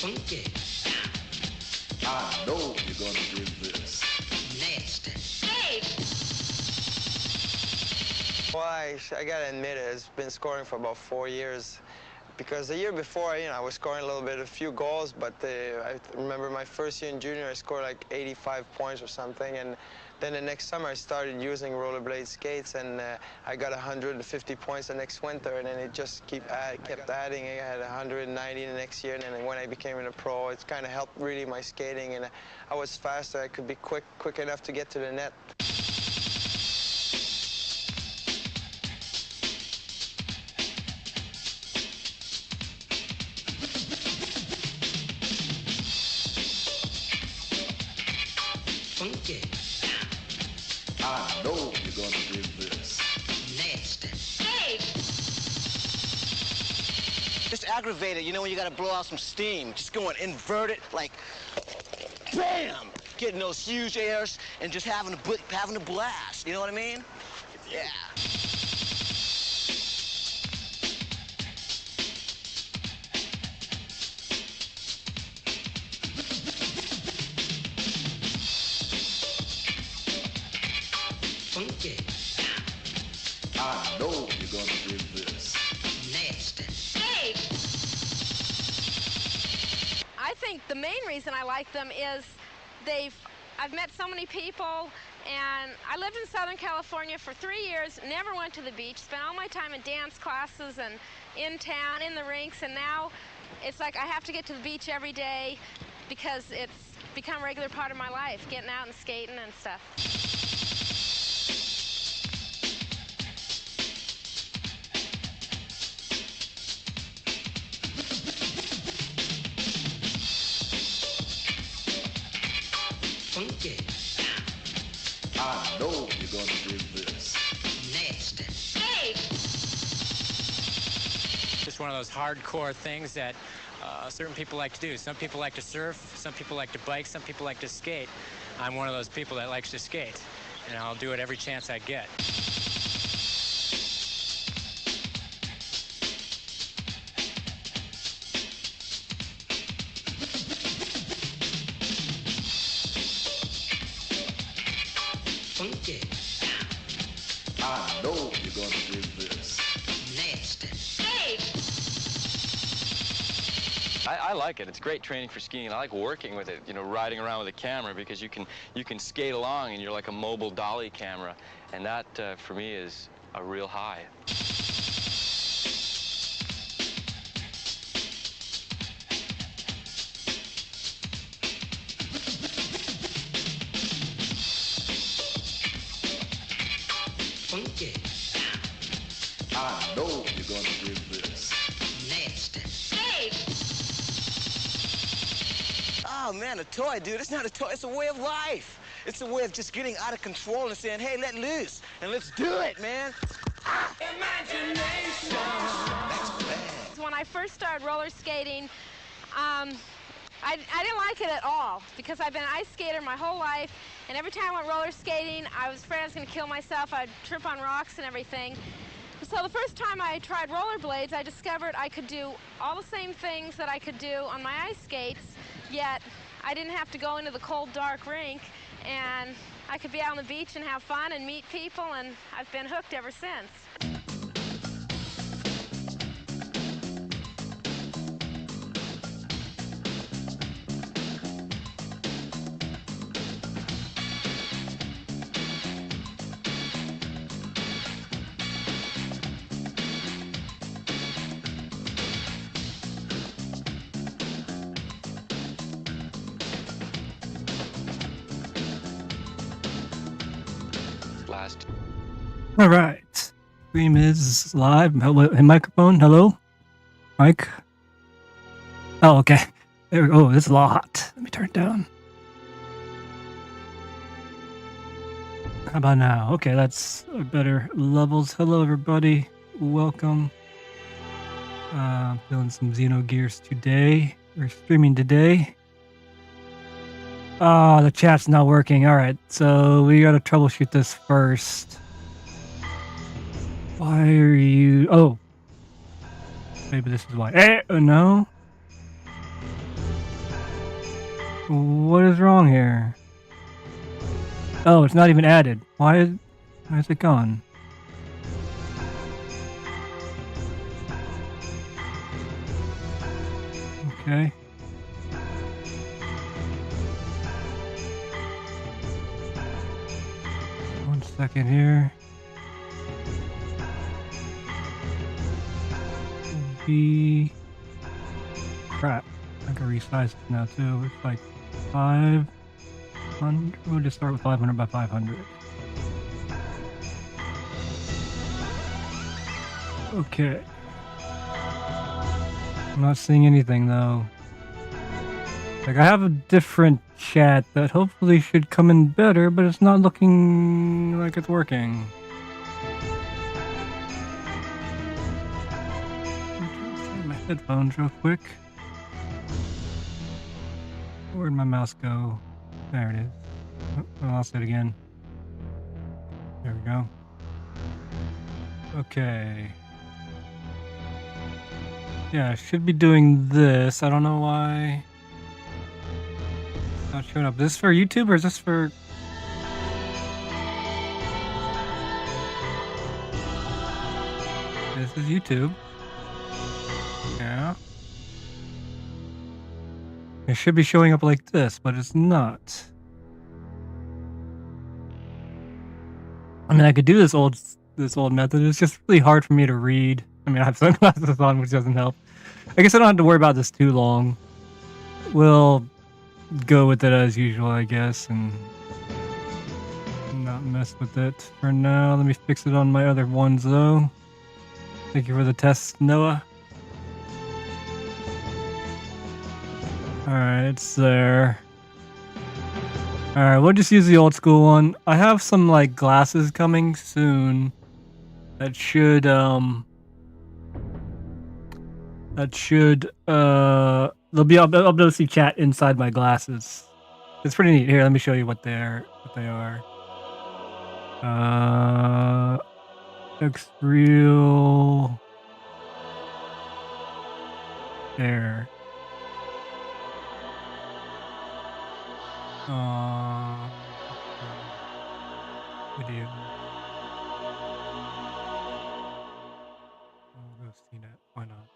Funky. I know you're gonna dig this. Nasty. Hey! Well, I gotta admit it, it's been scoring for about 4 years. Because the year before, I was scoring a few goals, but I remember my first year in junior, I scored like 85 points or something, and then the next summer I started using rollerblade skates, and I got 150 points the next winter, and then it just kept adding. I had 190 the next year, and then when I became a pro, it's kind of helped really my skating, and I was faster. I could be quick enough to get to the net. Funky. I know you're gonna dig this. Nasty. Hey! Just aggravated, when you gotta blow out some steam. Just going inverted, like, bam! Getting those huge airs and just having a blast, you know what I mean? Yeah. Funky. I know you're gonna dig this. Nasty. Hey! I think the main reason I like them is I've met so many people, and I lived in Southern California for 3 years, never went to the beach, spent all my time in dance classes and in town, in the rinks, and now it's like I have to get to the beach every day because it's become a regular part of my life, getting out and skating and stuff. Funky. I know you're gonna dig this. Nasty. Hey! Just one of those hardcore things that certain people like to do. Some people like to surf, some people like to bike, some people like to skate. I'm one of those people that likes to skate, and I'll do it every chance I get. Funky. I know you're gonna dig this. Nasty. Hey! I like it. It's great training for skiing. I like working with it, riding around with a camera, because you can skate along and you're like a mobile dolly camera, and that for me is a real high. Funky. I know you're gonna dig this. Nasty. Hey! Oh man, a toy, dude. It's not a toy, it's a way of life. It's a way of just getting out of control and saying, hey, let loose, and let's do it, man. Imagination. When I first started roller skating, I didn't like it at all because I've been an ice skater my whole life, and every time I went roller skating, I was afraid I was going to kill myself. I'd trip on rocks and everything. So the first time I tried rollerblades, I discovered I could do all the same things that I could do on my ice skates, yet I didn't have to go into the cold, dark rink, and I could be out on the beach and have fun and meet people, and I've been hooked ever since. Last. All right. Stream is live. Hello, hey, microphone. Hello, mic. Oh, okay. There we go. It's a lot. Let me turn it down. How about now? Okay, that's better levels. Hello, everybody. Welcome. Feeling some Xenogears today. We're streaming today. Oh, the chat's not working. All right, so we gotta troubleshoot this first. Why are you? Oh, maybe this is why. No. What is wrong here? Oh, it's not even added. Why is it gone? Okay. One second here. Crap. I can resize it now too. It's like 500. We'll just start with 500 by 500. Okay. I'm not seeing anything though. Like I have a different chat that hopefully should come in better, but it's not looking like it's working. My headphones real quick. Where'd my mouse go? There it is. Oh, I lost it again. There we go. Okay. Yeah, I should be doing this. I don't know why it's not showing up. Is this for YouTube or is this for... This is YouTube. Yeah. It should be showing up like this, but it's not. I mean, I could do this old method. It's just really hard for me to read. I mean, I have sunglasses on, which doesn't help. I guess I don't have to worry about this too long. We'll go with it as usual, I guess, and not mess with it for now. Let me fix it on my other ones, though. Thank you for the test, Noah. Alright, it's there. Alright, we'll just use the old school one. I have some, like, glasses coming soon that should, I'll be able to see chat inside my glasses. It's pretty neat. Here, let me show you what they are. Looks real. There. Video. I'll go see that. Why not?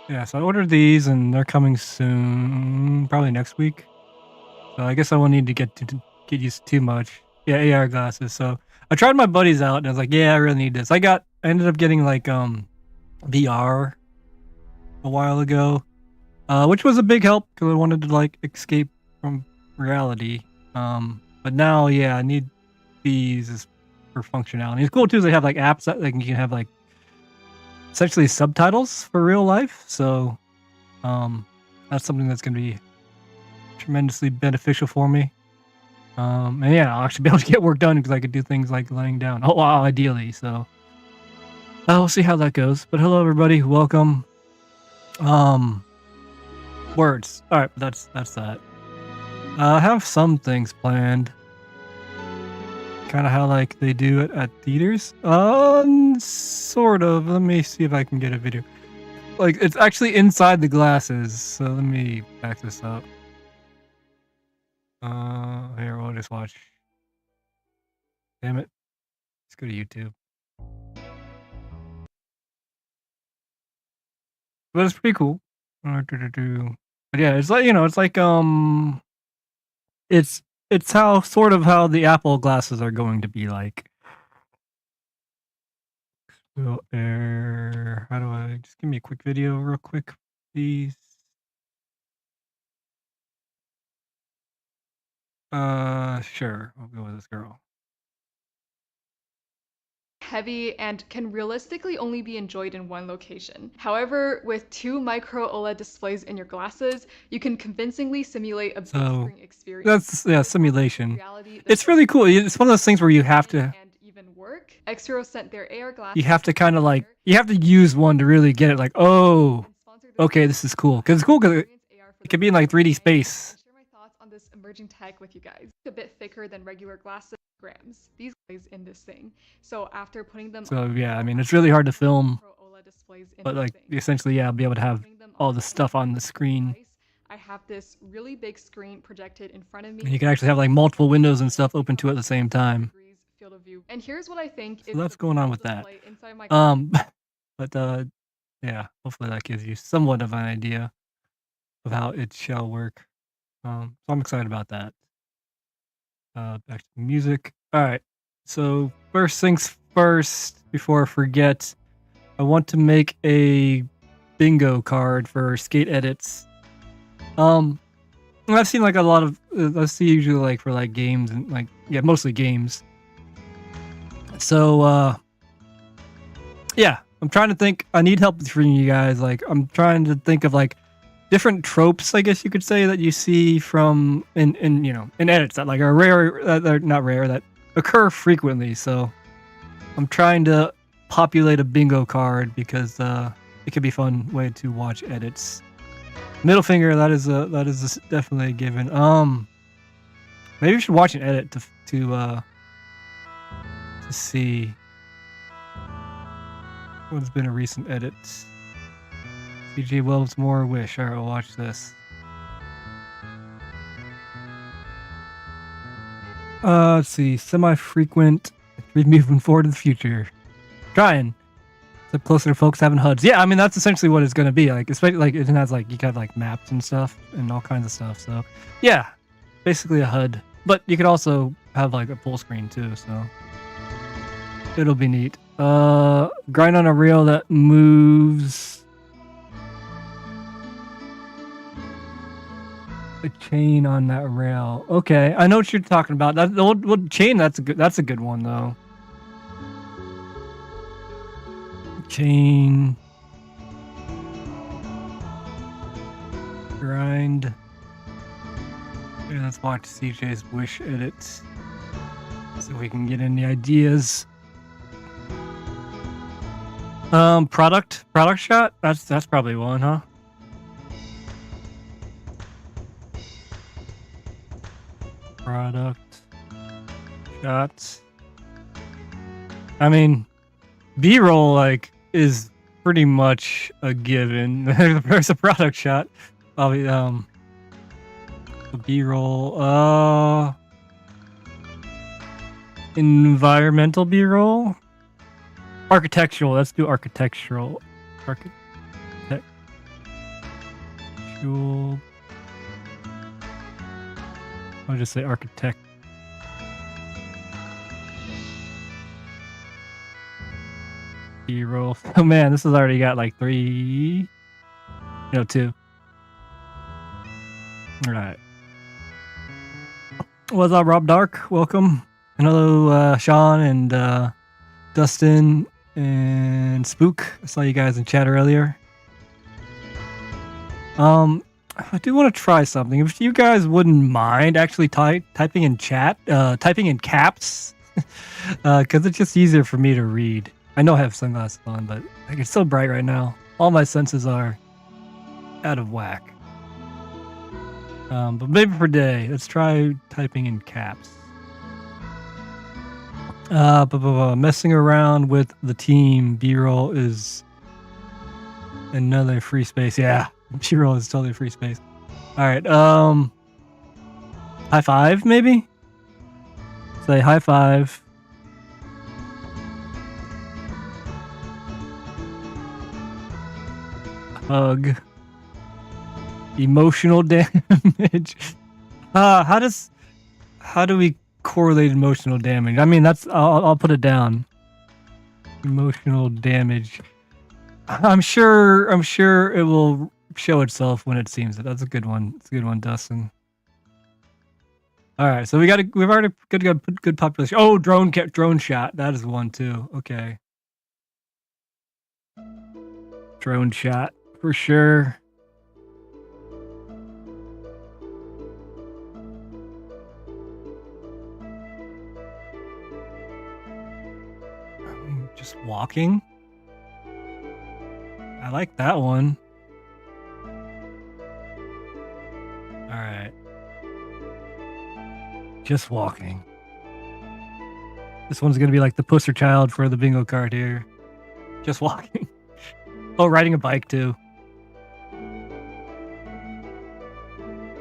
Yeah, so I ordered these and they're coming soon, probably next week. So I guess I won't need to get used too much. Yeah, AR glasses. So I tried my buddies out and I was like, yeah, I really need this. I ended up getting like VR a while ago, which was a big help because I wanted to like escape from reality. But now, yeah, I need these for functionality. It's cool too. They have like apps that like you can have like essentially subtitles for real life. So that's something that's going to be tremendously beneficial for me. And yeah, I'll actually be able to get work done because I could do things like laying down. Oh, wow, ideally. So we'll see how that goes. But hello, everybody. Welcome. Words. All right, that's that. I have some things planned. Kind of how like they do it at theaters. Sort of. Let me see if I can get a video. Like it's actually inside the glasses. So let me back this up. Here we'll just watch. Damn it. Let's go to YouTube. But it's pretty cool. But yeah, it's like it's like it's how sort of how the Apple glasses are going to be like. How do I just give me a quick video real quick, please? Sure. I'll go with this girl. Heavy and can realistically only be enjoyed in one location. However, with 2 micro OLED displays in your glasses, you can convincingly simulate a big screen experience. That's simulation. It's really cool. It's one of those things where you have to work. Xero sent their AR glasses. You have to kind of like you have to use one to really get it. Like, oh, okay, this is cool. Because it's cool because it can be in like 3D space. Share my thoughts on this emerging tech with you guys. A bit thicker than regular glasses. Grams. These guys in this thing. So after putting them. So yeah, I mean it's really hard to film. But like essentially, yeah, I'll be able to have all the stuff on the screen. I have this really big screen projected in front of me. And you can actually have like multiple windows and stuff open to it at the same time. Field of view. And here's what I think So is that's going on with that. inside my But yeah, hopefully that gives you somewhat of an idea of how it shall work. So I'm excited about that. Back to music. All right. So first things first, before I forget, I want to make a bingo card for skate edits. I've seen like a lot of I see usually like for like games and like mostly games. So yeah, I'm trying to think. I need help from you guys. Like I'm trying to think of like different tropes, I guess you could say, that you see from in edits that like are rare, that are not rare, that occur frequently. So I'm trying to populate a bingo card because it could be a fun way to watch edits. Middle finger, that is definitely a given. Maybe we should watch an edit to see what's been a recent edit. CJ Wilmsmore Wish. Alright, we'll watch this. Let's see. Semi-frequent. Moving forward to the future. Trying. So closer to folks having HUDs. Yeah, I mean that's essentially what it's gonna be like. Especially like it has like you got like maps and stuff and all kinds of stuff. So yeah, basically a HUD. But you could also have like a full screen too. So it'll be neat. Grind on a rail that moves. The chain on that rail. Okay, I know what you're talking about. That the old chain. That's a good one though. Chain. Grind. Yeah, let's watch CJ's Wish edits. So we can get any ideas. Product shot. That's probably one, huh? Product shots. I mean, B-roll like is pretty much a given. There's a product shot. Probably the B-roll. Environmental B-roll. Architectural. Let's do architectural. Architectural. I'll just say architect. B-roll. Oh man, this has already got like 3. 2. Alright. What's up, Rob Dark? Welcome. And hello, Sean and Dustin and Spook. I saw you guys in chat earlier. I do want to try something. If you guys wouldn't mind actually typing in chat, typing in caps, because it's just easier for me to read. I know I have sunglasses on, but like, it's so bright right now. All my senses are out of whack. But maybe for day, let's try typing in caps. Messing around with the team B-roll is another free space. Yeah. B-roll is totally free space. Alright, high five, maybe? Say high five. Hug. Emotional damage. How do we correlate emotional damage? I mean, I'll put it down. Emotional damage. I'm sure it will show itself when it seems it. That's a good one. It's a good one, Dustin. All right, so we've already got good population. Oh, drone shot. That is one too. Okay. Drone shot for sure. Just walking. I like that one. All right. Just walking. This one's gonna be like the poster child for the bingo card here. Just walking. Oh, riding a bike too.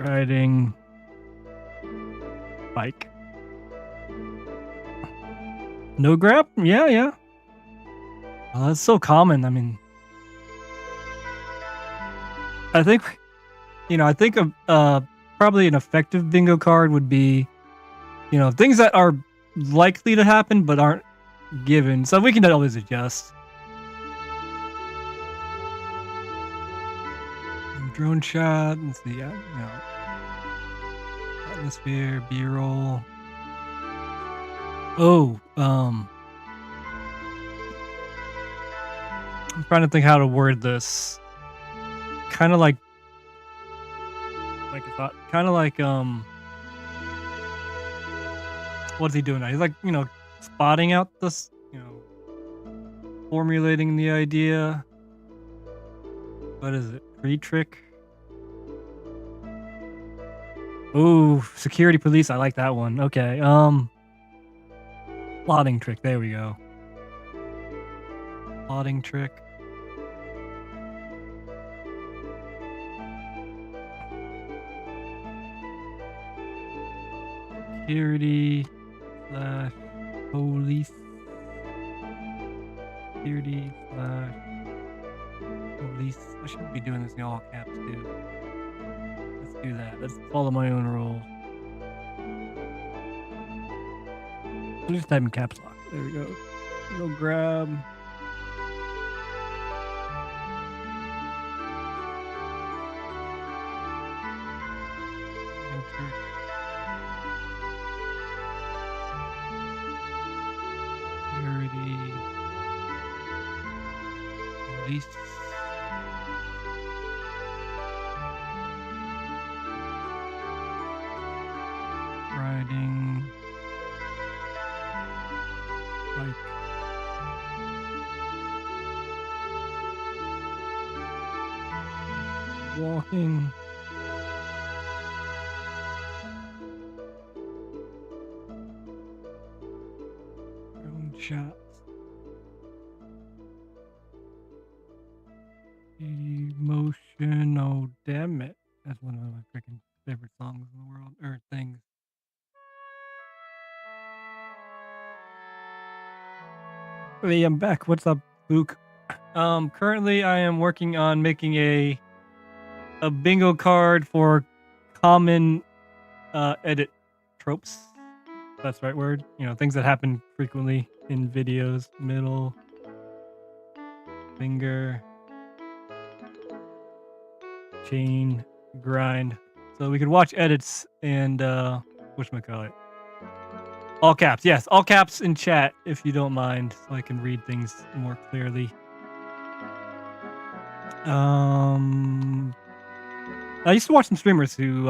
Riding bike. No grab? Yeah, yeah. Well, that's so common. I mean, I think, I think probably an effective bingo card would be, things that are likely to happen but aren't given. So we can always adjust. Drone shot. Let's see. Atmosphere, B-roll. Oh, I'm trying to think how to word this. Kind of like a thought. Kind of like what's he doing now? He's like, spotting out this, formulating the idea. What is it? Pre-trick. Ooh, security police. I like that one. Okay. Plotting trick. There we go. Plotting trick. Security slash police. Security slash police. I shouldn't be doing this in all caps too. Let's do that. Let's follow my own rule. I'll just type in caps lock. There we go. No grab. Security. Police. Riding. Bike. Walking. Drone shots. Emotion. Oh, damn it. That's one of my freaking favorite songs in the world. Or things. Hey, I'm back. What's up, Luke? Currently I am working on making a bingo card for common edit tropes. That's the right word. Things that happen frequently in videos. Middle finger, chain, grind. So we could watch edits and whatchamacallit. All caps, yes, all caps in chat if you don't mind, so I can read things more clearly. I used to watch some streamers who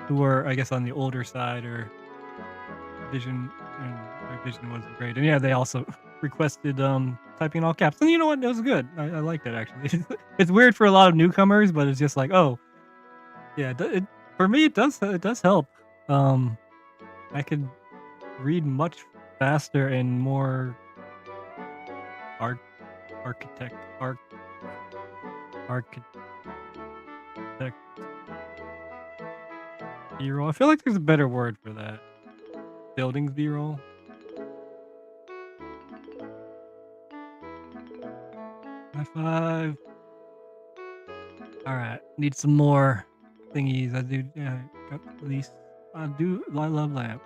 were, I guess, on the older side, or vision, and their vision wasn't great. And yeah, they also requested typing in all caps. And you know what? It was good. I liked it, actually. It's weird for a lot of newcomers, but it's just like, oh, yeah. For me, it does help. I could read much faster and more architect. B-roll. I feel like there's a better word for that. Buildings B-roll. High five. Alright, need some more thingies. I do, yeah, got at least. I love lamp.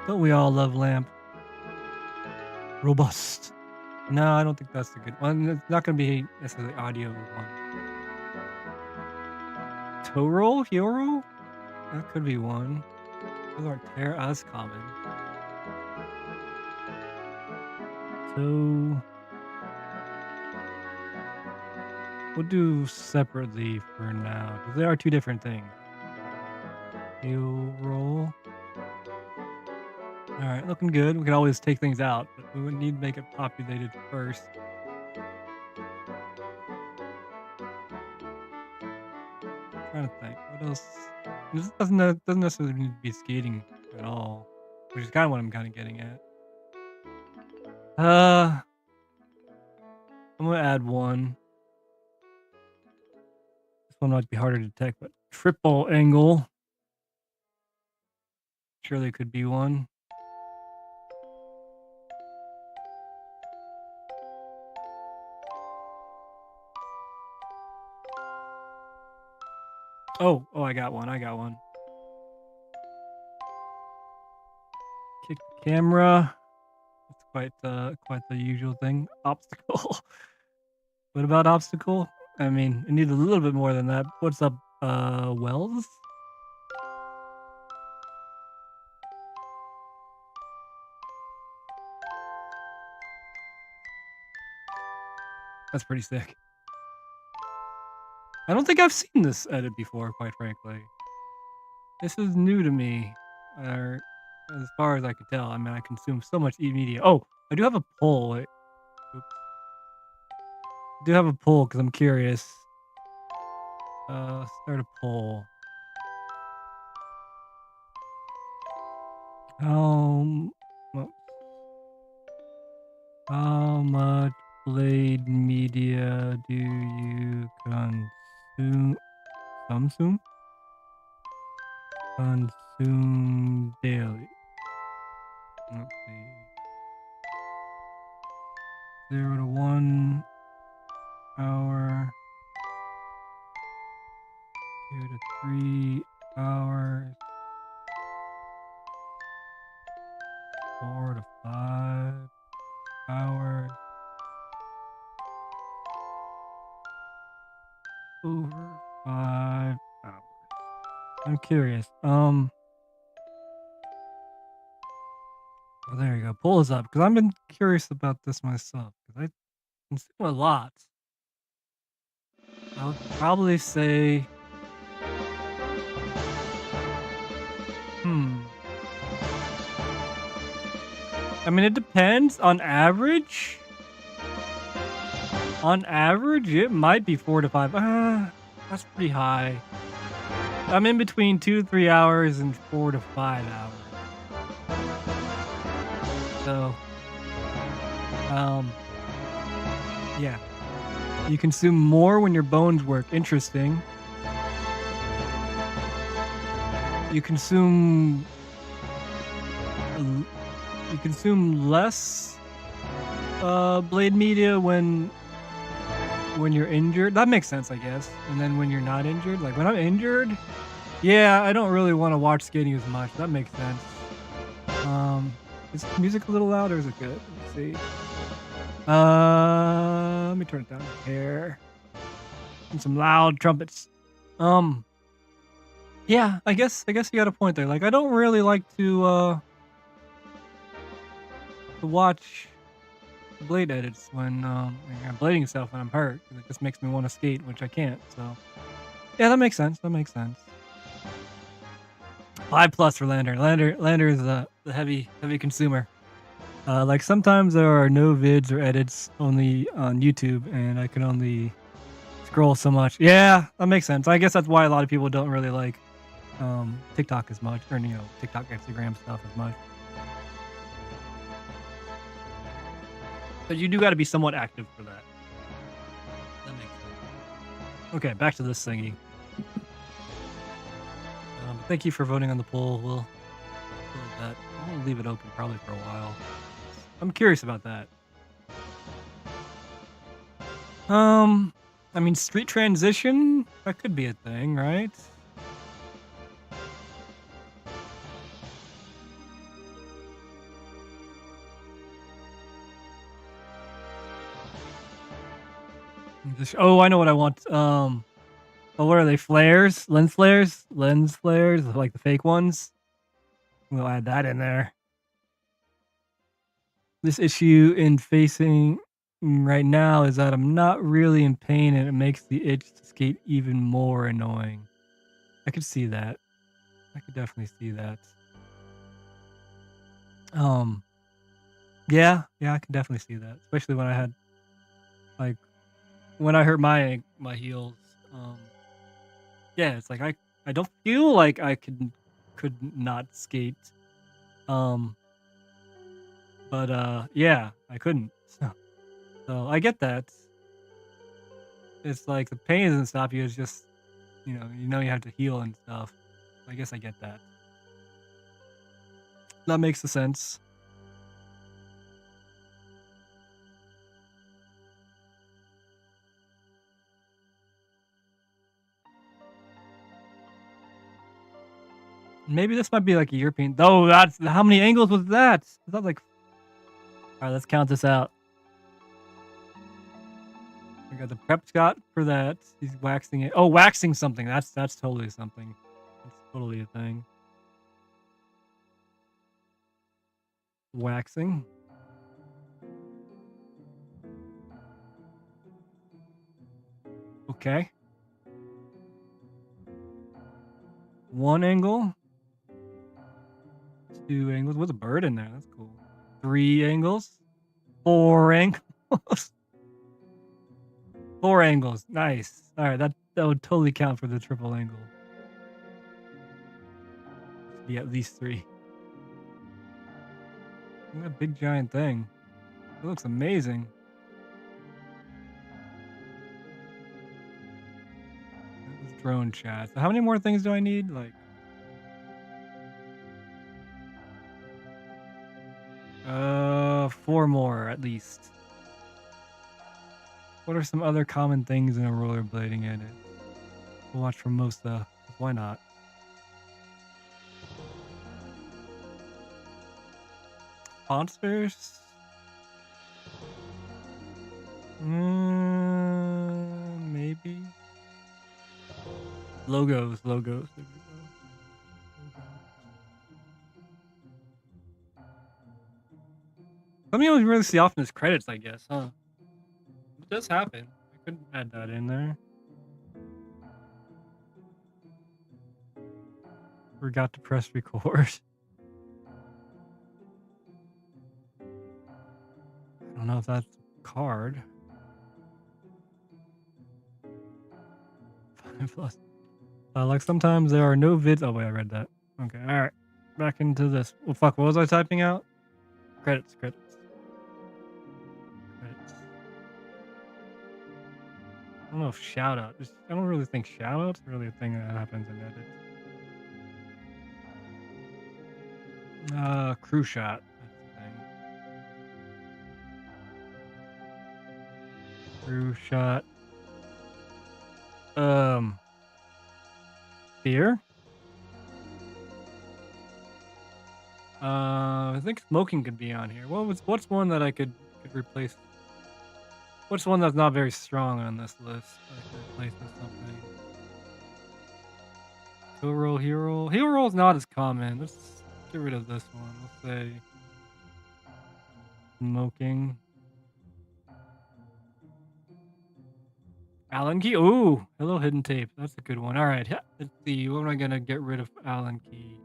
Don't we all love lamp? Robust. No, I don't think that's the good one. It's not going to be necessarily audio one. Toe roll? Heel roll? That could be one. Those aren't as common. So we'll do separately for now, because they are two different things. Heel roll. Alright, looking good. We can always take things out, but we would need to make it populated first. I'm trying to think. What else? This doesn't necessarily need to be skating at all, which is kind of what I'm kind of getting at. I'm gonna add one. one might be harder to detect, but triple angle. Surely could be one. Oh, I got one. Kick the camera. That's quite the usual thing. Obstacle. What about obstacle? I mean, it needs a little bit more than that. What's up, Wells? That's pretty sick. I don't think I've seen this edit before, quite frankly. This is new to me, or as far as I could tell. I mean, I consume so much media. Oh, I do have a poll. Wait. Oops. I do have a poll because I'm curious. Start a poll. Well, how much Blade media do you consume daily? Let's see. 0 to 1 hour. 2 to 3 hours. 4 to 5 hours. Over 5 hours. I'm curious. Oh, there you go. Pull us up because I've been curious about this myself because I consume a lot. I would probably say, I mean, it depends. On average, it might be 4 to 5. That's pretty high. I'm in between 2 to 3 hours and 4 to 5 hours. So, yeah. You consume more when your bones work. Interesting. You consume less Blade media when you're injured. That makes sense, I guess. And then when you're not injured, like when I'm injured, yeah, I don't really want to watch skating as much. That makes sense. Is the music a little loud or is it good? Let's see. Let me turn it down here. And some loud trumpets. Yeah, I guess you got a point there. Like I don't really like to watch blade edits when I'm blading stuff when I'm hurt. It just makes me want to skate, which I can't. So yeah, that makes sense. 5+ for Lander. Lander is the heavy consumer. Like sometimes there are no vids or edits only on YouTube, and I can only scroll so much. Yeah, that makes sense. I guess that's why a lot of people don't really like TikTok as much, or TikTok, Instagram stuff as much. But you do got to be somewhat active for that. That makes sense. Okay, back to this thingy. Thank you for voting on the poll. We'll leave it open probably for a while. I'm curious about that. I mean, street transition, that could be a thing, right? Oh, I know what I want. What are they? Flares? Lens flares? Lens flares, like the fake ones. We'll add that in there. This issue in facing right now is that I'm not really in pain and it makes the itch to skate even more annoying. I could see that. I could definitely see that. Yeah, I can definitely see that. Especially when I had, like, when I hurt my heels. Yeah, it's like I don't feel like I could not skate. But yeah, I couldn't. So I get that. It's like the pain doesn't stop you. It's just you have to heal and stuff. I guess I get that. That makes the sense. Maybe this might be like a European. Oh, that's how many angles was that? Was that like? All right, let's count this out. We got the prep Scott for that. He's waxing it. Oh, waxing something. That's totally something. That's totally a thing. Waxing. Okay. 1 angle. 2 angles with a bird in there. That's cool. 3 angles. 4 angles. 4 angles. Nice. All right, that would totally count for the triple angle. Should be at least 3. Look at that big giant thing. It looks amazing. That was drone chat. So how many more things do I need? Like 4 more at least. What are some other common things in a rollerblading edit? We'll watch from Mosta. Why not? Sponsors? Maybe. Logos. There we go. Something you don't really see often is credits, I guess, huh? It does happen. I could add that in there. Forgot to press record. I don't know if that's a card. 5+. Like sometimes there are no vids. Oh wait, I read that. Okay, all right. Back into this. Well, fuck. What was I typing out? Credits. I don't know if shout out. I don't really think shout out's really a thing that happens in edits. Crew shot. That's the thing. Crew shot. Beer. I think smoking could be on here. What's one that I could replace? What's one that's not very strong on this list? I could replace with something. Heel roll's not as common. Let's get rid of this one. Let's say smoking. Allen key. Ooh, hello hidden tape. That's a good one. All right, let's see. What am I gonna get rid of? Allen key.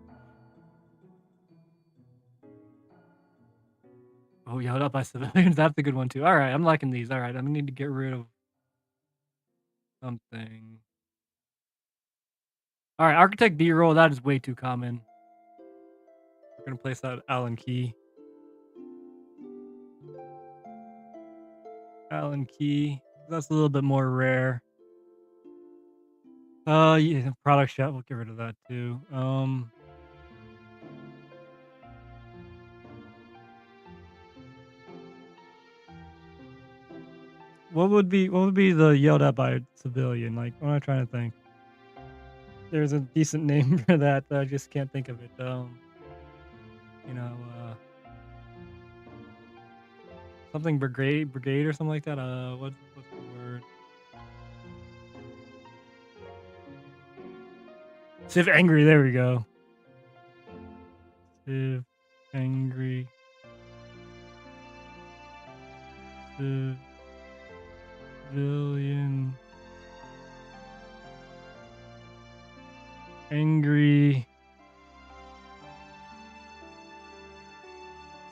Oh, yelled up by civilians. That's a good one too. All right, I'm liking these. All right, I'm gonna need to get rid of something. All right, architect B-roll. That is way too common. We're gonna place that Allen key. Allen key. That's a little bit more rare. Yeah, product shot. We'll get rid of that too. What would be the yelled at by civilian? Like, what am I trying to think? There's a decent name for that. I just can't think of it. Something brigade or something like that. What's the word? Civ angry. There we go. Civ angry. Civilian. Angry.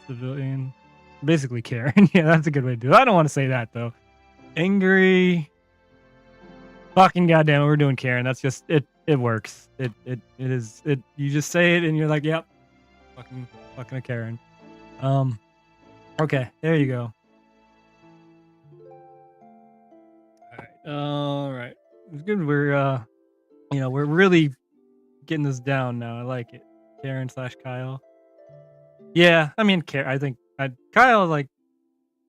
Civilian. Basically Karen. Yeah, that's a good way to do it. I don't want to say that though. Angry. Fucking goddamn it, we're doing Karen. That's just it works. It is you just say it and you're like, yep. Fucking a Karen. Okay, there you go. All right. It's good we're You know, we're really getting this down now. I like it. Karen/Kyle. Yeah, I mean, I think Kyle, like,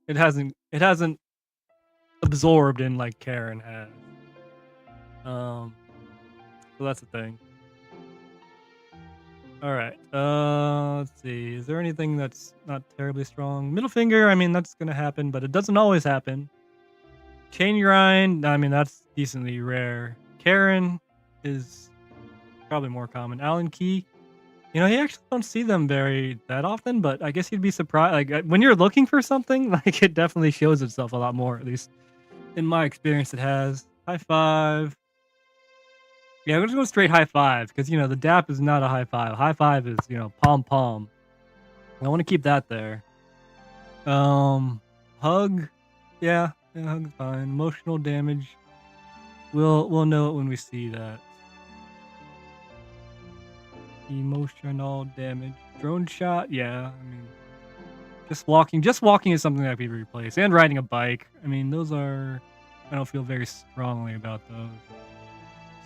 it hasn't absorbed in like Karen has. So that's the thing. All right. Let's see. Is there anything that's not terribly strong? Middle finger. I mean, that's gonna happen, but it doesn't always happen. Chain grind. I mean, that's decently rare. Karen is probably more common. Allen key. You know, you actually don't see them that often, but I guess you'd be surprised. Like when you're looking for something, like it definitely shows itself a lot more. At least in my experience, it has. High five. Yeah, we're just going straight high five because you know the DAP is not a high five. High five is palm palm. I want to keep that there. Hug. Yeah, hug's fine. Emotional damage. We'll know it when we see that. Emotional damage. Drone shot. Yeah, I mean, just walking is something that can be replaced. And riding a bike. I mean, those are. I don't feel very strongly about those.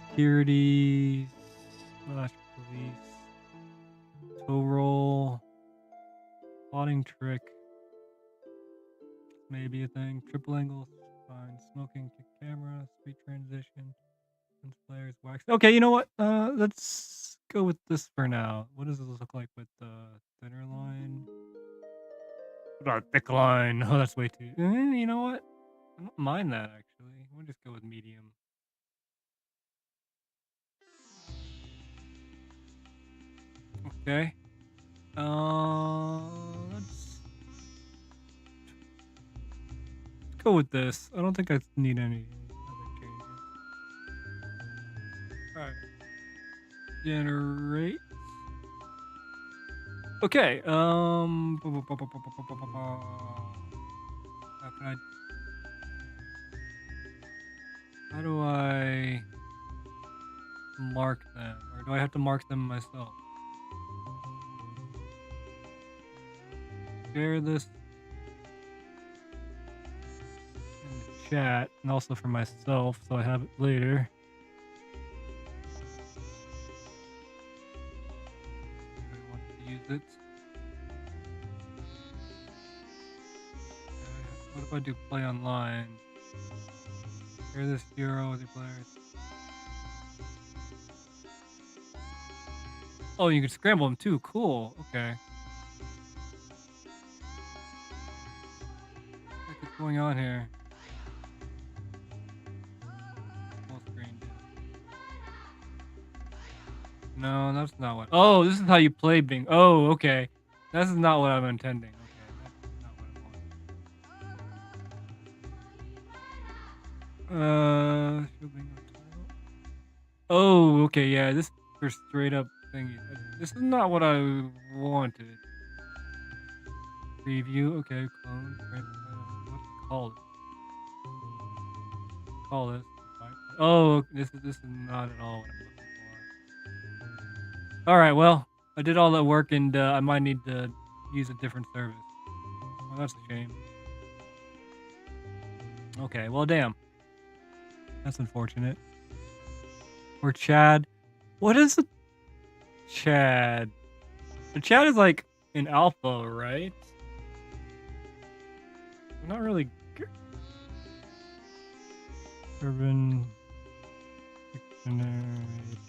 Security. Flash police. Toe roll. Plotting trick. Maybe a thing. Triple angles. Fine. Smoking to camera. Speed transition. Players wax. Okay, you know what? Let's go with this for now. What does this look like with the thinner line? What about thick line? Oh, that's way too. You know what? I don't mind that actually. We'll just go with medium. Okay. Let's go with this. I don't think I need any other changes. Alright. Generate. Okay. How can I? How do I mark them, or do I have to mark them myself? Share this in the chat, and also for myself, so I have it later. I want to use it. What if I do play online? Share this hero with your players. Oh, you can scramble them too. Cool. Okay. What's going on here? Full screen. No, that's not what. Oh, this is how you play Bing. Oh, okay. This is not what I'm intending. Okay, that's not what I want. Show Bingo title. Oh, okay, yeah. This for straight up thingy. This is not what I wanted. Preview. Okay, clone. What to call it? Call this. Oh, this is not at all what I'm looking for. All right, well, I did all that work, and I might need to use a different service. Well, that's a shame. Okay, well, damn. That's unfortunate. Or Chad. What is a Chad? The Chad is like an alpha, right? I'm not really good. Urban Dictionary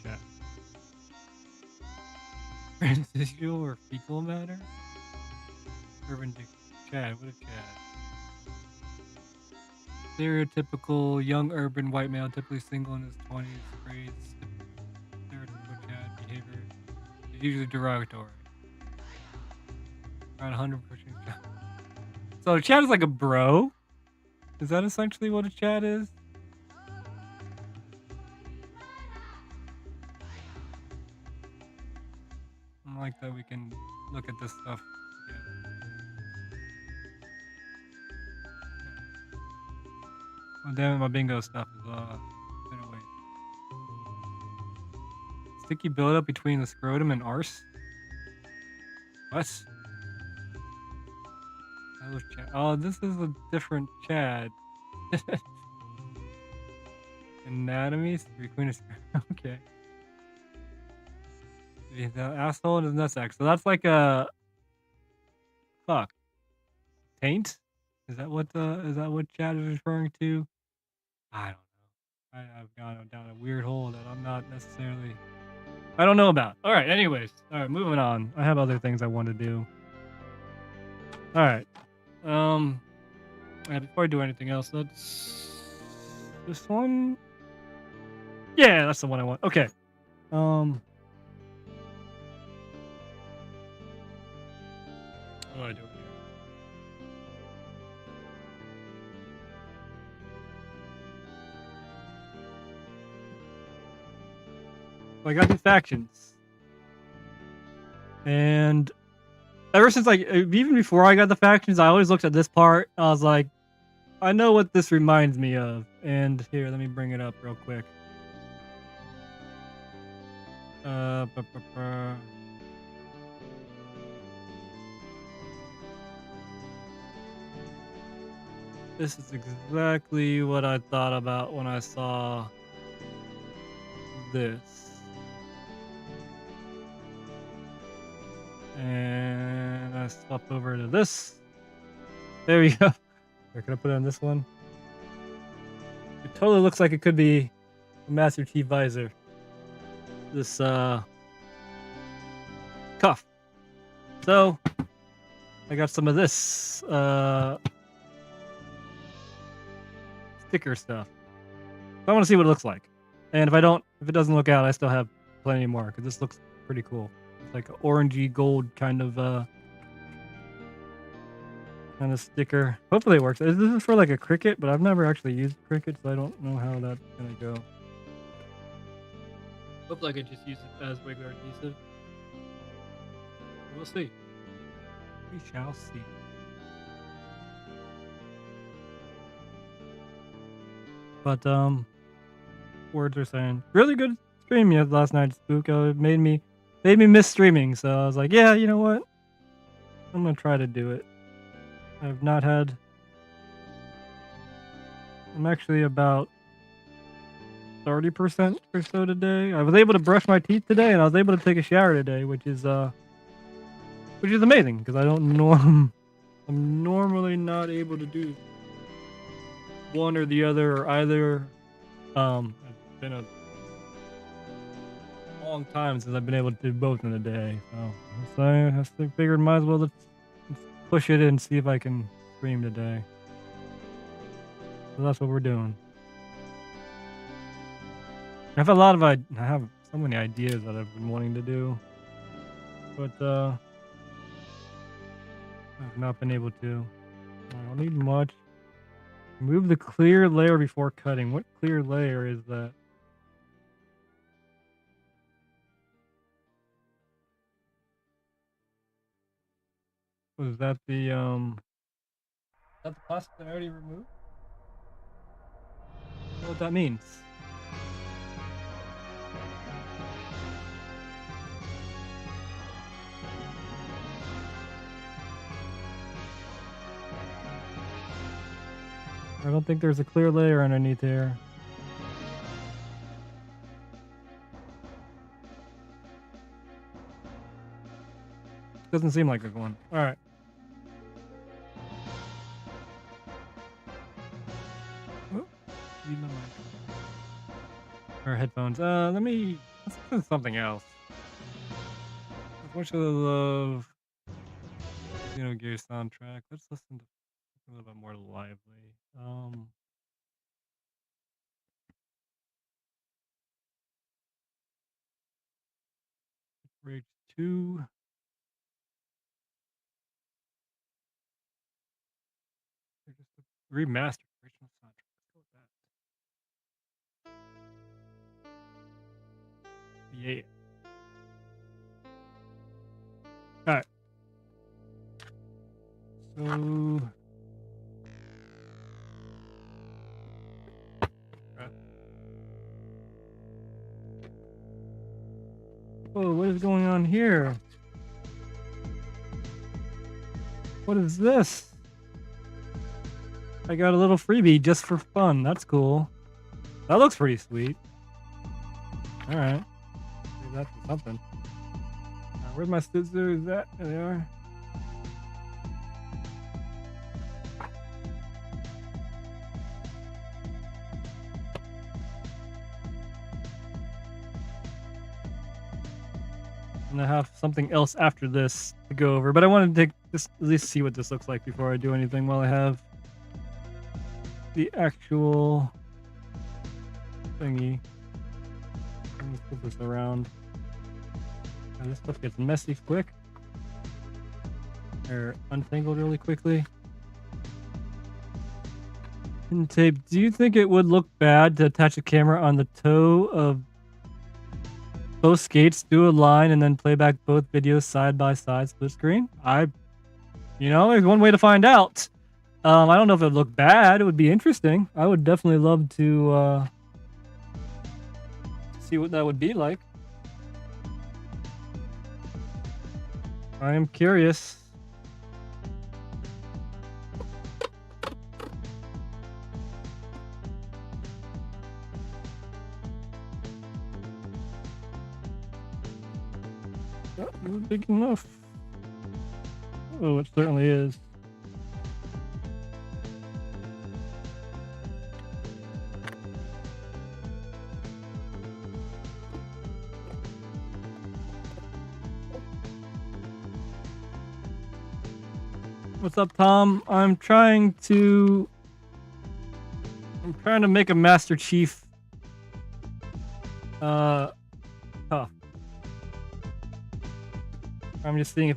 Chat. Transitional or fecal matter? Urban Chad. What a Chad. Stereotypical young urban white male, typically single in his 20s, grades. Stereotypical Chad behavior is usually derogatory. Around 100%. So a Chad is like a bro? Is that essentially what a Chad is? I like that we can look at this stuff together. Oh damn it, my bingo stuff is been away. Sticky buildup between the scrotum and arse? What? That was Chad. Oh, this is a different Chad. Anatomy, Queen of okay. The asshole and his nutsack. So that's like a fuck. Taint? Is that what chat is referring to? I don't know. I've gone down a weird hole that I'm not necessarily I don't know about. Alright, anyways. Alright, moving on. I have other things I want to do. Alright. Before I do anything else, let's this one. Yeah, that's the one I want. Okay. What do I do here? So I got these factions. And ever since, like, even before I got the factions, I always looked at this part. I was like, I know what this reminds me of. And here, let me bring it up real quick. This is exactly what I thought about when I saw this. And I swap over to this. There we go. Or can I put it on this one? It totally looks like it could be a Master Chief visor. This cuff. So I got some of this sticker stuff. So I want to see what it looks like. And if it doesn't look out, I still have plenty more because this looks pretty cool. It's like an orangey gold kind of sticker. Hopefully it works. This is for like a Cricut, but I've never actually used Cricut, so I don't know how that's gonna go. Hopefully I can just use it as regular adhesive. We'll see. We shall see. But words are saying really good stream last night, Spook. It made me miss streaming, so I was like, yeah, you know what? I'm gonna try to do it. I've not had. I'm actually about 30% or so today. I was able to brush my teeth today, and I was able to take a shower today, which is amazing because I'm normally not able to do one or the other or either. It's been a long time since I've been able to do both in a day, so I figured might as well let's push it and see if I can stream today. So that's what we're doing. I have so many ideas that I've been wanting to do, but I've not been able to. I don't need much. Remove the clear layer before cutting. What clear layer is that? Was that the plastic that I already removed? I don't know what that means. I don't think there's a clear layer underneath here. Doesn't seem like a one. All right. Or headphones. Let's listen to something else. As much as I love Gear soundtrack, let's listen to a little bit more lively. Rage 2. Remastered original soundtrack. Let's go with that. Yeah. Alright. So oh, what is going on here? What is this? I got a little freebie just for fun. That's cool. That looks pretty sweet. All right. Maybe that's something. Where's my scissors at? There they are. And I have something else after this to go over, but I wanted to just at least see what this looks like before I do anything while I have the actual thingy. Let me put this around. And this stuff gets messy quick. Or untangled really quickly. Pin tape. Do you think it would look bad to attach a camera on the toe of both skates, do a line, and then play back both videos side by side, split screen? There's one way to find out. I don't know if it would look bad. It would be interesting. I would definitely love to see what that would be like. I am curious. Not big enough. Oh, it certainly is. What's up, Tom? I'm trying to make a Master Chief tough. I'm just seeing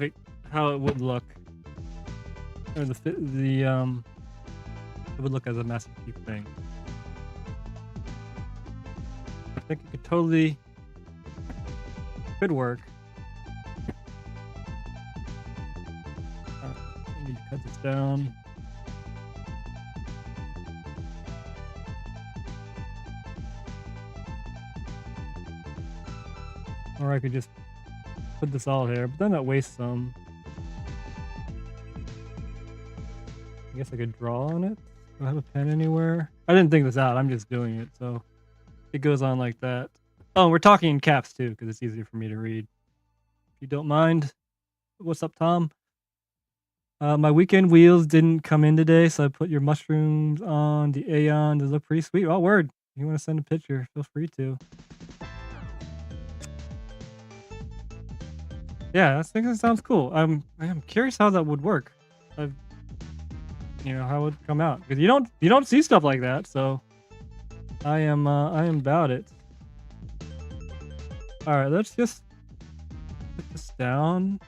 how it would look, or it would look as a Master Chief thing. I think it could work. I need to cut this down. Or I could just put this all here, but then that wastes some. I guess I could draw on it. Do I have a pen anywhere? I didn't think this out. I'm just doing it, so it goes on like that. Oh, we're talking in caps too, because it's easier for me to read. If you don't mind. What's up, Tom? My weekend wheels didn't come in today, so I put your mushrooms on the Aeon. They look pretty sweet. Oh, word. If you want to send a picture, feel free to. Yeah, I think that sounds cool. I am curious how that would work. How it would come out, because you don't see stuff like that. So I am about it. All right, let's just put this down.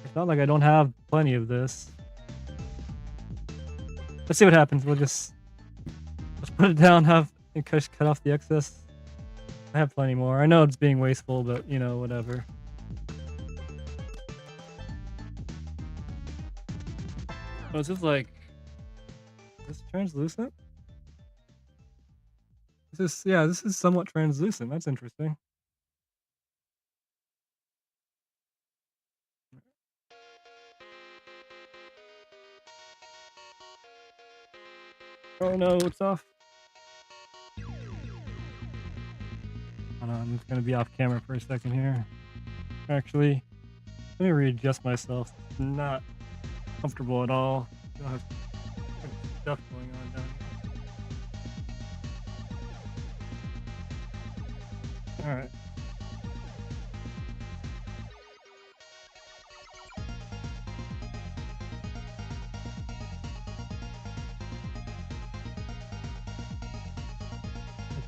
It's not like I don't have plenty of this. Let's see what happens. Let's put it down. And cut off the excess. I have plenty more. I know it's being wasteful, but whatever. Oh, is this translucent? This is somewhat translucent. That's interesting. Oh no, it's off. Hold on, I'm just gonna be off camera for a second here. Actually, let me readjust myself. It's not comfortable at all. I have stuff going on down here. Alright.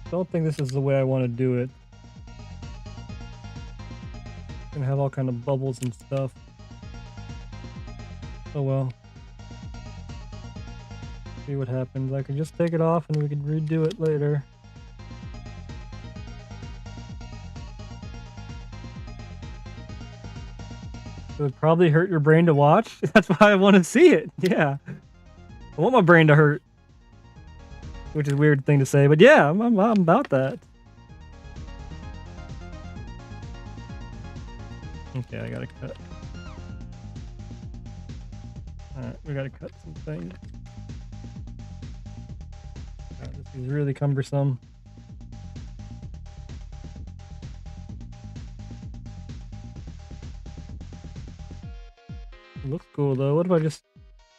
I don't think this is the way I want to do it. Gonna have all kind of bubbles and stuff. Oh well. See what happens. I can just take it off and we can redo it later. It would probably hurt your brain to watch. That's why I want to see it. Yeah. I want my brain to hurt. Which is a weird thing to say, but yeah, I'm about that. Okay, I gotta cut. Alright, we gotta cut some things. This It's really cumbersome. It looks cool though. What if I just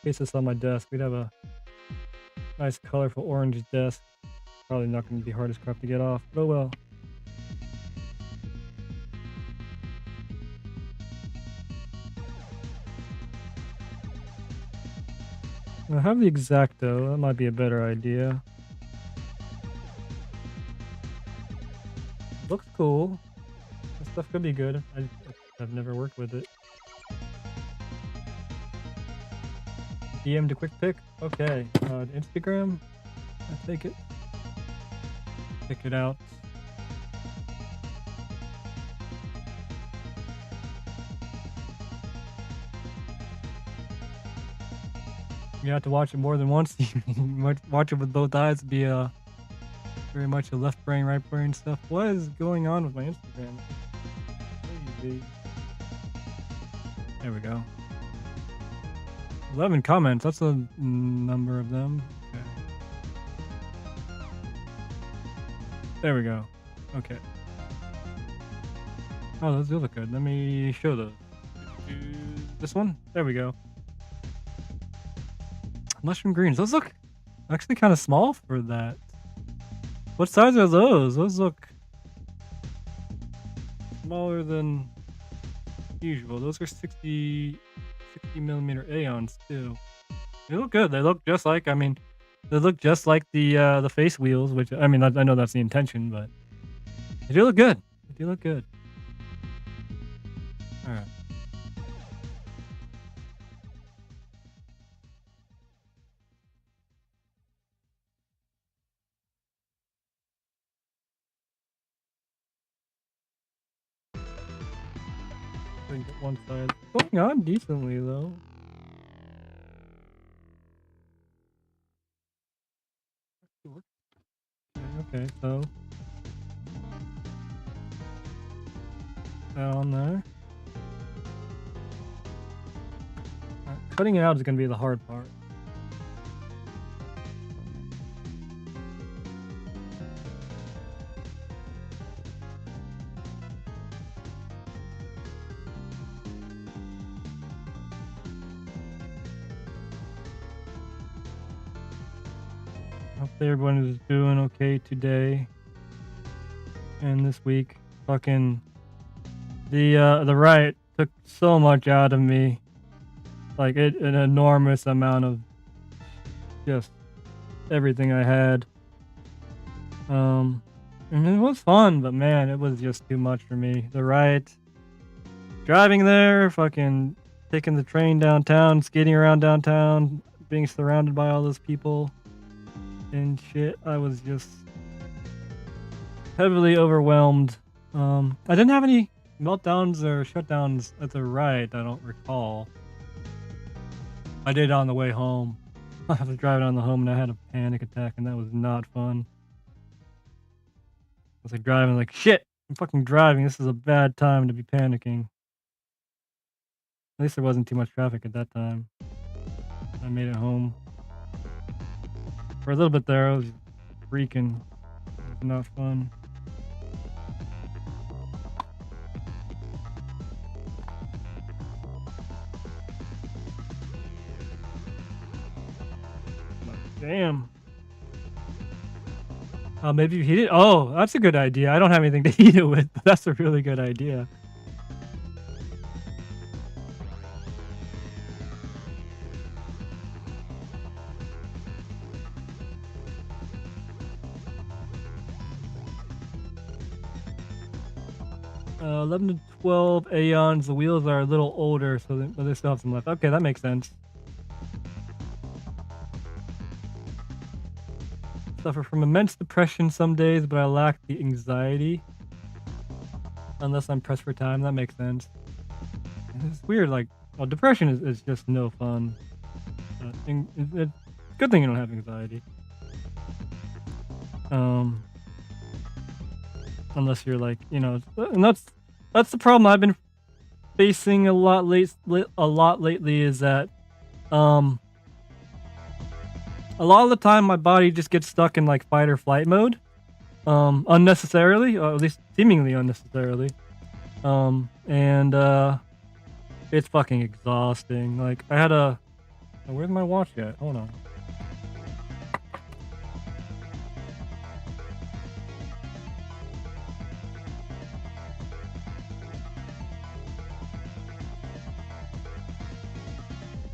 place this on my desk? We'd have a nice colorful orange desk. Probably not going to be hard as crap to get off, but oh well. I have the Exacto. That might be a better idea. Looks cool. This stuff could be good. I've never worked with it. DM to quick pick. Okay. Instagram. I take it. Check it out. You have to watch it more than once. Watch it with both eyes. It'd be very much a left brain, right brain stuff. What is going on with my Instagram? Crazy. There we go. 11 comments. That's a number of them. Okay. There we go. Okay. Oh, those do look good. Let me show those. This one? There we go. Mushroom greens. Those look actually kind of small for that. What size are those? Those look smaller than usual. Those are 60 millimeter Aeons too. They look good. They look just like, I mean, they look just like the face wheels, which, I mean, I know that's the intention, but they do look good. They do look good. All right. Get one side going on decently though. Okay, so down there. Cutting it out is going to be the hard part. Hopefully everyone is doing okay today and this week. Fucking the riot took so much out of me, like an enormous amount of just everything I had. And it was fun, but man, it was just too much for me. The riot, driving there, fucking taking the train downtown, skating around downtown, being surrounded by all those people and shit. I was just heavily overwhelmed. I didn't have any meltdowns or shutdowns at the riot, I don't recall. I did on the way home. I was driving on the home and I had a panic attack, and that was not fun. I was like driving like, shit, I'm fucking driving. This is a bad time to be panicking. At least there wasn't too much traffic at that time. I made it home. For a little bit there, I was freaking. It was not fun. Damn. Maybe heat it. Oh, that's a good idea. I don't have anything to heat it with, but that's a really good idea. Uh, 11 to 12 Aeons. The wheels are a little older, so they still have some left. Okay, that makes sense. Suffer from immense depression some days, but I lack the anxiety. Unless I'm pressed for time, that makes sense. It's weird, like, well, depression is just no fun. It's good thing you don't have anxiety. Unless you're like, you know, and that's the problem I've been facing a lot lately is that, a lot of the time my body just gets stuck in like fight or flight mode, unnecessarily, or at least seemingly unnecessarily, and it's fucking exhausting. Like I had a, where's my watch at? Hold on.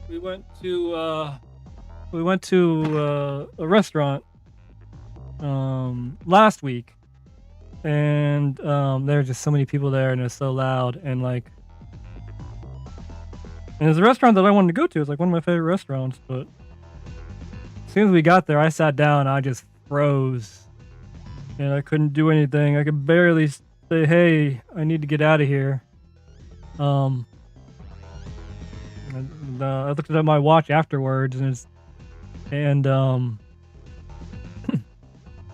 We went to a restaurant last week, and there were just so many people there, and it was so loud, and like, and it's a restaurant that I wanted to go to. It's like one of my favorite restaurants, but as soon as we got there, I sat down and I just froze, and I couldn't do anything. I could barely say, "Hey, I need to get out of here." I looked at my watch afterwards, and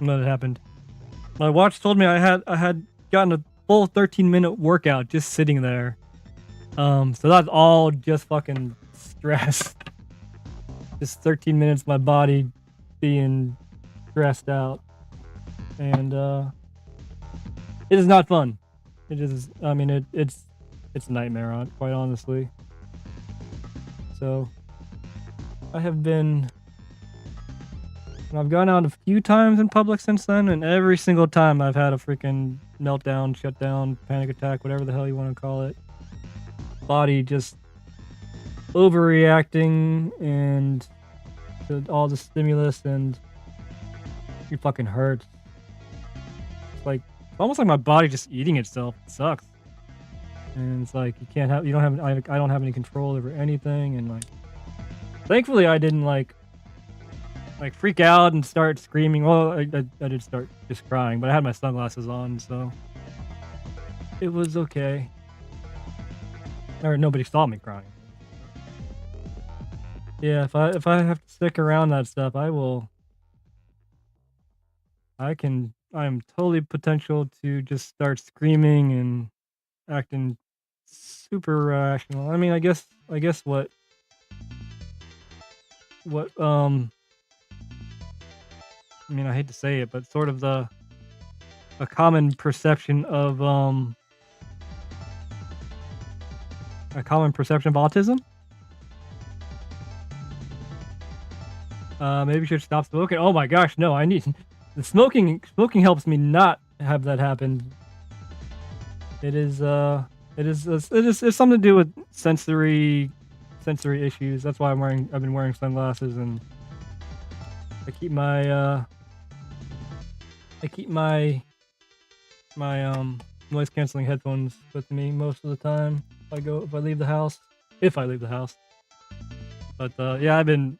what had happened? My watch told me I had gotten a full 13-minute workout just sitting there. So that's all just fucking stress. Just 13 minutes, my body being stressed out, and it is not fun. It is. I mean, it's a nightmare, quite honestly. So I've gone out a few times in public since then, and every single time I've had a freaking meltdown, shutdown, panic attack, whatever the hell you want to call it. Body just overreacting and to all the stimulus, and it fucking hurts. It's like almost like my body just eating itself. It sucks. And it's like I don't have any control over anything, and like thankfully I didn't like freak out and start screaming. Well, I did start just crying, but I had my sunglasses on, so it was okay. Or nobody saw me crying. Yeah, if I have to stick around that stuff, I am totally potential to just start screaming and acting super irrational. I mean, I guess what I mean, I hate to say it, but sort of a common perception of autism. Maybe you should stop smoking. Oh my gosh, no! I need the smoking. Smoking helps me not have that happen. It's something to do with sensory issues. That's why I've been wearing sunglasses, and I keep my noise canceling headphones with me most of the time if I leave the house. But yeah, I've been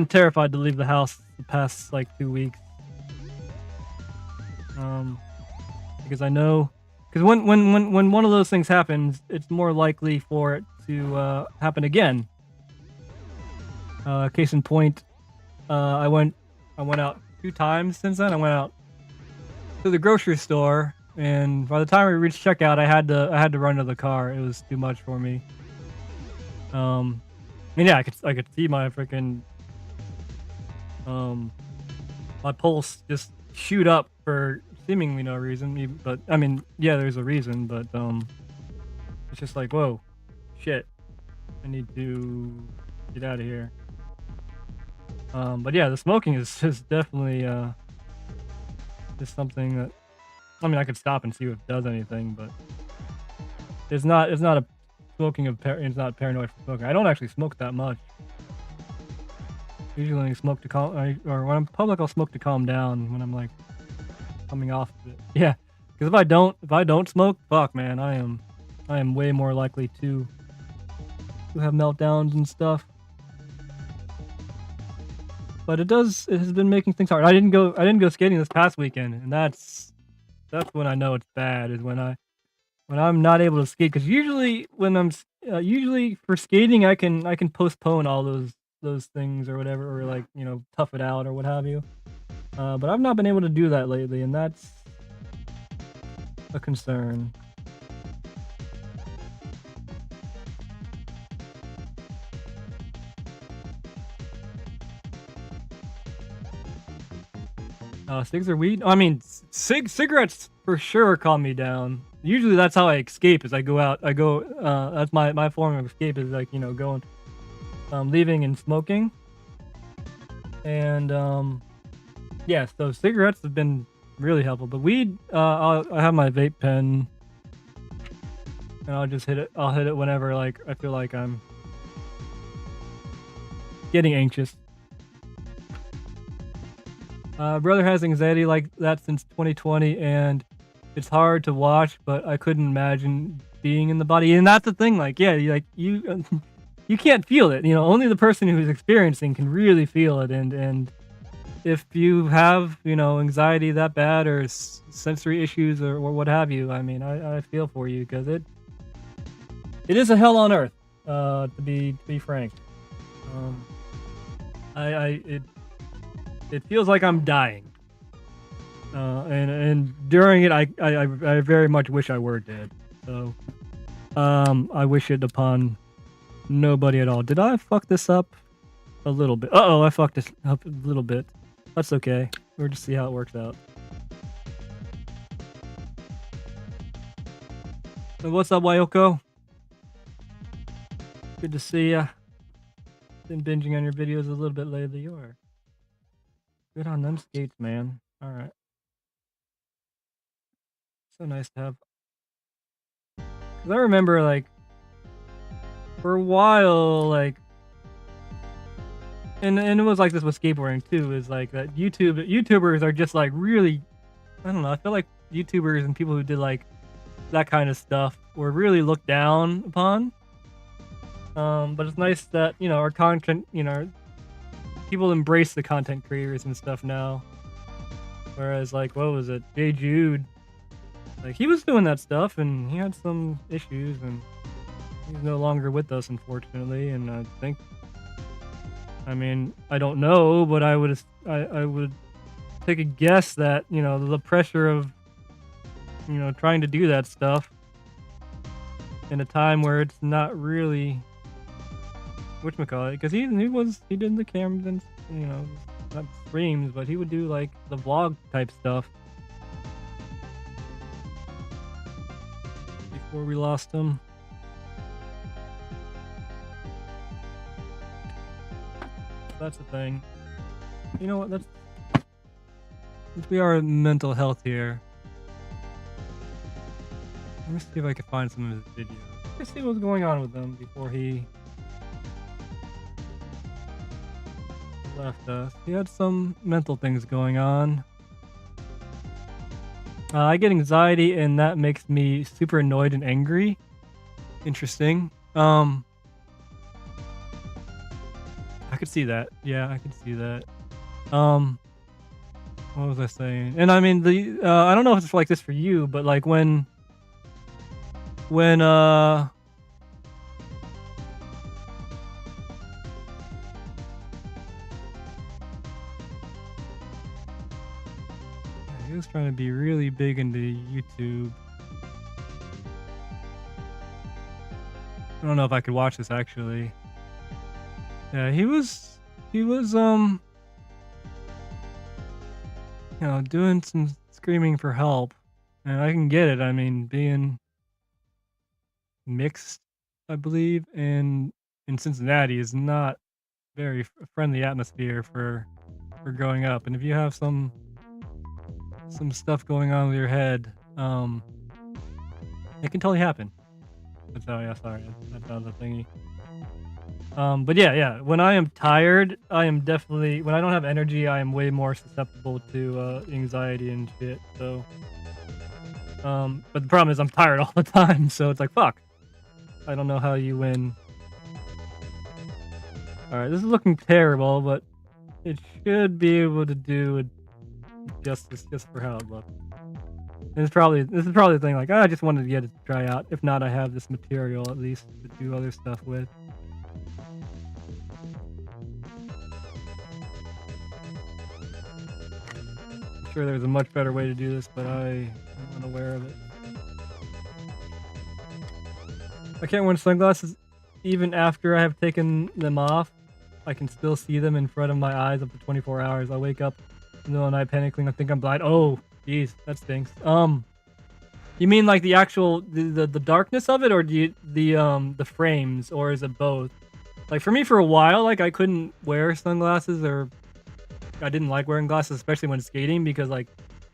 terrified to leave the house the past like 2 weeks. Because I know, because when one of those things happens, it's more likely for it to happen again. Case in point, I went out 2 times since then. I went out to the grocery store, and by the time we reached checkout, I had to run to the car. It was too much for me. I mean, yeah, I could see my freaking my pulse just shoot up for seemingly no reason. But I mean, yeah, there's a reason, but it's just like, whoa, shit, I need to get out of here. But yeah, the smoking is definitely just something that, I mean, I could stop and see if it does anything, but it's not a smoking of it's not paranoid for smoking. I don't actually smoke that much. Usually I smoke to calm, or when I'm public, I'll smoke to calm down when I'm like coming off of it. Yeah, because if I don't smoke, fuck, man, I am way more likely to have meltdowns and stuff. But it has been making things hard. I didn't go skating this past weekend, and that's when I know it's bad, is when I'm not able to skate. Because usually when I'm usually for skating, I can postpone all those things or whatever, or like, you know, tough it out or what have you. But I've not been able to do that lately, and that's a concern. Cigs or weed? I mean, cigarettes for sure calm me down. Usually that's how I escape. Is I go out. That's my form of escape. Is like going, leaving and smoking. And yeah. So cigarettes have been really helpful. But weed, I have my vape pen, and I'll just hit it. I'll hit it whenever like I feel like I'm getting anxious. Brother has anxiety like that since 2020, and it's hard to watch, but I couldn't imagine being in the body. And that's the thing, like, yeah, you can't feel it. Only the person who's experiencing can really feel it. And if you have, anxiety that bad or sensory issues or what have you, I mean, I feel for you because it is a hell on earth, to be frank. It feels like I'm dying, and during it, I very much wish I were dead. So, I wish it upon nobody at all. Did I fuck this up a little bit? Uh-oh, I fucked this up a little bit. That's okay. We'll just see how it works out. So what's up, Wayoko? Good to see ya. Been binging on your videos a little bit lately. You are. Good on them skates, man. All right. So nice to have. 'Cause I remember, like, for a while, like, and it was like this with skateboarding too. Is like that YouTubers are just like really, I don't know. I feel like YouTubers and people who did like that kind of stuff were really looked down upon. But it's nice that our content, people embrace the content creators and stuff now. Whereas, like, what was it? Jay Jude, like, he was doing that stuff and he had some issues and he's no longer with us, unfortunately. And I mean, I don't know, but I would take a guess that, the pressure of, trying to do that stuff in a time where it's not really whatchamacallit, because he did the cameras and not streams, but he would do like the vlog type stuff before we lost him. That's the thing. You know what? Since we are in mental health here, let me see if I can find some of his videos. Let's see what's going on with him before he left us. He had some mental things going on. I get anxiety and that makes me super annoyed and angry. Interesting. I could see that. Yeah, I could see that. What was I saying? And I mean, I don't know if it's like this for you, but like when he was trying to be really big into YouTube. I don't know if I could watch this actually. Yeah, he was doing some screaming for help, and I can get it. I mean, being mixed, I believe, in Cincinnati is not very friendly atmosphere for growing up. And if you have some stuff going on with your head, it can totally happen. That's how, yeah, sorry, that's how the thingy. But yeah, when I am tired, I am definitely, when I don't have energy, I am way more susceptible to anxiety and shit, so. But the problem is I'm tired all the time, so it's like, fuck. I don't know how you win. Alright, this is looking terrible, but it should be able to do justice just for how it looks. This is probably the thing, like, I just wanted to get it to try out. If not, I have this material at least to do other stuff with. I'm sure there's a much better way to do this, but I'm unaware of it. I can't wear sunglasses even after I have taken them off. I can still see them in front of my eyes up to 24 hours. I wake up No, and I panicking. I think I'm blind. Oh, jeez, that stinks. You mean like the actual the darkness of it, or the frames, or is it both? Like for me, for a while, like I couldn't wear sunglasses, or I didn't like wearing glasses, especially when skating, because like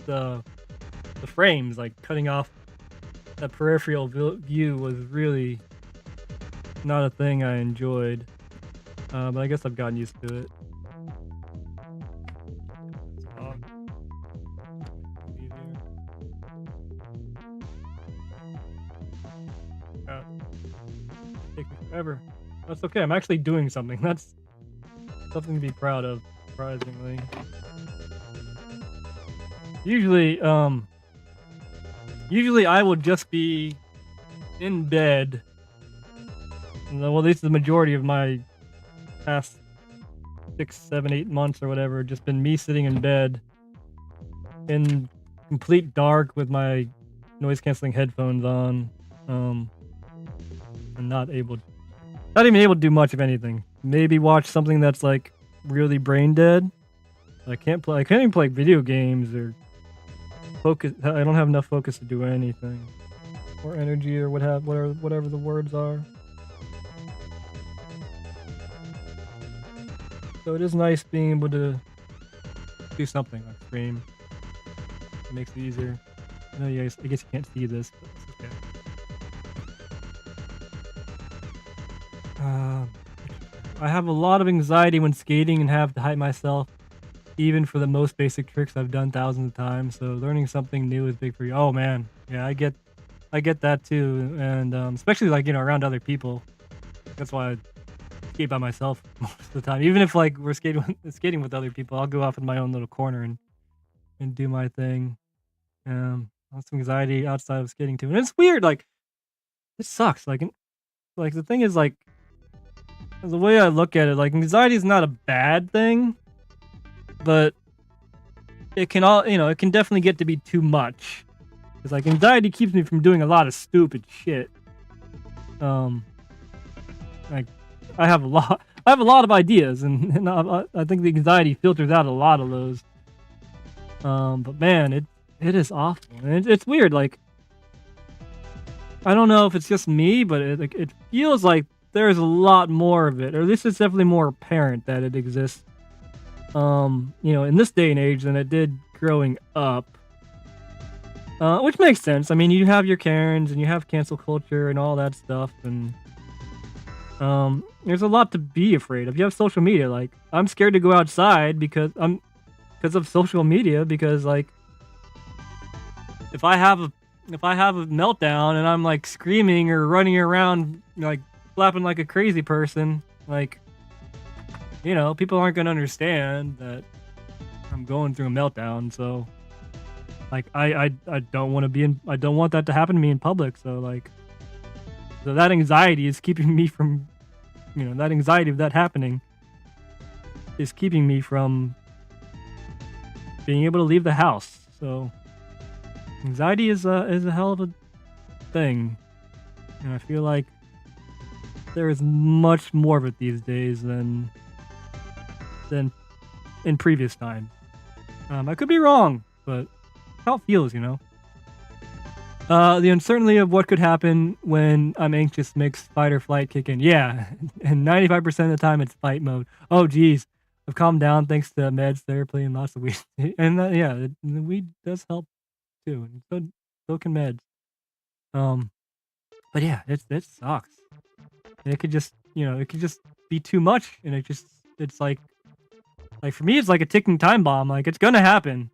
the frames, like cutting off that peripheral view was really not a thing I enjoyed. But I guess I've gotten used to it. Take me forever. That's okay. I'm actually doing something. That's something to be proud of, surprisingly. Usually I will just be in bed. Well, at least the majority of my past 6, 7, 8 months or whatever, just been me sitting in bed in complete dark with my noise canceling headphones on, and not even able to do much of anything. Maybe watch something that's like really brain dead. I can't even play video games or focus. I don't have enough focus to do anything, or energy, or whatever the words are. So it is nice being able to do something like stream. It makes it easier. No, I guess you can't see this, but it's okay. I have a lot of anxiety when skating and have to hype myself, even for the most basic tricks I've done thousands of times. So learning something new is big for you. Oh man, yeah, I get that too, and especially like around other people. That's why I skate by myself most of the time. Even if like we're skating with other people, I'll go off in my own little corner and do my thing. Lots of anxiety outside of skating too, and it's weird. Like it sucks. Like the thing is like. The way I look at it, like anxiety is not a bad thing, but it can it can definitely get to be too much. It's like anxiety keeps me from doing a lot of stupid shit. Like I have a lot of ideas, and I think the anxiety filters out a lot of those. But man, it is awful, and it's weird. Like I don't know if it's just me, but it feels like there's a lot more of it, or at least it's definitely more apparent that it exists, in this day and age than it did growing up. Which makes sense. I mean, you have your Karens and you have cancel culture and all that stuff, and there's a lot to be afraid of. You have social media. Like, I'm scared to go outside because of social media, because like if I have a meltdown and I'm like screaming or running around like flapping like a crazy person, like, people aren't gonna understand that I'm going through a meltdown. So like I don't want that to happen to me in public. So like, so that anxiety is keeping me from, that anxiety of that happening is keeping me from being able to leave the house. So anxiety is a hell of a thing, and I feel like there is much more of it these days than in previous times. I could be wrong, but how it feels, The uncertainty of what could happen when I'm anxious makes fight or flight kick in. Yeah, and 95% of the time it's fight mode. Oh, geez, I've calmed down thanks to meds, therapy, and lots of weed. And the weed does help too, and so can meds. But yeah, it sucks. And it could just be too much, and it's like for me, it's like a ticking time bomb. Like, it's gonna happen.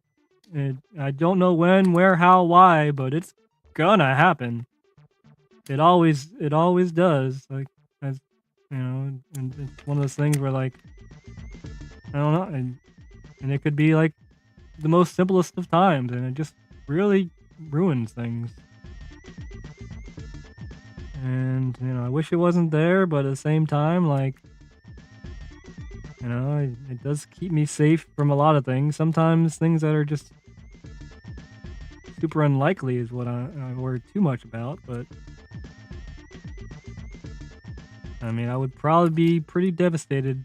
I don't know when, where, how, why, but it's gonna happen. It always does. Like, as and it's one of those things where like, I don't know, and it could be like the most simplest of times, and it just really ruins things. And I wish it wasn't there, but at the same time, like, it does keep me safe from a lot of things. Sometimes things that are just super unlikely is what I worry too much about, but I mean, I would probably be pretty devastated.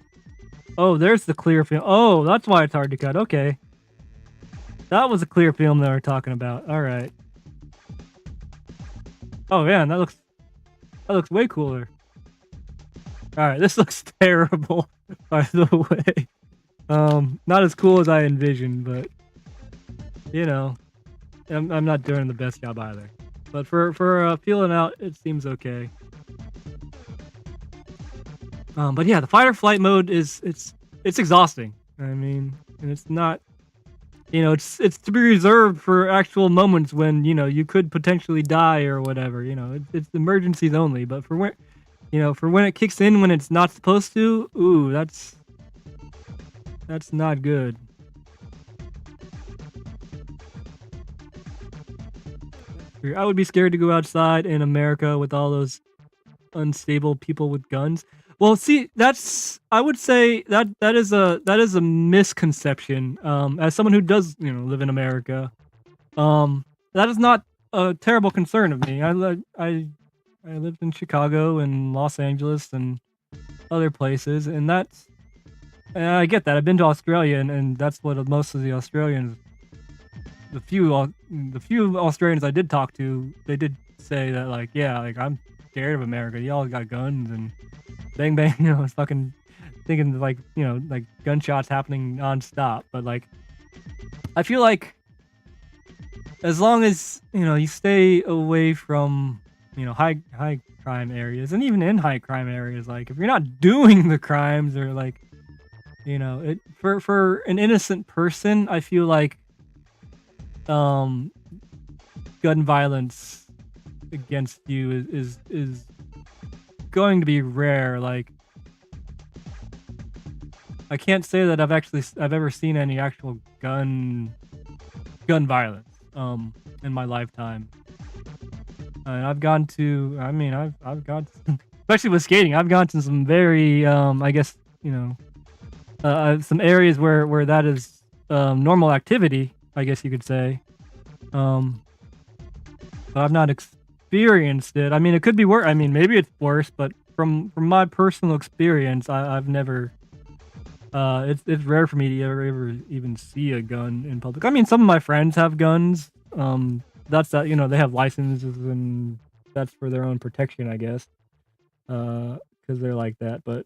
Oh, there's the clear film. Oh, that's why it's hard to cut. Okay. That was a clear film they were talking about. All right. Oh yeah, and that looks way cooler. All right, this looks terrible, by the way. Not as cool as I envisioned, but you know, I'm not doing the best job either. But for feeling out, it seems okay. But yeah, the fight or flight mode it's exhausting. I mean, and it's not, it's to be reserved for actual moments when you could potentially die or whatever. It's emergencies only. But for when it kicks in when it's not supposed to, ooh, that's not good. I would be scared to go outside in America with all those unstable people with guns. Well, see, I would say that is a misconception. As someone who does, live in America, that is not a terrible concern of me. I lived in Chicago and Los Angeles and other places, and I get that. I've been to Australia, and that's what most of the Australians, the few Australians I did talk to, they did say that, like, yeah, like, I'm scared of America. Y'all got guns and bang bang, it's fucking thinking like, like gunshots happening nonstop. But like, I feel like as long as you stay away from high crime areas, and even in high crime areas, like if you're not doing the crimes or like it for an innocent person, I feel like gun violence against you is going to be rare. Like, I can't say that I've ever seen any actual gun violence in my lifetime. And I've gone to, I've gone to, especially with skating, I've gone to some very I guess some areas where that is normal activity, I guess you could say. But I've not experienced it. I mean, it could be worse. I mean, maybe it's worse, but from my personal experience, I've never. It's rare for me to ever even see a gun in public. I mean, some of my friends have guns. That's that. They have licenses, and that's for their own protection, I guess. Because they're like that. But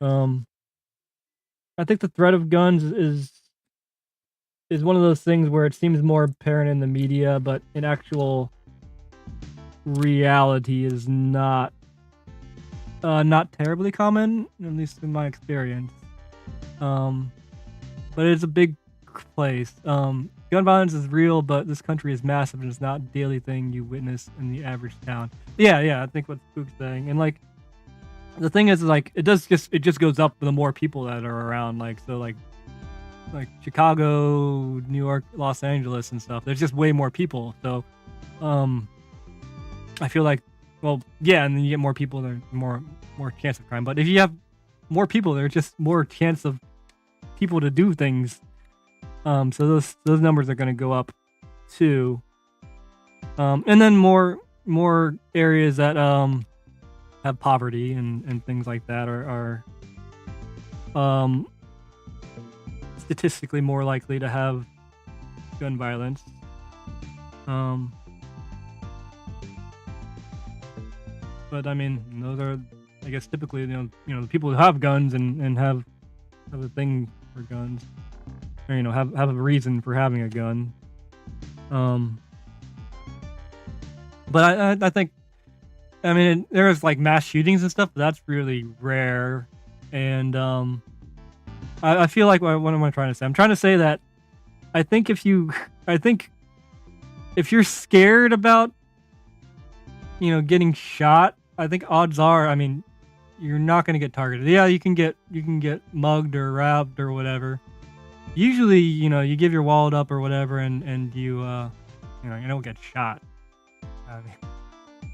I think the threat of guns is one of those things where it seems more apparent in the media, but in actual reality is not terribly common, at least in my experience. But it's a big place. Gun violence is real, but this country is massive, and it's not a daily thing you witness in the average town. Yeah, I think what Spook's saying. And like, the thing is, like, it just goes up the more people that are around. Like, so like Chicago, New York, Los Angeles and stuff, there's just way more people. So I feel like, well, yeah, and then you get more people, there's more chance of crime. But if you have more people, there's just more chance of people to do things. So those numbers are going to go up too. And then more areas that have poverty and things like that are statistically more likely to have gun violence. But I mean, those are, I guess, typically the people who have guns and have a thing for guns, or have a reason for having a gun. But I think, I mean, there's like mass shootings and stuff, but that's really rare. And I feel like, what am I trying to say? I'm trying to say that I think if you're scared about getting shot, I think odds are, I mean, you're not going to get targeted. Yeah, you can get mugged or robbed or whatever. Usually, you give your wallet up or whatever, and you don't get shot. I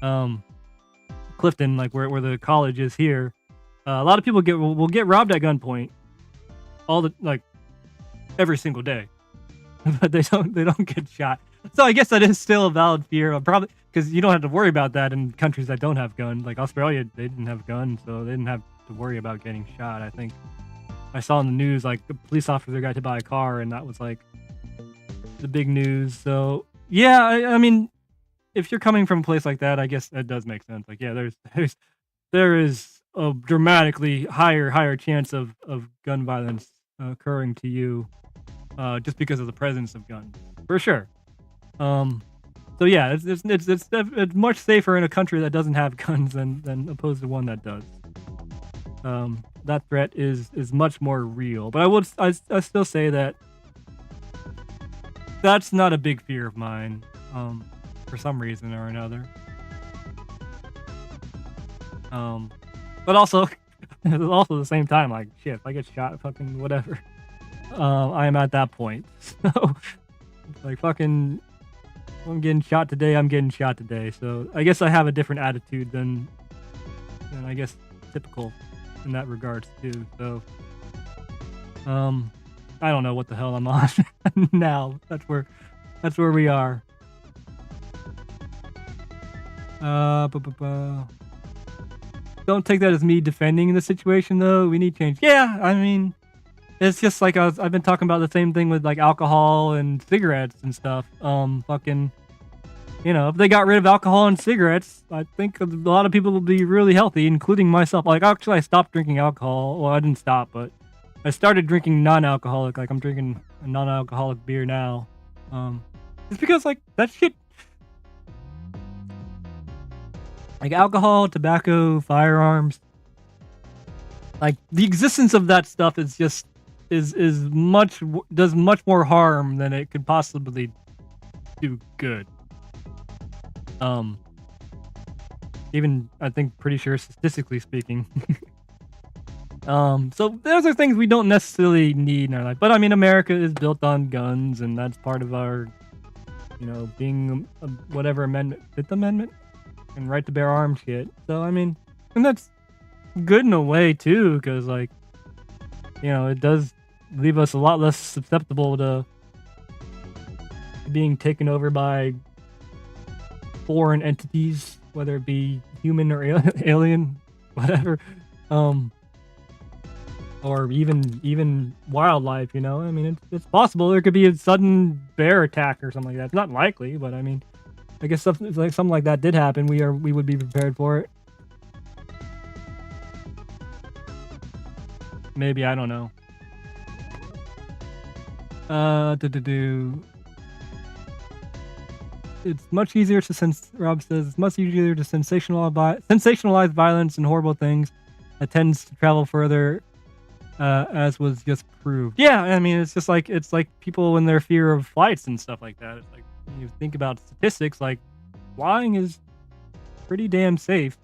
mean, Clifton, like where the college is here, a lot of people will get robbed at gunpoint every single day, but they don't get shot. So I guess that is still a valid fear. Probably because you don't have to worry about that in countries that don't have guns. Like Australia, they didn't have guns, so they didn't have to worry about getting shot. I think I saw in the news, like, a police officer got hit by a car, and that was like the big news. So yeah, I mean, if you're coming from a place like that, I guess that does make sense. Like, yeah, there is a dramatically higher chance of gun violence occurring to you, just because of the presence of guns, for sure. So yeah, it's much safer in a country that doesn't have guns than opposed to one that does. That threat is much more real. But I still say that that's not a big fear of mine, for some reason or another. But also, also at the same time, like, shit, if I get shot, fucking whatever. I am at that point. So, like, fucking, I'm getting shot today, I'm getting shot today. So, I guess I have a different attitude than I guess typical in that regards too. So, I don't know what the hell I'm on now. That's where we are. Don't take that as me defending the situation, though. We need change. Yeah, I mean, it's just like I've been talking about the same thing with like alcohol and cigarettes and stuff. Fucking, you know, if they got rid of alcohol and cigarettes, I think a lot of people would be really healthy, including myself. Like, actually, I stopped drinking alcohol. Well, I didn't stop, but I started drinking non-alcoholic. Like, I'm drinking a non-alcoholic beer now. It's because, like, that shit, like alcohol, tobacco, firearms, like the existence of that stuff is just does much more harm than it could possibly do good. Even I think pretty sure statistically speaking. So those are things we don't necessarily need in our life. But I mean, America is built on guns, and that's part of our, you know, being whatever amendment, Fifth Amendment, and right to bear arms shit. So I mean, and that's good in a way too, because like, you know, it does leave us a lot less susceptible to being taken over by foreign entities, whether it be human or alien, whatever, or even wildlife. You know, I mean, it's possible there could be a sudden bear attack or something like that. It's not likely, but I mean, I guess something like that did happen. We would be prepared for it. Maybe, I don't know. It's much easier to Rob says it's much easier to sensationalize violence and horrible things. That tends to travel further, as was just proved. Yeah, I mean, it's like people in their fear of flights and stuff like that. It's like, when you think about statistics, like flying is pretty damn safe.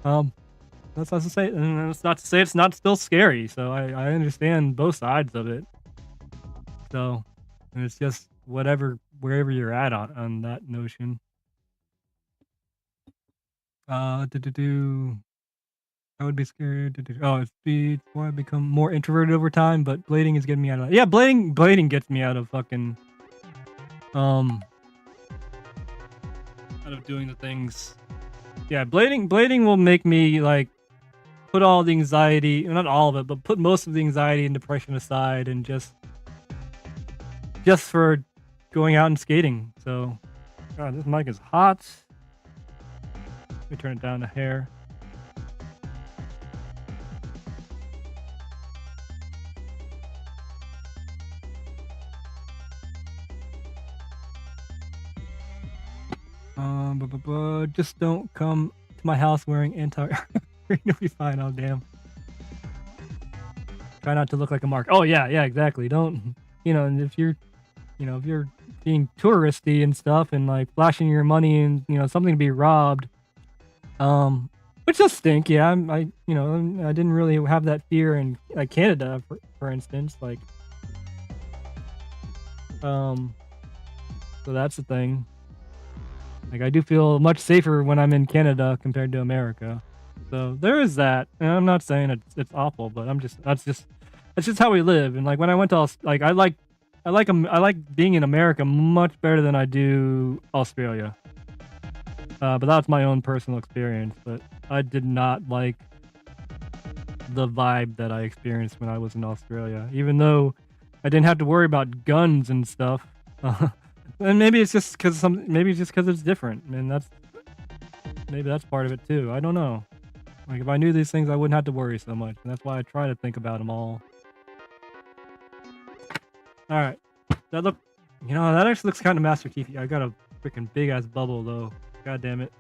That's not to say, and that's not to say it's not still scary. So I understand both sides of it. So, and it's just wherever you're at on that notion. I would be scared. It's why I become more introverted over time, but blading is getting me out of that. Yeah, blading gets me out of fucking out of doing the things. Yeah, blading will make me like put all the anxiety, not all of it, but put most of the anxiety and depression aside, and just for going out and skating. So, God, this mic is hot. Let me turn it down a hair. Just don't come to my house wearing You'll be fine. Oh, damn. Try not to look like a mark. Oh, yeah, exactly. Don't, you know, and if you're being touristy and stuff and like flashing your money and, you know, something to be robbed, which does stink. Yeah, I didn't really have that fear in like Canada, for instance, like, so that's the thing. Like, I do feel much safer when I'm in Canada compared to America. So there is that. And I'm not saying it's awful, but that's just how we live. And like when I went to like I like being in America much better than I do Australia. But that's my own personal experience. But I did not like the vibe that I experienced when I was in Australia. Even though I didn't have to worry about guns and stuff. And maybe it's just because it's different. And maybe that's part of it too. I don't know. Like if I knew these things, I wouldn't have to worry so much. And that's why I try to think about them all. All right, that actually looks kind of Master Chief. I got a freaking big ass bubble though. God damn it.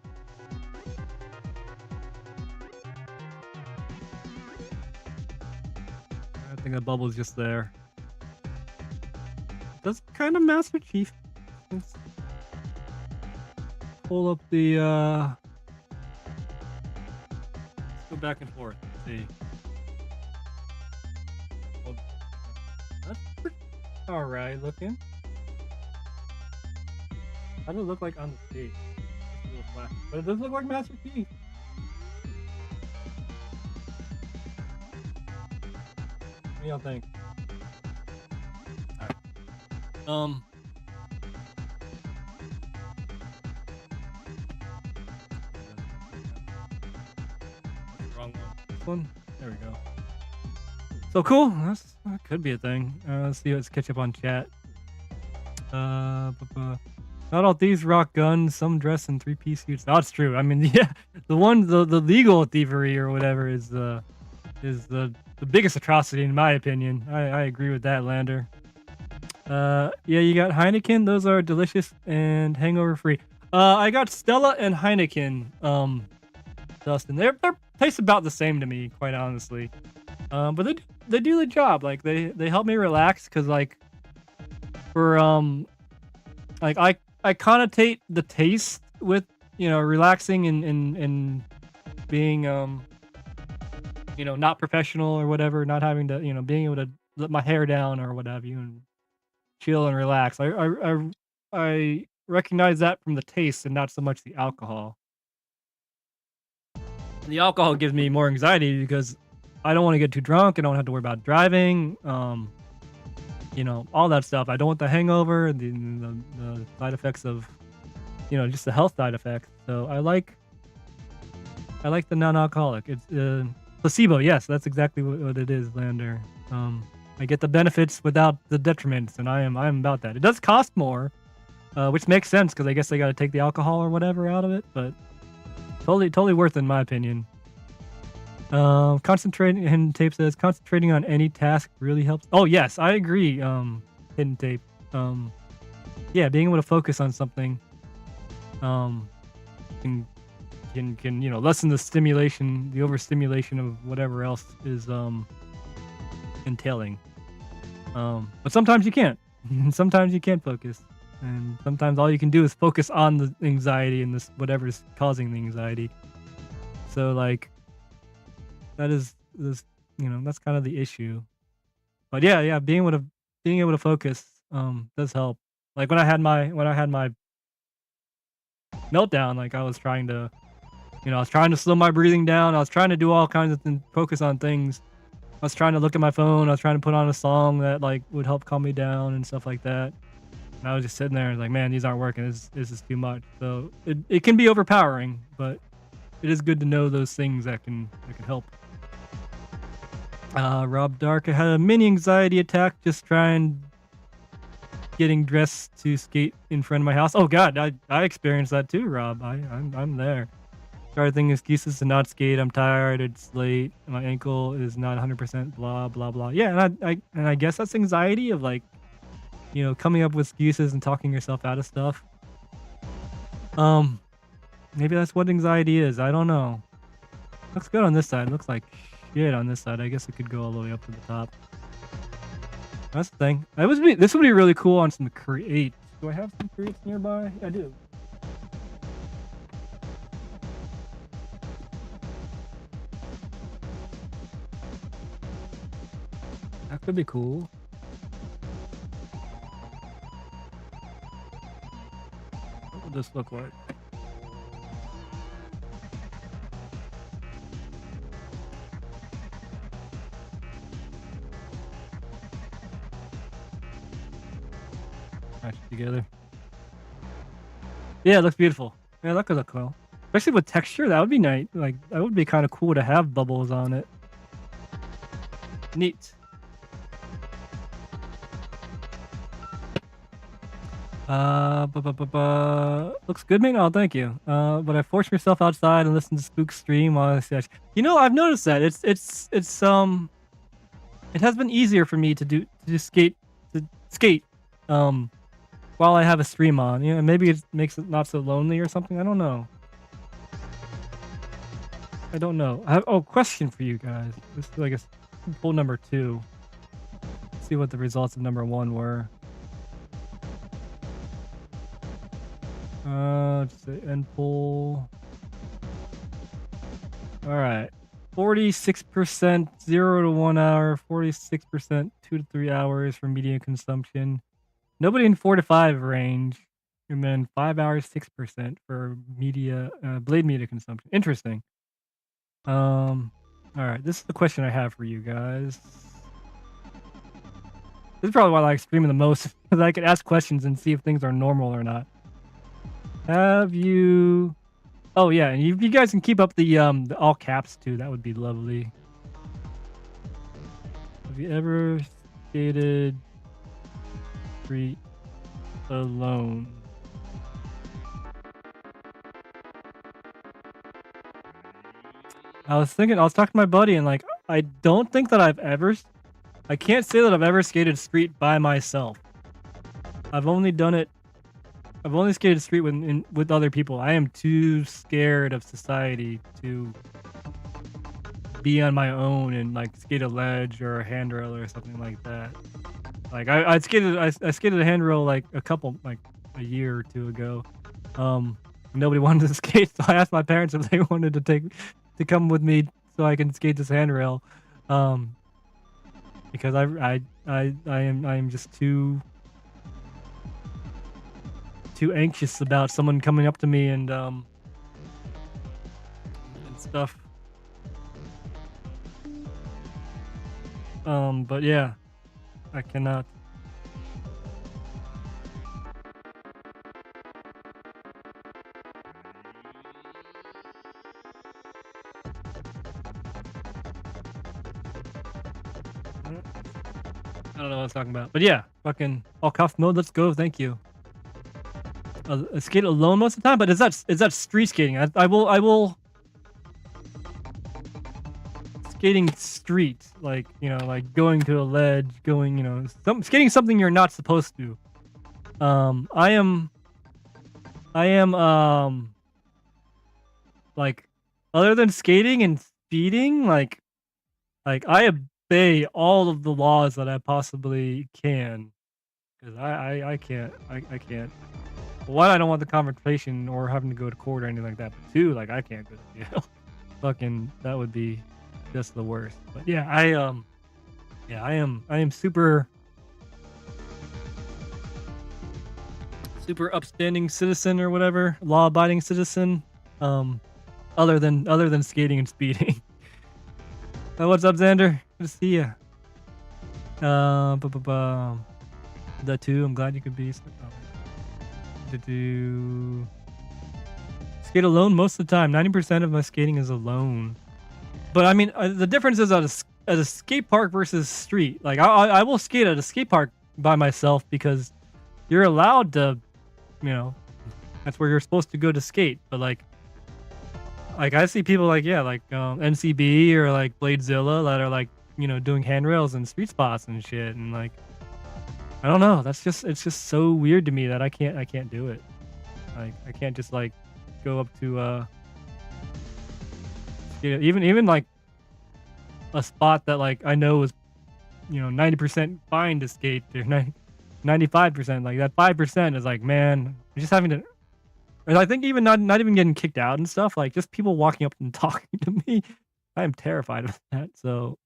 I think that bubble's just there. That's kind of Master Chief. Let's pull up the let's go back and forth. Let's see. That's pretty alright looking. How does it look like on the stage? It's a little flat. But it does look like Master Chief. What do y'all think? Alright. Wrong one. This one? There we go. So cool. That could be a thing. Let's see. Let's catch up on chat. Not all thieves rock guns. Some dress in three-piece suits. That's true. I mean, yeah, the legal thievery or whatever is the biggest atrocity in my opinion. I agree with that, Lander. Yeah, you got Heineken. Those are delicious and hangover free. I got Stella and Heineken. Dustin, they taste about the same to me, quite honestly. But they do the job. Like they help me relax because like for like I connotate the taste with relaxing and being not professional or whatever, not having to being able to let my hair down or what have you and chill and relax. I recognize that from the taste and not so much the alcohol. The alcohol gives me more anxiety because I don't want to get too drunk. I don't have to worry about driving. All that stuff. I don't want the hangover, the side effects of, just the health side effects. So I like the non-alcoholic. It's placebo. Yes, that's exactly what it is, Lander. I get the benefits without the detriments, and I'm about that. It does cost more, which makes sense because I guess they got to take the alcohol or whatever out of it, but totally worth it in my opinion. Hidden Tape says concentrating on any task really helps. Oh yes, I agree. Hidden Tape. Yeah, being able to focus on something, can lessen the stimulation, the overstimulation of whatever else is entailing. But sometimes you can't. Sometimes you can't focus, and sometimes all you can do is focus on the anxiety and this whatever's causing the anxiety. So like. That is this, that's kind of the issue. But yeah, being able to focus does help. Like when I had my meltdown, like I was trying to slow my breathing down. I was trying to do all kinds of things, focus on things. I was trying to look at my phone. I was trying to put on a song that like would help calm me down and stuff like that. And I was just sitting there and like, man, these aren't working. This is too much. So it can be overpowering, but it is good to know those things that can help. Rob Dark, I had a mini anxiety attack just getting dressed to skate in front of my house. Oh god, I experienced that too, Rob. I'm there. Started thinking excuses to not skate. I'm tired. It's late. My ankle is not 100%. Blah blah blah. Yeah, and I guess that's anxiety of like, coming up with excuses and talking yourself out of stuff. Maybe that's what anxiety is. I don't know. Looks good on this side. Looks like shit on this side. I guess it could go all the way up to the top. That's the thing. This would be really cool on some creates. Do I have some creates nearby? I do. That could be cool. What would this look like? Together. Yeah, it looks beautiful. Yeah, that could look cool. Especially with texture, that would be nice. Like, that would be kind of cool to have bubbles on it. Neat. Looks good, man. Oh, thank you. But I force myself outside and listen to Spook stream while I sketch. You know, I've noticed that it has been easier for me to skate, while I have a stream on. You know, maybe it makes it not so lonely or something. I don't know. Question for you guys. This is, I guess, poll number 2. Let's see what the results of number 1 were. Just say end poll. All right. 46% 0 to 1 hour, 46% 2 to 3 hours for media consumption. Nobody in 4 to 5 range, and then 5 hours 6% for media blade media consumption. Interesting. All right. This is the question I have for you guys. This is probably why I like streaming the most, because I can ask questions and see if things are normal or not. Have you? Oh yeah, and you guys can keep up the all caps too. That would be lovely. Have you ever skated street alone? I was talking to my buddy, and like, I don't think that I can't say that I've ever skated street by myself. I've only skated street with other people. I am too scared of society to be on my own and like skate a ledge or a handrail or something like that. Like I skated a handrail like a year or 2 ago. Nobody wanted to skate, so I asked my parents if they wanted to come with me so I can skate this handrail. Because I am just too anxious about someone coming up to me and stuff. But yeah, I cannot. I don't know what I was talking about, but yeah, fucking all cuff mode. Let's go. Thank you. I skate alone most of the time, but is that street skating? I will skating street, like, you know, like going to a ledge, going, you know, skating something you're not supposed to. I am like, other than skating and speeding, like I obey all of the laws that I possibly can, because I can't. One, I don't want the confrontation or having to go to court or anything like that. But 2, like, I can't go to jail. Fucking, that would be just the worst. But yeah, I am super upstanding citizen or whatever, law-abiding citizen. Other than skating and speeding. What's up, Xander? Good to see ya. That too. I'm glad you could be. To do skate alone most of the time. 90% of my skating is alone. But I mean, the difference is at a skate park versus street. Like I will skate at a skate park by myself because you're allowed to, you know, that's where you're supposed to go to skate. But like I see people like NCB or like Bladezilla that are like, you know, doing handrails and street spots and shit, and like, I don't know. It's just so weird to me that I can't do it. Like I can't just like go up to even like a spot that like I know is, you know, 90% fine to skate, or 95%. Like that 5% is like, man, I'm just having to. And I think even not even getting kicked out and stuff, like just people walking up and talking to me, I am terrified of that. So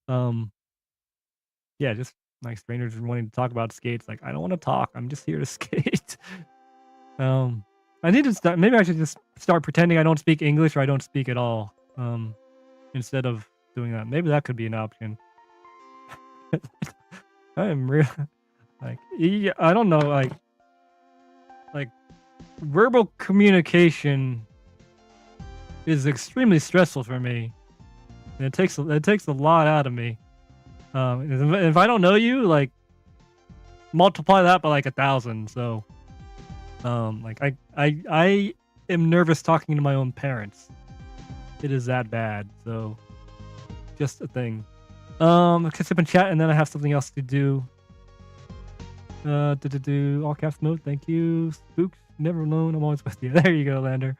yeah, just like strangers wanting to talk about skates, like I don't want to talk. I'm just here to skate. I need to start. Maybe I should just start pretending I don't speak English or I don't speak at all. Instead of doing that, maybe that could be an option. I am real. Like I don't know. Like verbal communication is extremely stressful for me, and it takes a lot out of me. If I don't know you, like multiply that by like 1,000. So Like I am nervous talking to my own parents. It is that bad. So just a thing. I catch up and chat, and then I have something else to do. All caps mode. Thank you. Spooks. Never alone. I'm always with you. There you go, Lander.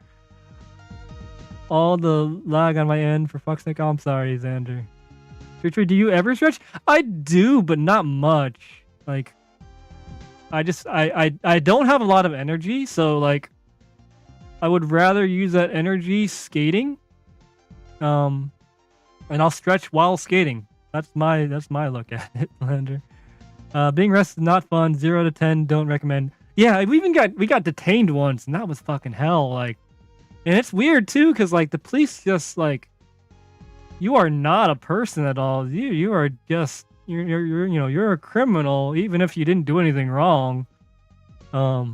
All the lag on my end, for fuck's sake. Oh, I'm sorry, Xander. Tree, do you ever stretch? I do, but not much. Like, I don't have a lot of energy, so like, I would rather use that energy skating. And I'll stretch while skating. That's my look at it, Lander. Being rested not fun. 0 to 10, don't recommend. Yeah, we got detained once, and that was fucking hell. Like, and it's weird too, because like the police just like, you are not a person at all. You are just you're a criminal, even if you didn't do anything wrong. Like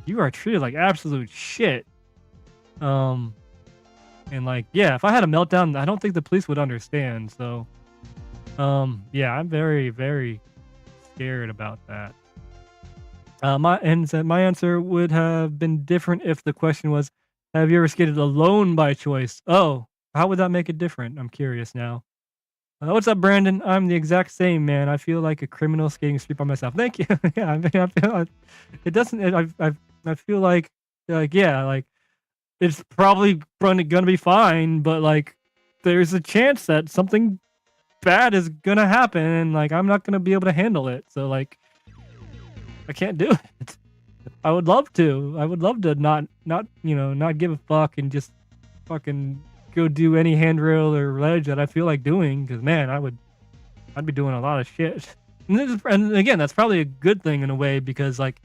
you are treated like absolute shit. And like, yeah, if I had a meltdown, I don't think the police would understand. So, yeah, I'm very, very scared about that. My answer would have been different if the question was, have you ever skated alone by choice? Oh, how would that make it different? I'm curious now. What's up, Brandon? I'm the exact same, man. I feel like a criminal skating the street by myself. Thank you. Yeah, I mean, I feel like it doesn't. I feel like yeah, like it's probably gonna be fine, but like there's a chance that something bad is gonna happen, and like I'm not gonna be able to handle it. So like I can't do it. I would love to. I would love to not give a fuck and just fucking go do any handrail or ledge that I feel like doing, because man, I'd be doing a lot of shit. And again, that's probably a good thing in a way, because like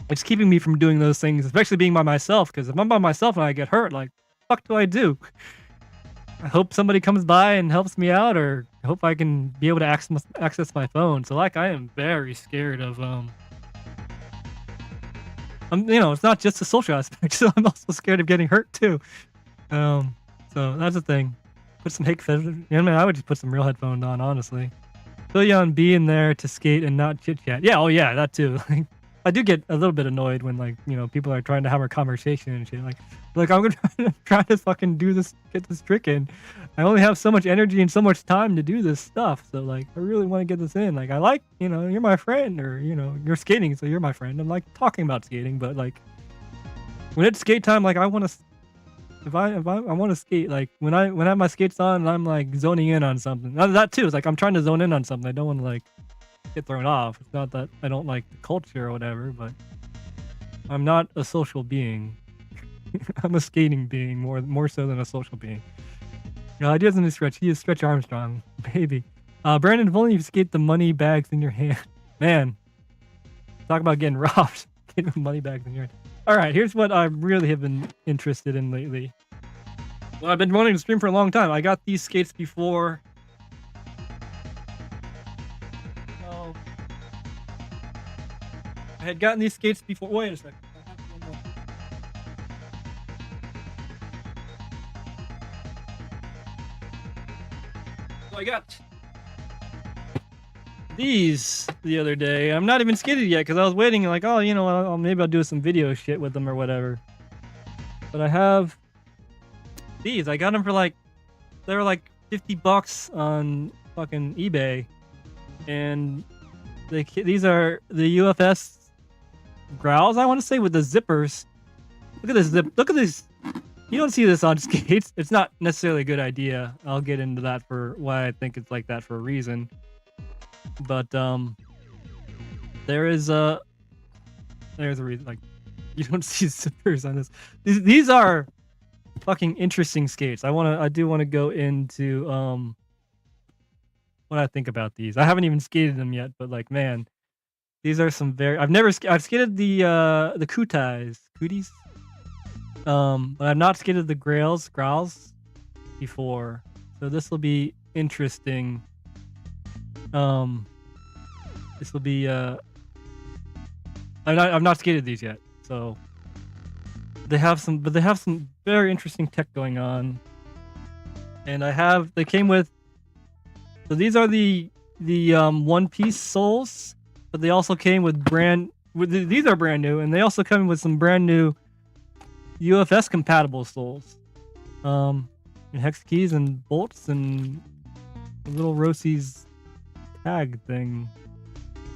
it's keeping me from doing those things, especially being by myself, because if I'm by myself and I get hurt, like fuck do I do? I hope somebody comes by and helps me out, or I hope I can be able to access my phone. So like I am very scared of it's not just the social aspect, so I'm also scared of getting hurt too. So that's the thing. Put some I would just put some real headphones on, honestly. Feel you on being there to skate and not chit chat. Yeah, oh yeah, that too. I do get a little bit annoyed when like, people are trying to have a conversation and shit. Like I'm gonna try to fucking do this, get this trick in. I only have so much energy and so much time to do this stuff. So like, I really want to get this in. Like I like, you're my friend, or you're skating, so you're my friend. I'm like talking about skating, but like when it's skate time, like I want to. If I want to skate, like when I have my skates on and I'm like zoning in on something. That too. It's like I'm trying to zone in on something. I don't want to like get thrown off. It's not that I don't like the culture or whatever, but I'm not a social being. I'm a skating being more so than a social being. He doesn't stretch. He is Stretch Armstrong, baby. Brandon, if only you skate the money bags in your hand. Man, talk about getting robbed. Getting money bags in your hand. All right, here's what I really have been interested in lately. Well, I've been wanting to stream for a long time. I got these skates before. Oh. I had gotten these skates before. Wait a second. So I got these the other day. I'm not even skated yet because I was waiting like, oh, maybe I'll do some video shit with them or whatever. But I have these. I got them for they were like $50 on fucking eBay, and these are the UFS growls, I want to say, with the zippers. Look at this zip. Look at this. You don't see this on skates. It's not necessarily a good idea. I'll get into that for why I think it's like that for a reason. But there's a reason. Like, you don't see zippers on this. These are fucking interesting skates. I do want to go into what I think about these. I haven't even skated them yet, but like, man, these are some I've skated the cooties, but I've not skated the growls before, so this will be interesting. This will be I've not skated these yet, so they have some very interesting tech going on. And they came with, so these are the one piece soles, but they also came with brand these are brand new, and they also come with some brand new UFS compatible soles, and hex keys and bolts and little Rosie's tag thing,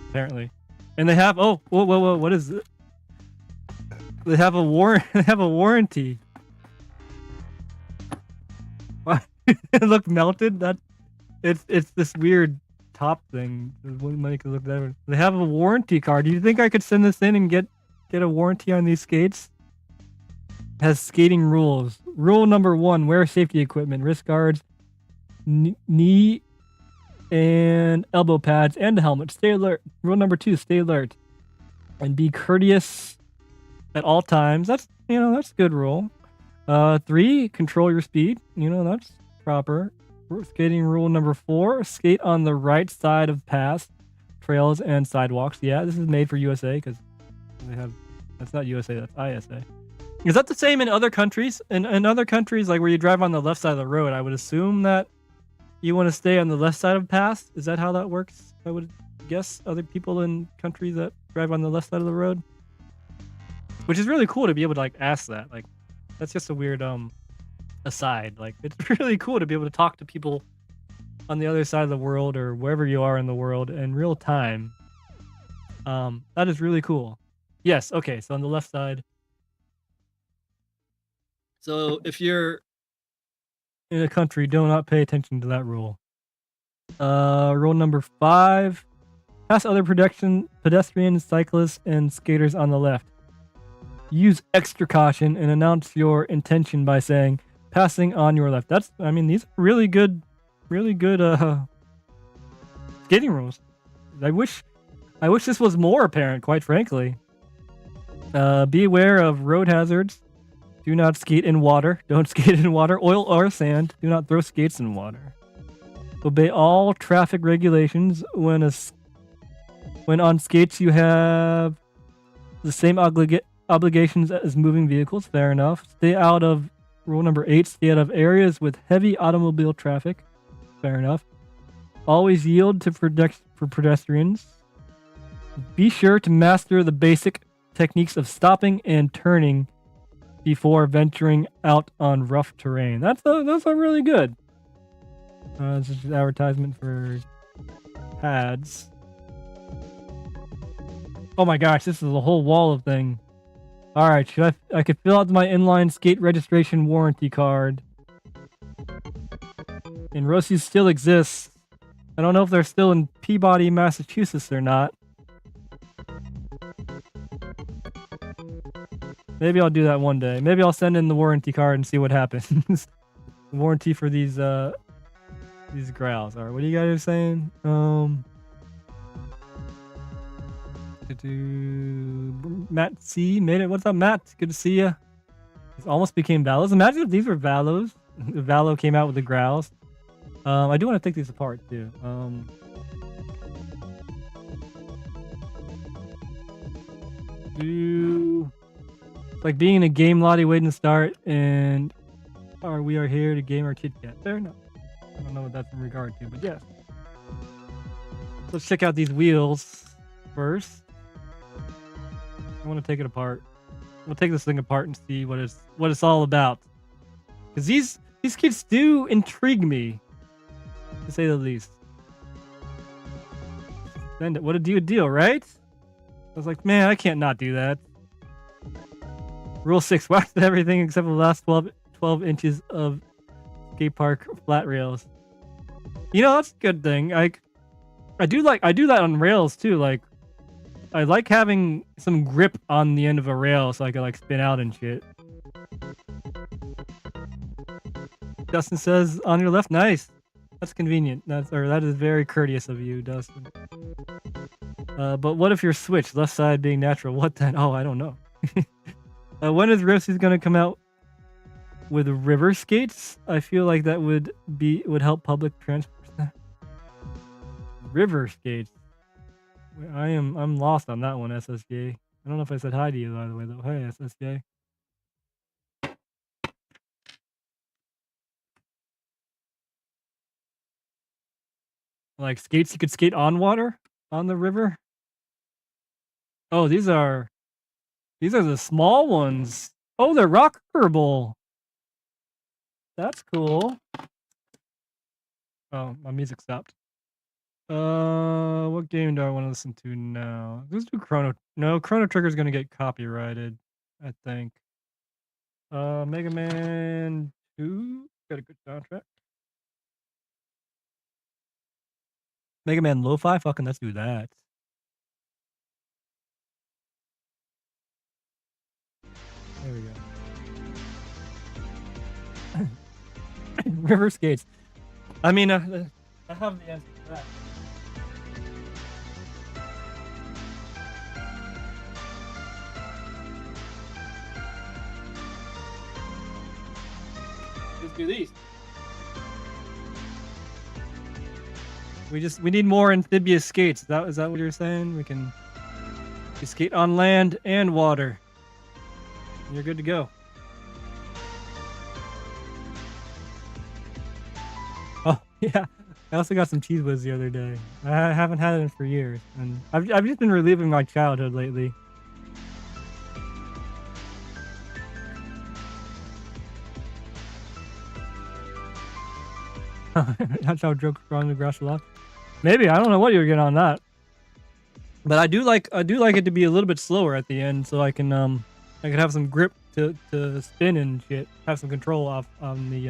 apparently. And they have whoa, what is it? They have a they have a warranty. It looked melted. That it's this weird top thing. Money could look better. They have a warranty card. Do you think I could send this in and get a warranty on these skates? It has skating rules. Rule number 1: wear safety equipment, wrist guards, knee and elbow pads, and a helmet. Stay alert. Rule number 2: stay alert and be courteous at all times. That's that's a good rule. 3: control your speed. That's proper. Skating rule number 4: skate on the right side of paths, trails, and sidewalks. Yeah, this is made for USA because they have. That's not USA. That's ISA. Is that the same in other countries? In other countries, like where you drive on the left side of the road, I would assume that you want to stay on the left side of paths. Is that how that works? I would guess other people in countries that drive on the left side of the road. Which is really cool to be able to like ask that. Like, that's just a weird aside. Like, it's really cool to be able to talk to people on the other side of the world or wherever you are in the world in real time. That is really cool. Yes. Okay. So on the left side. So if you're in a country, do not pay attention to that rule. Rule number 5: pass other pedestrians, cyclists, and skaters on the left. Use extra caution and announce your intention by saying passing on your left. These are really good skating rules. I wish this was more apparent, quite frankly. Be aware of road hazards. Do not skate in water. Don't skate in water, oil, or sand. Do not throw skates in water. Obey all traffic regulations. When on skates, you have the same obligations as moving vehicles. Fair enough. Stay out of rule number 8. Stay out of areas with heavy automobile traffic. Fair enough. Always yield for pedestrians. Be sure to master the basic techniques of stopping and turning before venturing out on rough terrain. Those are really good. This is an advertisement for pads. Oh my gosh, this is a whole wall of thing. All right, I could fill out my inline skate registration warranty card. And Rosie's still exists. I don't know if they're still in Peabody, Massachusetts or not. Maybe I'll do that one day. Maybe I'll send in the warranty card and see what happens. Warranty for these growls. All right, what are you guys saying? Matt C made it. What's up, Matt? Good to see you. This almost became Valos. Imagine if these were Valos. If Valo came out with the growls. I do want to take these apart too. Like being in a game lobby waiting to start, and we are here to game our Kit Kat. Fair enough. I don't know what that's in regard to, but yes. Let's check out these wheels first. I want to take it apart. We'll take this thing apart and see what it's all about. Because these kits do intrigue me, to say the least. What a deal, right? I was like, man, I can't not do that. Rule 6: wax everything except for the last 12 inches of skate park flat rails. That's a good thing. I do that on rails too. Like, I like having some grip on the end of a rail so I can like spin out and shit. Dustin says on your left, nice. That's convenient. That is very courteous of you, Dustin. But what if you're switched, left side being natural? What then? Oh, I don't know. When is Rosie's gonna come out with river skates? I feel like that would help public transport. River skates. I'm lost on that one, SSJ. I don't know if I said hi to you, by the way, though. Hey, SSJ. Like skates you could skate on water? On the river? Oh, these are the small ones. Oh, they're rockerable. That's cool. Oh, my music stopped. What game do I want to listen to now? Let's do Chrono. No, Chrono Trigger's gonna get copyrighted, I think. Mega Man 2 got a good soundtrack. Mega Man Lo-Fi, fucking let's do that. There we go. River skates. I mean, I have the answer to that. Let's do these. We need more amphibious skates. Is that what you're saying? We skate on land and water. And you're good to go. Oh yeah, I also got some Cheese Whiz the other day. I haven't had it for years, and I've just been reliving my childhood lately. That's how Joker on the grass a lot. Maybe I don't know what you're getting on that, but I do like it to be a little bit slower at the end, so I can have some grip to spin and shit, have some control off on the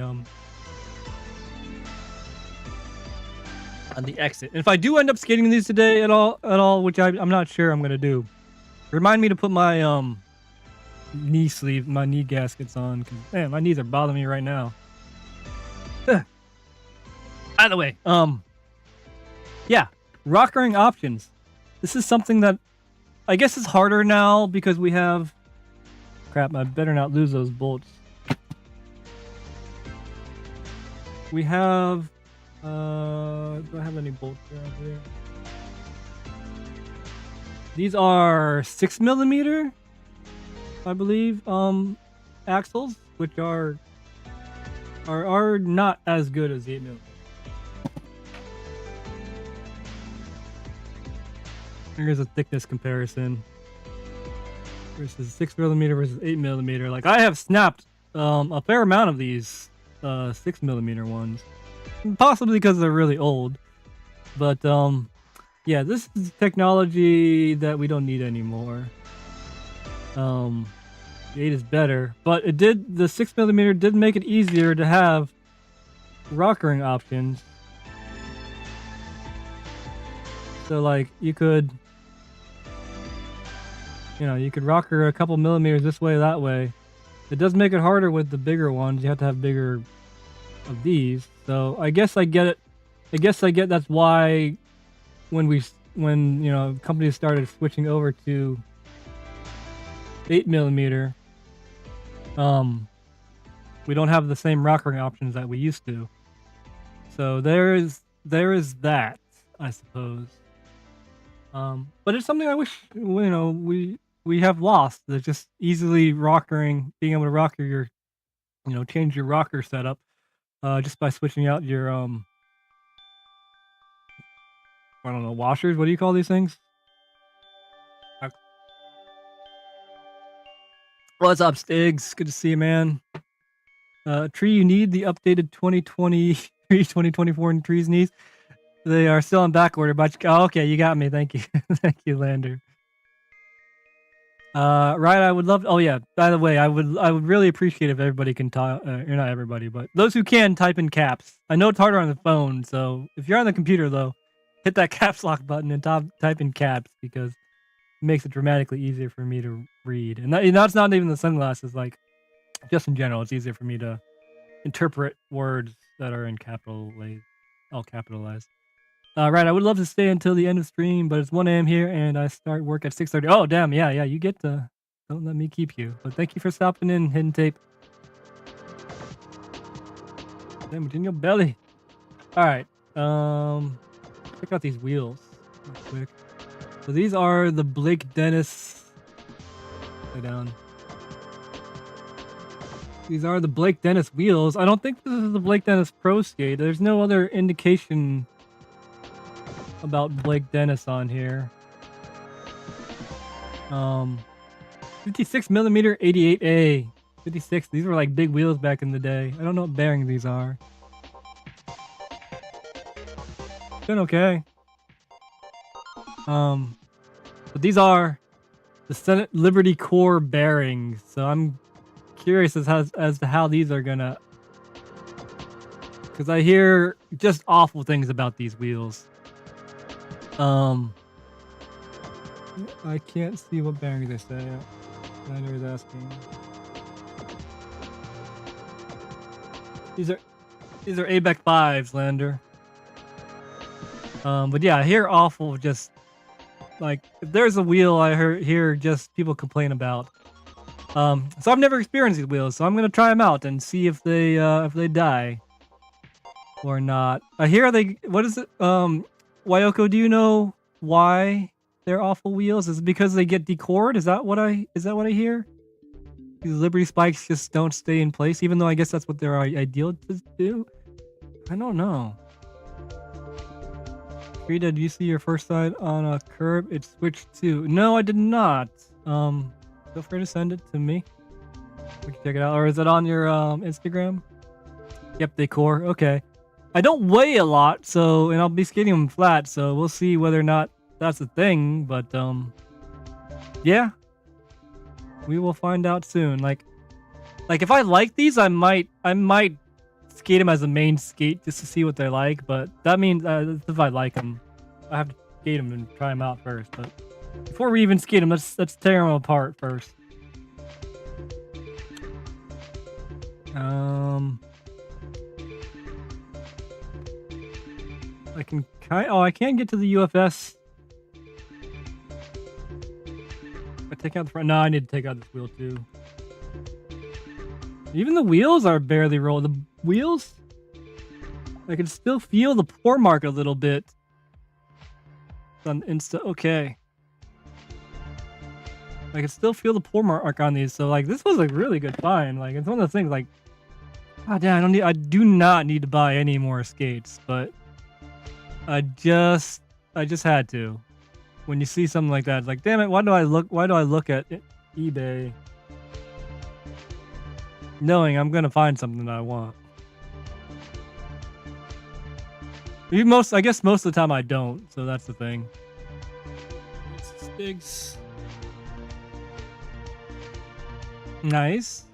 exit. And if I do end up skating these today at all, which I'm not sure I'm gonna do, remind me to put my knee gaskets on, because man, my knees are bothering me right now. By the way, yeah, rockering options. This is something that I guess is harder now because we have. Crap! I better not lose those bolts. We have. Do I have any bolts around here? These are 6mm, I believe, axles, which are not as good as the 8mm. Here's a thickness comparison versus 6mm versus 8mm. Like I have snapped a fair amount of these 6mm ones, possibly because they're really old. But yeah, this is technology that we don't need anymore. The 8 is better, but the 6mm did make it easier to have rockering options. So like you could rocker a couple millimeters this way, that way. It does make it harder with the bigger ones. You have to have bigger of these. So I guess I get it. I guess I get that's why when companies started switching over to 8mm, we don't have the same rockering options that we used to. So there is that, I suppose. But it's something I wish we have lost. That's just easily being able to rocker your, change your rocker setup, just by switching out your I don't know, washers. What do you call these things? What's up, Stiggs? Good to see you, man. Tree, you need the updated 2024 Trees knees. They are still on back order, but okay, you got me. Thank you. Thank you, Lander. Right, I would love. Oh yeah, by the way, I would really appreciate if everybody can type. Not everybody, but those who can type in caps. I know it's harder on the phone, so if you're on the computer though, hit that caps lock button and type in caps, because it makes it dramatically easier for me to read. And that's not even the sunglasses. Like, just in general, it's easier for me to interpret words that are in all capitalized. Right, I would love to stay until the end of stream, but it's 1 a.m. here, and I start work at 6:30. Oh, damn, yeah, you get to... Don't let me keep you. But thank you for stopping in, Hidden Tape. Damn, it's in your belly. Alright, check out these wheels real quick. So these are the Blake Dennis... Lay down. These are the Blake Dennis wheels. I don't think this is the Blake Dennis Pro Skate. There's no other indication about Blake Dennis on here. 56 millimeter 88A. 56. These were like big wheels back in the day. I don't know what bearings these are. It's been okay. But these are the Senate Liberty Core bearings. So I'm curious as to how these are gonna, because I hear just awful things about these wheels. I can't see what bearings they say. Lander is asking. These are ABEC 5s, Lander. But yeah, I hear awful, just like if there's a wheel I hear just people complain about. So I've never experienced these wheels, so I'm gonna try them out and see if they die or not. I hear they. What is it? Wyoko, do you know why they're awful wheels? Is it because they get decored? Is that what I hear? These Liberty spikes just don't stay in place, even though I guess that's what they're ideal to do. I don't know. Frida, do you see your first side on a curb? It switched to. No, I did not. Feel free to send it to me. We can check it out. Or is it on your Instagram? Yep, decor. Okay. I don't weigh a lot, and I'll be skating them flat, so we'll see whether or not that's a thing. But yeah, we will find out soon. Like if I like these, I might skate them as a main skate just to see what they're like. But that means if I like them, I have to skate them and try them out first. But before we even skate them, let's tear them apart first. I can't get to the UFS. I take out the front. No, I need to take out this wheel too. Even the wheels are barely rolled. The wheels, I can still feel the pour mark a little bit. On Insta, okay. I can still feel the pour mark on these. So like, this was a really good find. Like, it's one of the things like, God damn, I do not need to buy any more skates, but I just had to. When you see something like that, it's like, damn it, why do I look at eBay knowing I'm gonna find something that I want? I guess most of the time I don't, so that's the thing. Stigs. Nice.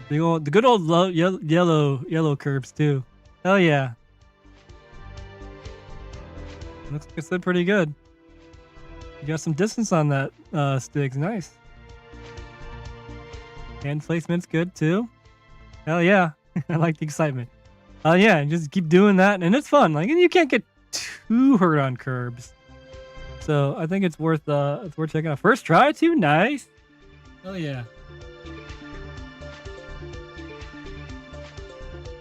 The good old yellow curbs too. Hell yeah. Looks like it's pretty good. You got some distance on that Stigs. Nice. Hand placement's good too. Hell yeah. I like the excitement. Yeah, just keep doing that, and it's fun. Like, and you can't get too hurt on curbs, so I think it's worth checking out. First try too. Nice. Hell yeah.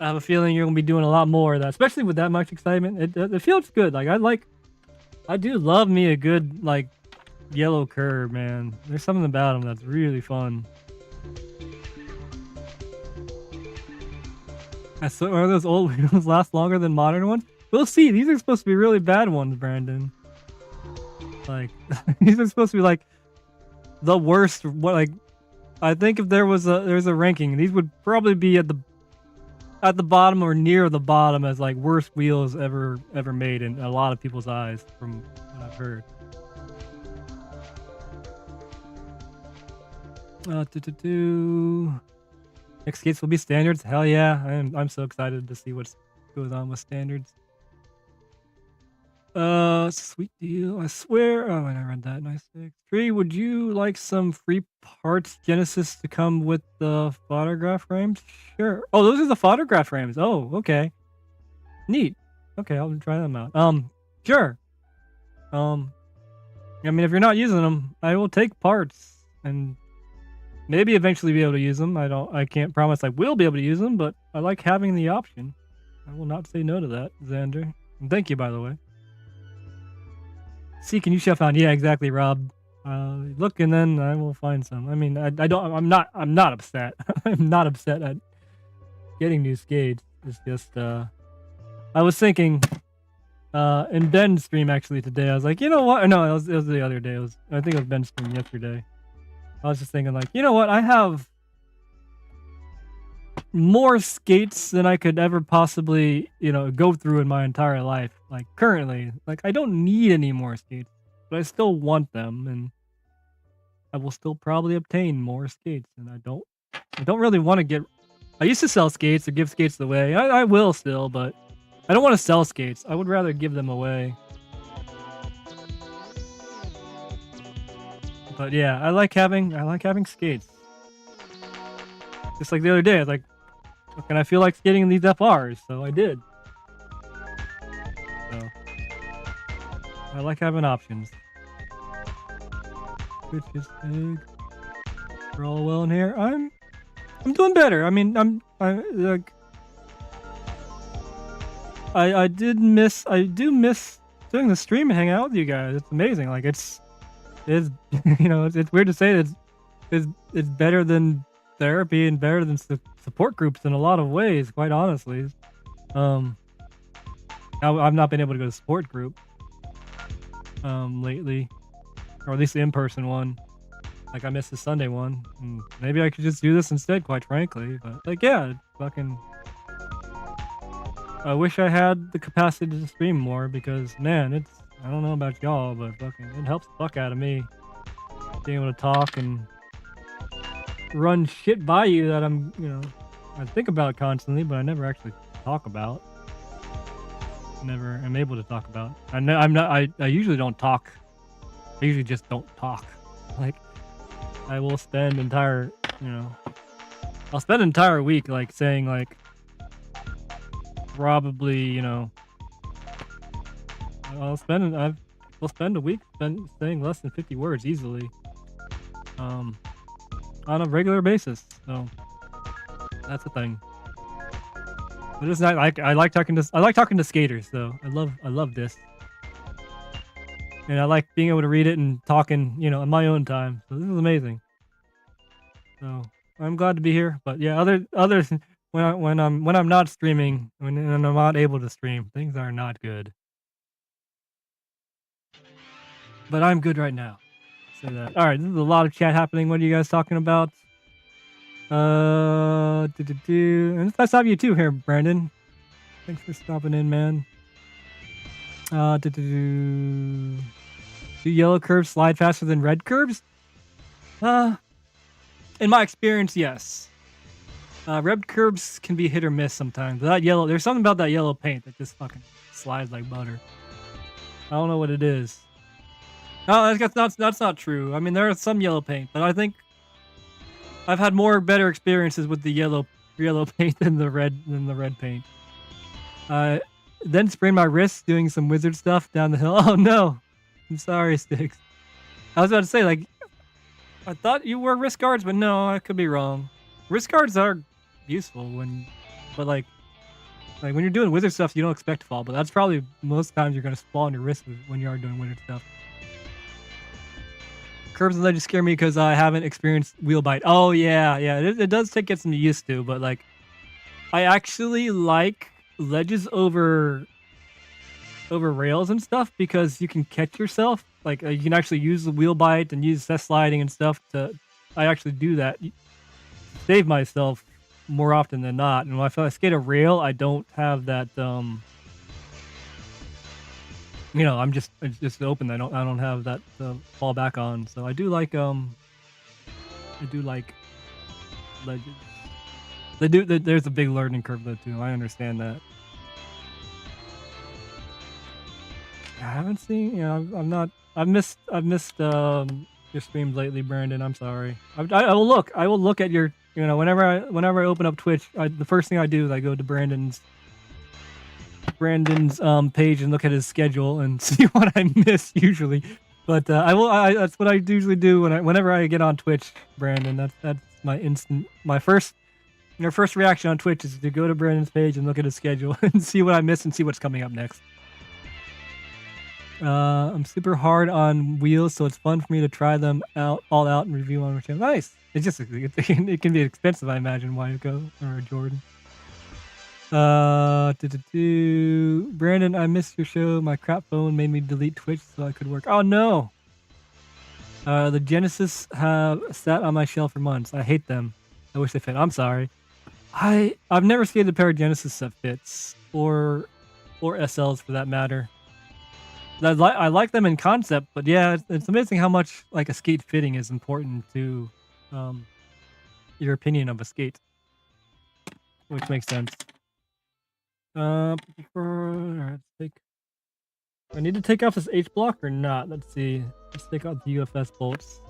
I have a feeling you're gonna be doing a lot more of that, especially with that much excitement. It feels good. Like I do love me a good like yellow curb, man. There's something about them that's really fun. So are those old wheels last longer than modern ones? We'll see. These are supposed to be really bad ones, Brandon. Like these are supposed to be like the worst. What, like, I think if there's a ranking, these would probably be at the bottom or near the bottom as like worst wheels ever made in a lot of people's eyes, from what I've heard. Next skates will be standards. Hell yeah! I'm so excited to see what goes on with standards. Sweet deal. I swear. Oh, I read that. Nice. Tree, would you like some free parts Genesis to come with the photograph frames? Sure. Oh, those are the photograph frames. Oh, okay. Neat. Okay, I'll try them out. Sure. I mean, if you're not using them, I will take parts and maybe eventually be able to use them. I can't promise I will be able to use them, but I like having the option. I will not say no to that, Xander. And thank you, by the way. See, can you chef found? Yeah, exactly, Rob. Look, and then I will find some. I mean, I'm not upset. I'm not upset at getting new skates. It's just, I was thinking, In Ben's stream actually today, I was like, you know what? No, it was the other day. I think it was Ben's stream yesterday. I was just thinking like, you know what? I have more skates than I could ever possibly, go through in my entire life. Like currently, like I don't need any more skates, but I still want them, and I will still probably obtain more skates. And I don't really want to get. I used to sell skates or give skates away. I will still, but I don't want to sell skates. I would rather give them away. But yeah, I like having skates. Just like the other day, I was like, and I feel like skating in these FRs, so I did. So I like having options. Which is big. We're all well in here. I'm doing better. I mean, I do miss doing the stream and hanging out with you guys. It's amazing. Like it's it's weird to say that it's better than therapy and better than support groups in a lot of ways, quite honestly. I've not been able to go to support group lately, or at least the in-person one. Like I missed the Sunday one, and maybe I could just do this instead, quite frankly. But like, yeah, fucking. I wish I had the capacity to stream more because, man, I don't know about y'all, but fucking, it helps the fuck out of me being able to talk and run shit by you that I think about constantly, but I never actually talk about. Never am able to talk about. I usually don't talk. I usually just don't talk. Like, I will spend I'll spend an entire week like saying like probably we'll spend a week saying less than 50 words easily on a regular basis. So that's the thing. But it's not like I like talking to skaters though. I love this. And I like being able to read it and talking, in my own time. So this is amazing. So I'm glad to be here. But yeah, other when I'm not streaming, when I'm not able to stream, things are not good. But I'm good right now. Say that. All right, this is a lot of chat happening. What are you guys talking about? And it's nice to have you too here, Brandon. Thanks for stopping in, man. Do yellow curbs slide faster than red curbs? In my experience, yes. Red curbs can be hit or miss sometimes. But there's something about that yellow paint that just fucking slides like butter. I don't know what it is. No, that's not true. I mean, there is some yellow paint, but I think I've had better experiences with the yellow paint than the red paint. Then sprained my wrist doing some wizard stuff down the hill. Oh no, I'm sorry, Sticks. I was about to say, like, I thought you wore wrist guards, but no, I could be wrong. Wrist guards are useful when you're doing wizard stuff, you don't expect to fall, but that's probably most times you're gonna fall on your wrist when you are doing wizard stuff. Curbs and ledges scare me because I haven't experienced wheel bite. Oh yeah, it does take getting used to, but like, I actually like ledges over rails and stuff because you can catch yourself. Like you can actually use the wheel bite and use cess sliding and stuff I actually do that. Save myself more often than not. And when I skate a rail, I don't have that. It's just open. I don't have that to fall back on. So I do like ledges. There's a big learning curve though too. I understand that. I haven't seen. I've missed your streams lately, Brandon. I'm sorry. I will look. I will look at your. Whenever I open up Twitch, the first thing I do is I go to Brandon's page and look at his schedule and see what I miss usually. But that's what I usually do whenever I get on Twitch, Brandon. That's my first reaction on Twitch is to go to Brandon's page and look at his schedule and see what I miss and see what's coming up next. I'm super hard on wheels, so it's fun for me to try them all out and review on my channel. Nice. It's just it can be expensive, I imagine. Why go or Jordan? Brandon, I missed your show. My crap phone made me delete Twitch so I could work. Oh no! The Genesis have sat on my shelf for months. I hate them. I wish they fit. I'm sorry. I've never skated a pair of Genesis that fits, or SLs for that matter. I like them in concept, but yeah, it's amazing how much like a skate fitting is important to your opinion of a skate, which makes sense. Let's take. I need to take off this H block or not? Let's see. Let's take out the UFS bolts.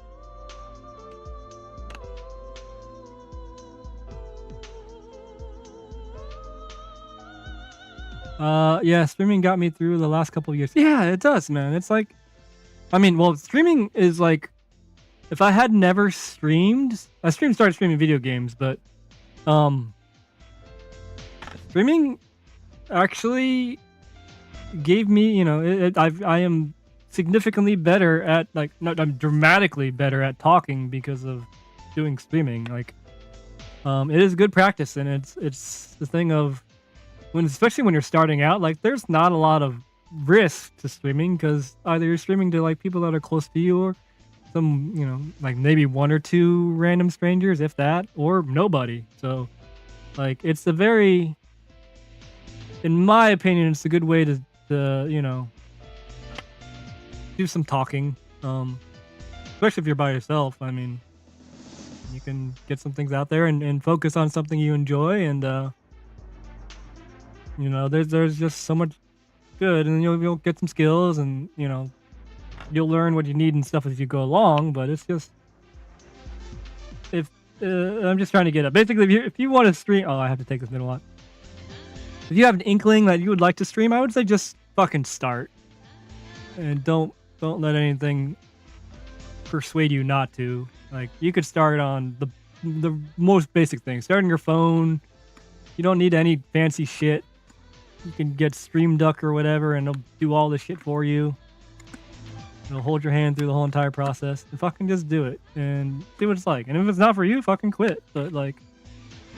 Yeah, streaming got me through the last couple of years. Yeah, it does, man. It's like, I mean, well, streaming is like, if I had never streamed, started streaming video games, but, streaming actually gave me, you know, I am significantly better at, like, I'm dramatically better at talking because of doing streaming. Like, it is good practice, and it's the thing of, especially when you're starting out, like there's not a lot of risk to streaming because either you're streaming to like people that are close to you or some, you know, like maybe one or two random strangers, if that, or nobody. So like it's a very, in my opinion, it's a good way to you know, do some talking, especially if you're by yourself. I mean, you can get some things out there and focus on something you enjoy, and you know, there's just so much good, and you'll get some skills, and you know, you'll learn what you need and stuff as you go along. But it's just, if I'm just trying to get up. Basically, if you want to stream, oh, I have to take this middle lot. If you have an inkling that you would like to stream, I would say just fucking start, and don't let anything persuade you not to. Like you could start on the most basic things. Start on your phone. You don't need any fancy shit. You can get Stream Duck or whatever, and it'll do all this shit for you. It'll hold your hand through the whole entire process. And fucking just do it and see what it's like. And if it's not for you, fucking quit. But like,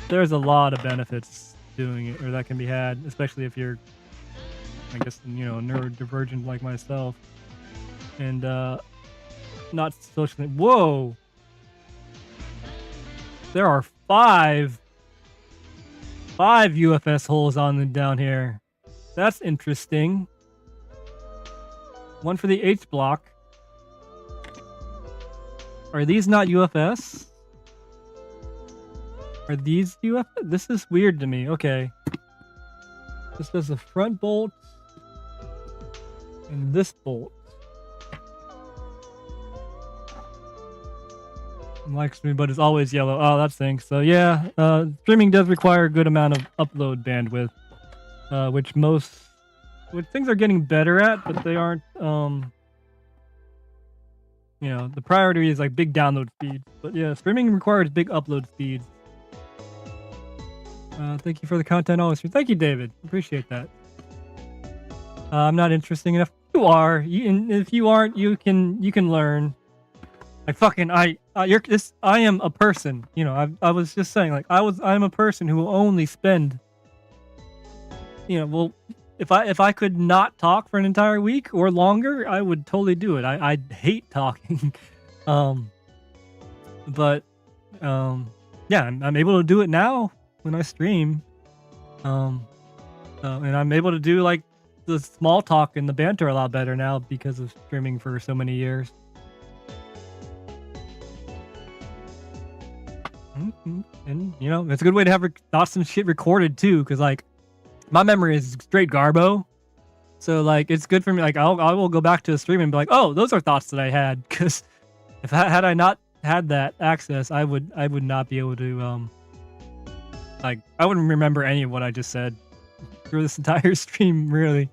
there's a lot of benefits doing it, or that can be had, especially if you're, I guess, you know, neurodivergent like myself, and not socially. Whoa! There are five UFS holes down here. That's interesting. One for the H block. Are these not UFS? Are these UFS? This is weird to me. Okay. This does the front bolt and this bolt. Likes me, but it's always yellow. Oh, that stinks. So yeah, streaming does require a good amount of upload bandwidth, which things are getting better at, but they aren't. You know, the priority is like big download speeds. But yeah, streaming requires big upload speeds. Thank you for the content always. Thank you, David. Appreciate that. I'm not interesting enough. You are. If you aren't, you can learn. Like fucking I am a person, you know. I was just saying, like I'm a person who will only spend, you know, well, if I could not talk for an entire week or longer, I would totally do it. I hate talking, but yeah, I'm able to do it now when I stream, and I'm able to do like the small talk and the banter a lot better now because of streaming for so many years. And you know, it's a good way to have thoughts and shit recorded too, because like my memory is straight garbo, so like it's good for me. Like I will go back to a stream and be like, oh, those are thoughts that I had, because if had I not had that access, I would not be able to like I wouldn't remember any of what I just said through this entire stream, really,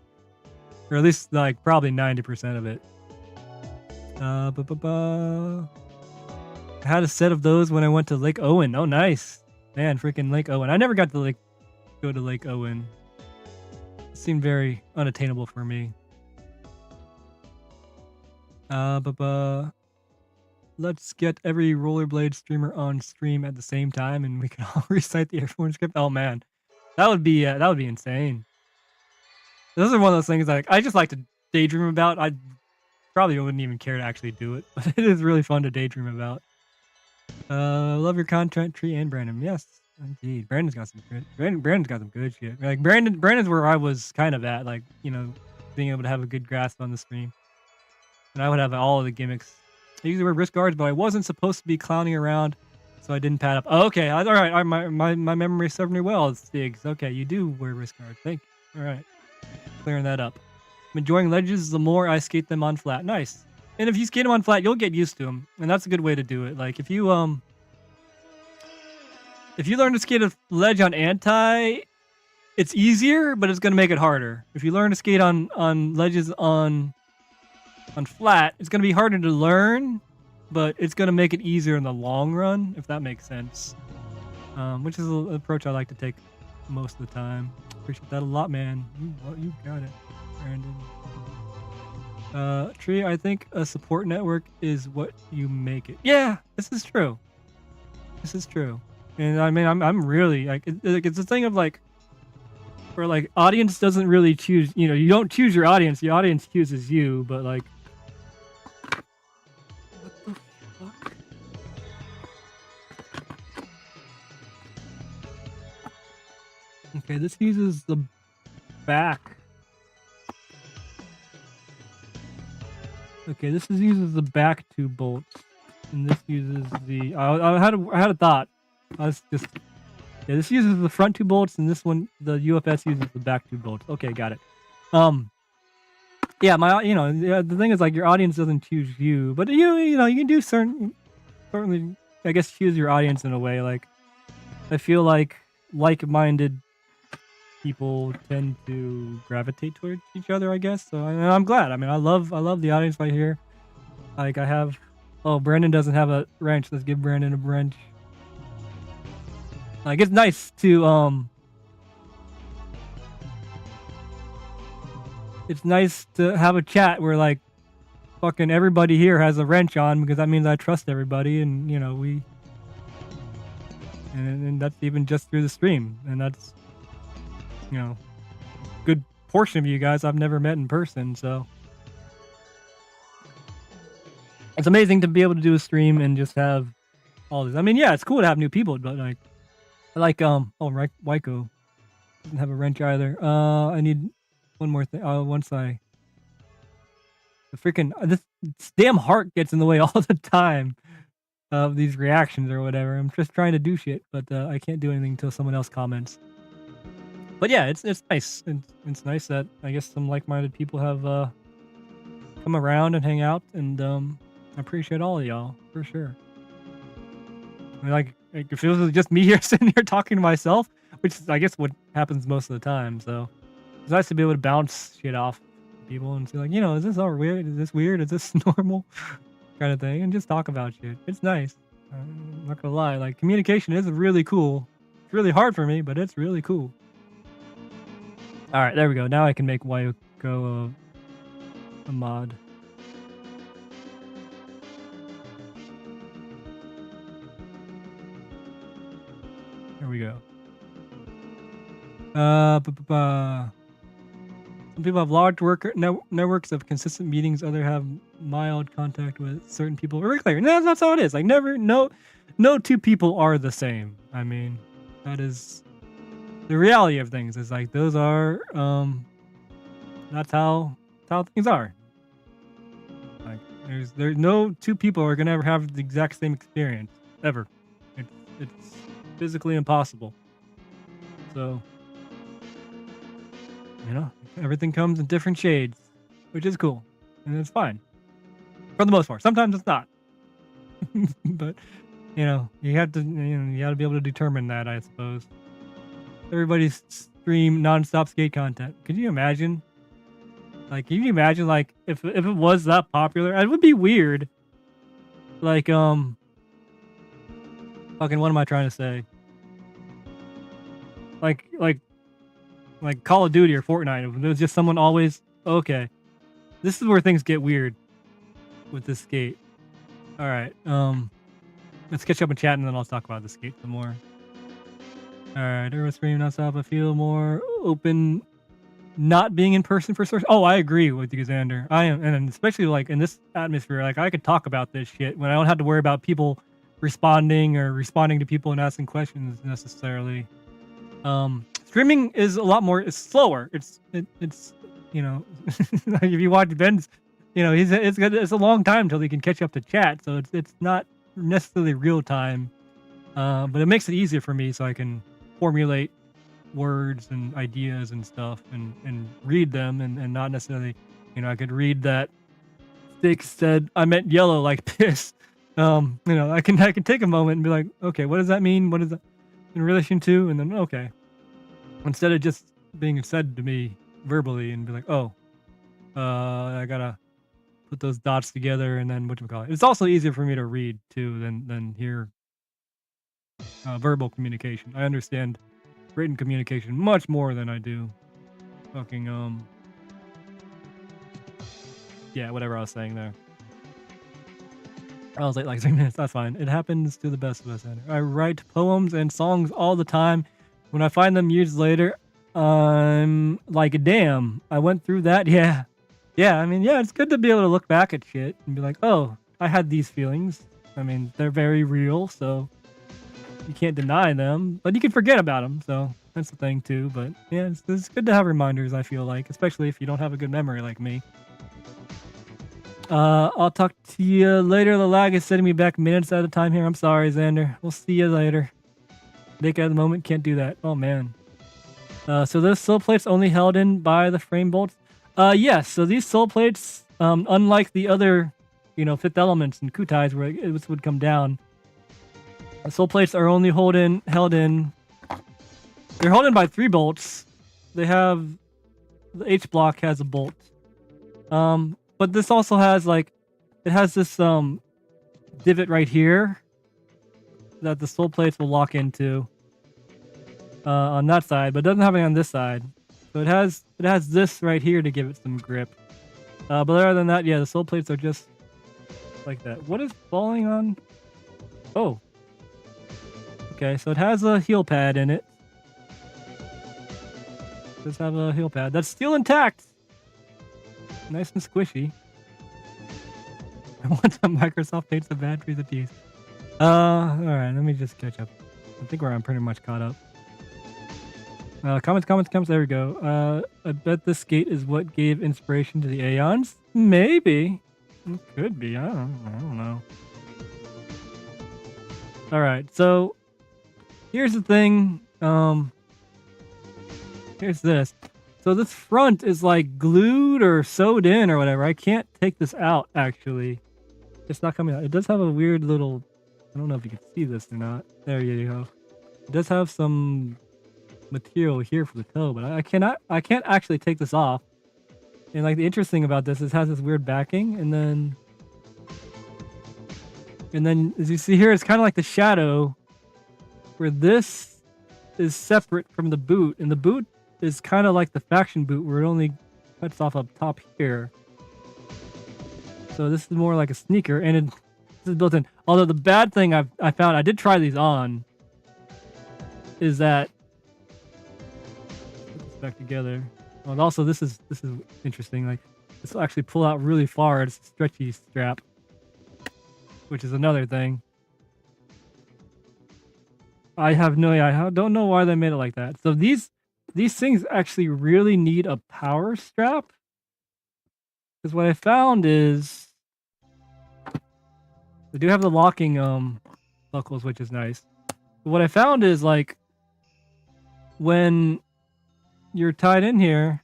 or at least like probably 90% of it. I had a set of those when I went to Lake Owen. Oh, nice. Man, freaking Lake Owen. I never got to go to Lake Owen. It seemed very unattainable for me. Let's get every rollerblade streamer on stream at the same time, and we can all recite the Airborne script. Oh, man. That would be insane. Those are one of those things like I just like to daydream about. I probably wouldn't even care to actually do it, but it is really fun to daydream about. Love your content, Tree and Brandon. Yes, indeed. Brandon's got some good shit. Like Brandon's where I was kind of at, like, you know, being able to have a good grasp on the stream. And I would have all of the gimmicks. I usually wear wrist guards, but I wasn't supposed to be clowning around, so I didn't pad up. Oh, okay, all right. My memory served me well, Stiggs. Okay, you do wear wrist guards. Thank you. All right, clearing that up. I'm enjoying ledges the more I skate them on flat. Nice. And if you skate them on flat, you'll get used to them, and that's a good way to do it. Like if you learn to skate a ledge on anti, it's easier, but it's gonna make it harder. If you learn to skate on ledges on flat, it's gonna be harder to learn, but it's gonna make it easier in the long run, if that makes sense. Which is an approach I like to take most of the time. Appreciate that a lot, man. You got it, Brandon. Tree, I think a support network is what you make it. Yeah, this is true. This is true. And I mean, I'm really like, it's a thing of like, where like audience doesn't really choose, you know, you don't choose your audience, the audience chooses you, but like, what the fuck? Okay, this uses the back. Okay, this uses the back two bolts, and this uses the. I had a thought. I was just. Yeah, this uses the front two bolts, and this one, the UFS uses the back two bolts. Okay, got it. Yeah, the thing is like your audience doesn't choose you, but you know you can do certainly, I guess, choose your audience in a way. Like, I feel like like-minded people tend to gravitate towards each other, I guess. So I'm glad. I mean, I love the audience right here. Like I have. Oh, Brandon doesn't have a wrench. Let's give Brandon a wrench. Like it's nice to It's nice to have a chat where like fucking everybody here has a wrench on, because that means I trust everybody, and you know and that's even just through the stream, and that's, you know, good portion of you guys I've never met in person, so it's amazing to be able to do a stream and just have all this. I mean, yeah, it's cool to have new people, but like, I like Wyko doesn't have a wrench either. I need one more thing. The freaking this damn heart gets in the way all the time of these reactions or whatever. I'm just trying to do shit, but I can't do anything until someone else comments. But yeah, it's nice. It's nice that I guess some like-minded people have come around and hang out, and I appreciate all of y'all for sure. I mean, like it feels just me here sitting here talking to myself, which is I guess what happens most of the time. So it's nice to be able to bounce shit off people and see like, you know, is this all weird? Is this weird? Is this normal? Kind of thing, and just talk about shit. It's nice. I'm not gonna lie. Like communication is really cool. It's really hard for me, but it's really cool. All right, there we go. Now I can make Wyoko a mod. There we go. Some people have large networks of consistent meetings. Others have mild contact with certain people. Very clear. No, that's how it is. Like no two people are the same. I mean, that is the reality of things. Is like those are that's how things are. Like there's no two people are gonna ever have the exact same experience ever. It's physically impossible. So, you know, everything comes in different shades, which is cool, and it's fine for the most part. Sometimes it's not, but you know, you have to be able to determine that, I suppose. Everybody's stream nonstop skate content. Could you imagine? Like, can you imagine like if it was that popular? It would be weird. Like fucking what am I trying to say? Like Call of Duty or Fortnite. If it was just someone always okay. This is where things get weird with this skate. All right, let's catch up and chat, and then I'll talk about the skate some more. Alright, everyone's screaming nonstop. I feel more open not being in person for source. Oh, I agree with you, Xander. I am, and especially like in this atmosphere, like I could talk about this shit when I don't have to worry about people responding to people and asking questions necessarily. Streaming is a lot more. It's slower. It's you know, like if you watch Ben's, you know, it's a long time until he can catch up to chat. So it's not necessarily real time, but it makes it easier for me so I can formulate words and ideas and stuff and read them and not necessarily, you know, I could read that Stick said I meant yellow like piss. You know, I can take a moment and be like, okay, what does that mean? What is that in relation to? And then okay, instead of just being said to me verbally and be like, oh, I gotta put those dots together and then whatchamacallit. It's also easier for me to read too than hear verbal communication. I understand written communication much more than I do fucking yeah, whatever I was saying there. I was like 3 minutes. That's fine. It happens to the best of us. I write poems and songs all the time. When I find them years later, I'm like, damn, I went through that. Yeah. I mean, yeah, it's good to be able to look back at shit and be like, oh, I had these feelings. I mean, they're very real, so you can't deny them, but you can forget about them. So that's the thing too. But yeah, it's good to have reminders. I feel like, especially if you don't have a good memory like me. I'll talk to you later. The lag is setting me back minutes at a time here. I'm sorry, Xander. We'll see you later. Nick at the moment can't do that. Oh man. So those soul plates only held in by the frame bolts. Yes. So these soul plates, unlike the other, you know, fifth elements and kutais where it would come down, the soul plates are only held in. They're held in by 3 bolts. They have the H block has a bolt. But this also has like, it has this divot right here that the soul plates will lock into on that side, but it doesn't have it on this side. So it has this right here to give it some grip. But other than that, yeah, the soul plates are just like that. What is falling on? Oh. Okay, so it has a heel pad in it. It does have a heel pad. That's still intact. Nice and squishy. I want some Microsoft paints the batteries at these. Alright, let me just catch up. I think I'm pretty much caught up. Comments. There we go. I bet this skate is what gave inspiration to the Aeons. Maybe. It could be. I don't know. Alright, so here's the thing. Here's this. So this front is like glued or sewed in or whatever. I can't take this out, actually. It's not coming out. It does have a weird little... I don't know if you can see this or not. There you go. It does have some material here for the toe, but I can't actually take this off. And like the interesting about this is it has this weird backing, and then as you see here, it's kind of like the shadow where this is separate from the boot, and the boot is kind of like the faction boot where it only cuts off up top here. So this is more like a sneaker, and this is built in. Although the bad thing I found, I did try these on, is that put this back together. Oh, and also this is interesting. Like this will actually pull out really far. It's a stretchy strap, which is another thing. I have no idea. I don't know why they made it like that. So these things actually really need a power strap. Because what I found is they do have the locking buckles, which is nice. But what I found is like when you're tied in here,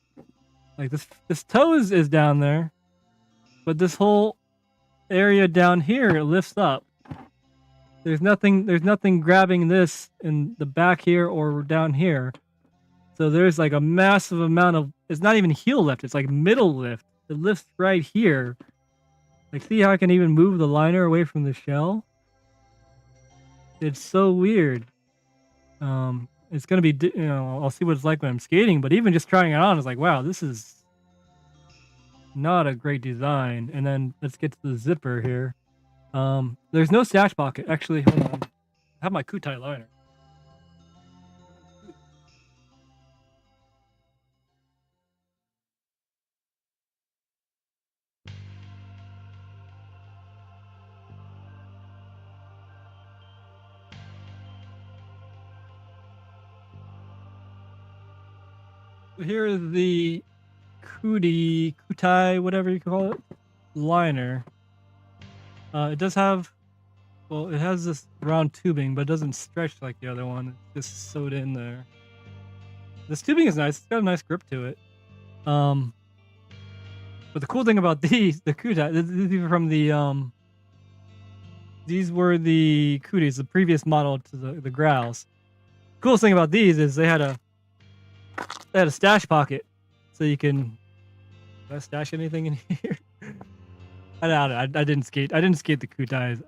like this toe is down there, but this whole area down here it lifts up. There's nothing grabbing this in the back here or down here. So there's like a massive amount of, it's not even heel lift, it's like middle lift. It lifts right here. Like see how I can even move the liner away from the shell? It's so weird. It's gonna be, you know, I'll see what it's like when I'm skating, but even just trying it on is like, wow, this is not a great design. And then let's get to the zipper here. There's no stash pocket. Actually, hold on. I have my Kutai liner. Here is the Kutai, whatever you call it, liner. It does have, well, it has this round tubing, but it doesn't stretch like the other one. It's just sewed in there. This tubing is nice. It's got a nice grip to it. But the cool thing about these, the Kutai, these are from the these were the Kutis, the previous model to the Growls. Coolest thing about these is they had a stash pocket, so you can. Did I stash anything in here? I didn't skate. I didn't skate the Kutais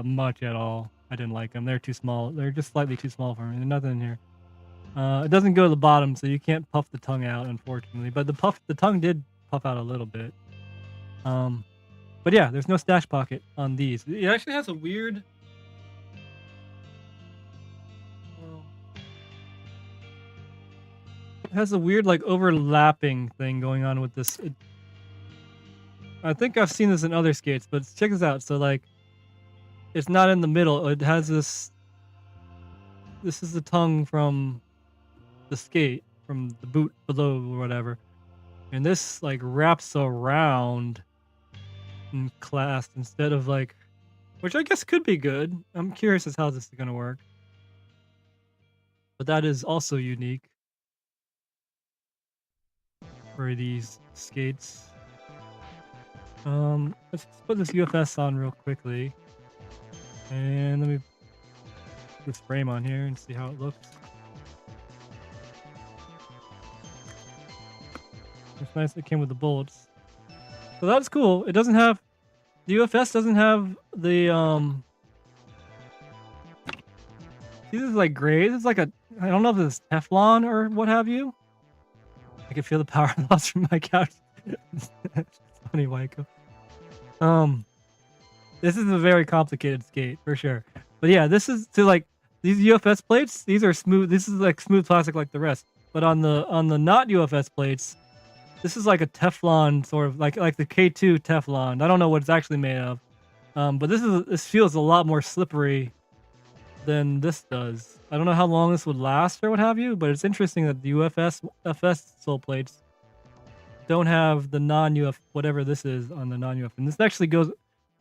much at all. I didn't like them. They're too small. They're just slightly too small for me. There's nothing in here. It doesn't go to the bottom, so you can't puff the tongue out, unfortunately. But the tongue did puff out a little bit. But yeah, there's no stash pocket on these. It actually has a weird. It has a weird like overlapping thing going on with this. I think I've seen this in other skates, but check this out. So like, it's not in the middle. It has this. This is the tongue from the skate, from the boot below or whatever, and this like wraps around and clasped instead of like, which I guess could be good. I'm curious as how this is gonna work, but that is also unique for these skates. Let's put this UFS on real quickly, and let me put this frame on here and see how it looks. It's nice it came with the bullets. So that's cool. It doesn't have, the UFS doesn't have the see, this is like gray. This is like a, I don't know if this is Teflon or what have you. I can feel the power loss from my couch. It's funny, Waiko. This is a very complicated skate for sure. But yeah, this is to like these UFS plates. These are smooth. This is like smooth plastic like the rest. But on the not UFS plates, this is like a Teflon sort of like the K2 Teflon. I don't know what it's actually made of. But this feels a lot more slippery than this does. I don't know how long this would last or what have you, but it's interesting that the FS sole plates don't have the non-UF whatever this is on the non-UF. And this actually goes,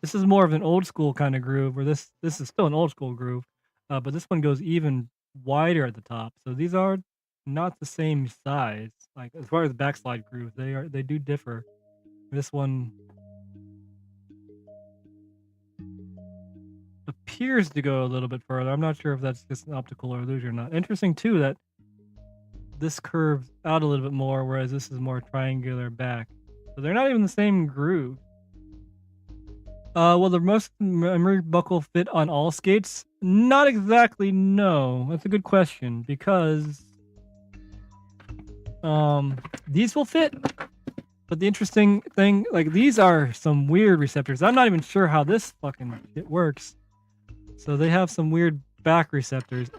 this is more of an old school kind of groove, where this is still an old school groove, but this one goes even wider at the top. So these are not the same size. Like as far as backslide groove, they do differ. This one appears to go a little bit further. I'm not sure if that's just an optical illusion or not. Interesting too that this curves out a little bit more, whereas this is more triangular back. So they're not even the same groove. Will the most memory buckle fit on all skates? Not exactly, no. That's a good question, because these will fit. But the interesting thing, like these are some weird receptors. I'm not even sure how this fucking shit works. So they have some weird back receptors.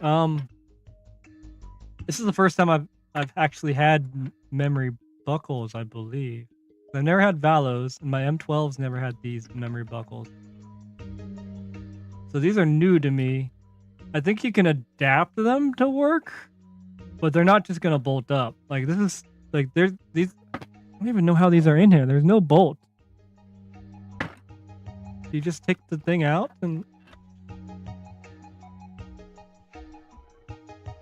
This is the first time I've actually had memory buckles, I believe. I've never had Valos, and my M12's never had these memory buckles. So these are new to me. I think you can adapt them to work, but they're not just gonna bolt up. Like this is like there's these. I don't even know how these are in here. There's no bolt. You just take the thing out and.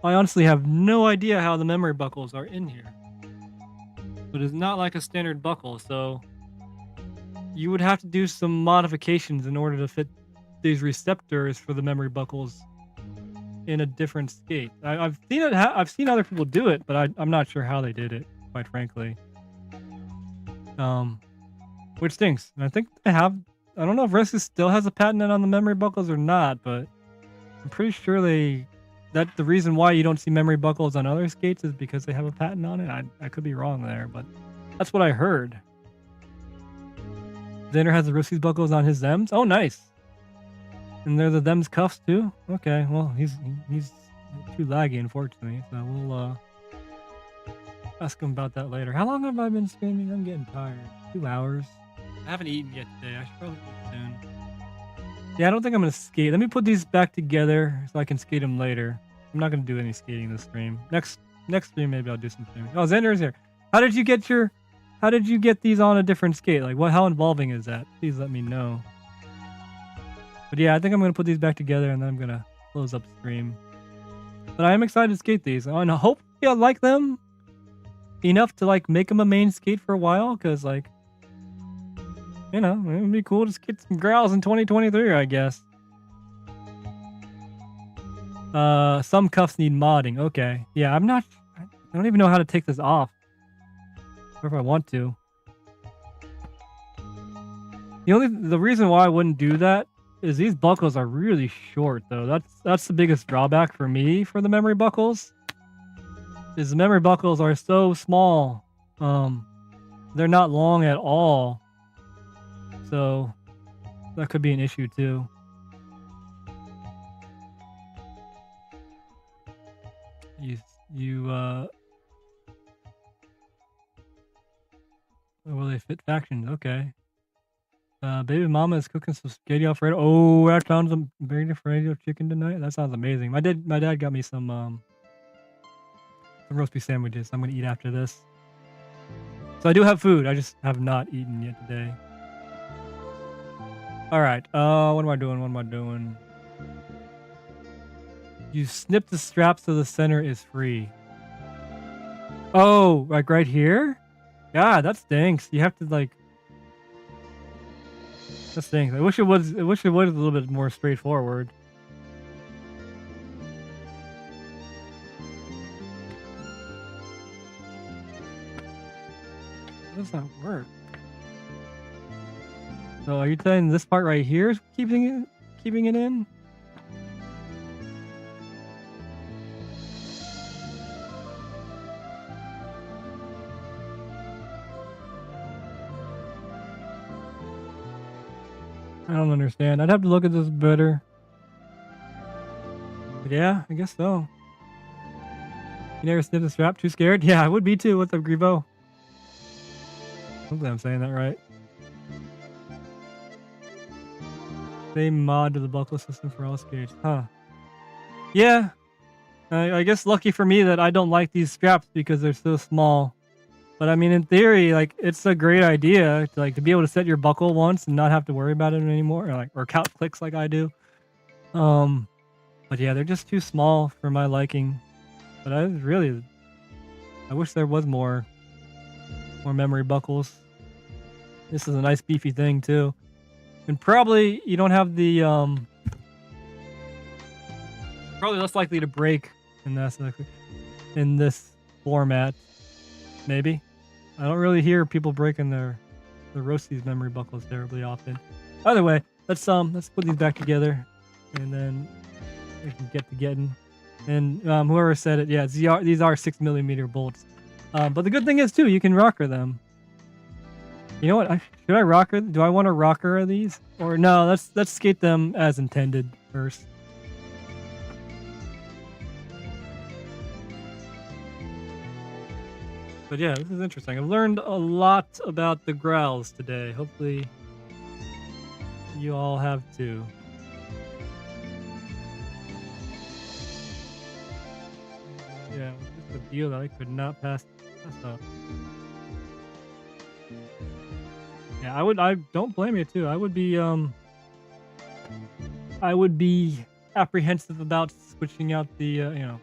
I honestly have no idea how the memory buckles are in here. But it's not like a standard buckle, so you would have to do some modifications in order to fit these receptors for the memory buckles in a different skate. I've seen it. I've seen other people do it, but I'm not sure how they did it, quite frankly. Which stinks. And I think they have. I don't know if Rescue still has a patent on the memory buckles or not, but I'm pretty sure that the reason why you don't see memory buckles on other skates is because they have a patent on it. I could be wrong there, but that's what I heard. Xander has the Ruskies buckles on his Thems. Oh, nice. And they're the Thems cuffs too? Okay, well, he's too laggy, unfortunately, so we'll ask him about that later. How long have I been streaming? I'm getting tired. 2 hours. I haven't eaten yet today. I should probably eat soon. Yeah, I don't think I'm going to skate. Let me put these back together so I can skate them later. I'm not going to do any skating this stream. Next next stream maybe I'll do some streaming. Oh, Xander's here. How did you get these on a different skate? Like how involving is that? Please let me know. But yeah, I think I'm gonna put these back together and then I'm gonna close up stream. But I am excited to skate these, and I hope I like them enough to like make them a main skate for a while, because like, you know, it would be cool to skate some growls in 2023, I guess. Some cuffs need modding. Okay, yeah, I don't even know how to take this off, or if I want to. The reason why I wouldn't do that is these buckles are really short, though. That's the biggest drawback for me for the memory buckles. Is the memory buckles are so small. They're not long at all. So that could be an issue too. Will they fit factions? Okay. Baby mama is cooking some spaghetti Alfredo. Oh, that sounds very Alfredo chicken tonight. That sounds amazing. My dad got me some roast beef sandwiches. I'm gonna eat after this. So I do have food. I just have not eaten yet today. All right. What am I doing? You snip the strap so the center is free. Oh, like right here? Yeah, that stinks. You have to like. That stinks. I wish it was a little bit more straightforward. How does that work? So are you saying this part right here is keeping it in? I don't understand. I'd have to look at this better. But yeah, I guess so. You never snipped the strap? Too scared? Yeah, I would be too. What's up, Grivo? Hopefully I'm saying that right. Same mod to the buckle system for all skates. Huh. Yeah. I guess lucky for me that I don't like these straps because they're so small. But I mean, in theory, like, it's a great idea to, like, to be able to set your buckle once and not have to worry about it anymore, or count clicks like I do. But yeah, they're just too small for my liking. But I wish there was more memory buckles. This is a nice beefy thing too, and probably you don't have the probably less likely to break in this format. Maybe. I don't really hear people breaking their Roasties memory buckles terribly often. Either way, let's put these back together, and then we can get to getting. And whoever said it, yeah, these are 6mm bolts. But the good thing is too, you can rocker them. You know what? Should I rocker? Do I want to rocker these, or no? Let's skate them as intended first. But yeah, this is interesting. I've learned a lot about the growls today. Hopefully, you all have too. Yeah, it's a deal that I could not pass up. Yeah, I don't blame you too. I would be apprehensive about switching out the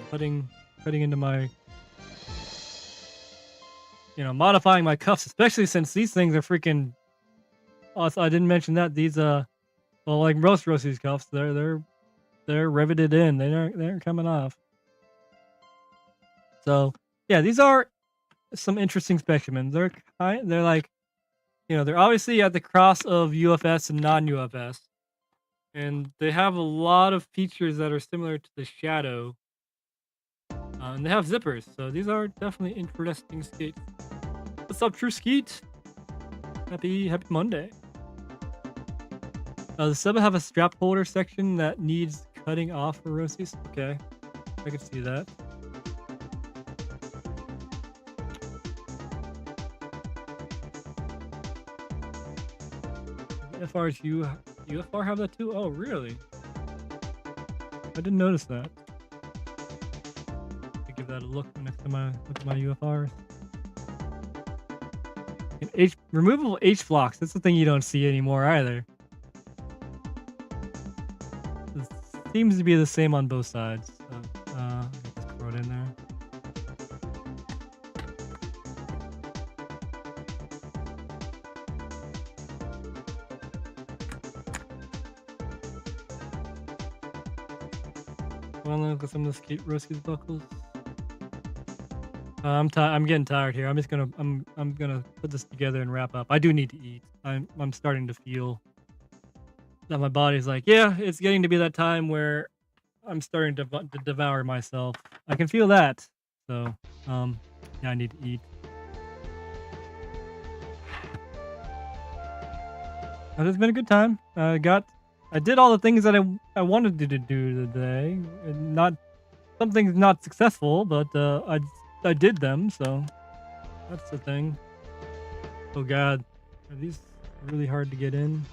cutting into my modifying my cuffs, especially since these things are freaking. Also, I didn't mention that these like most Roasties cuffs, they're riveted in. They aren't coming off. So yeah, these are some interesting specimens. They're like, they're obviously at the cross of UFS and non-UFS, and they have a lot of features that are similar to the Shadow. And they have zippers, so these are definitely interesting skates. What's up, True Skeet? Happy Monday. The sub have a strap holder section that needs cutting off for Roasties. Okay, I can see that. UFR have that too? Oh, really? I didn't notice that. give that a look next time I look at my UFRs. And removable H-flocks. That's the thing you don't see anymore either. It seems to be the same on both sides. So, just throw it in there. Want to look at some of the Roski's buckles? I'm getting tired here. I'm gonna put this together and wrap up. I do need to eat. I'm starting to feel that my body's like, yeah, it's getting to be that time where I'm starting to devour myself. I can feel that. So, yeah, I need to eat. But it's been a good time. I did all the things that I wanted to do today. And some things not successful, but I did them, so that's the thing. Oh god, are these really hard to get in?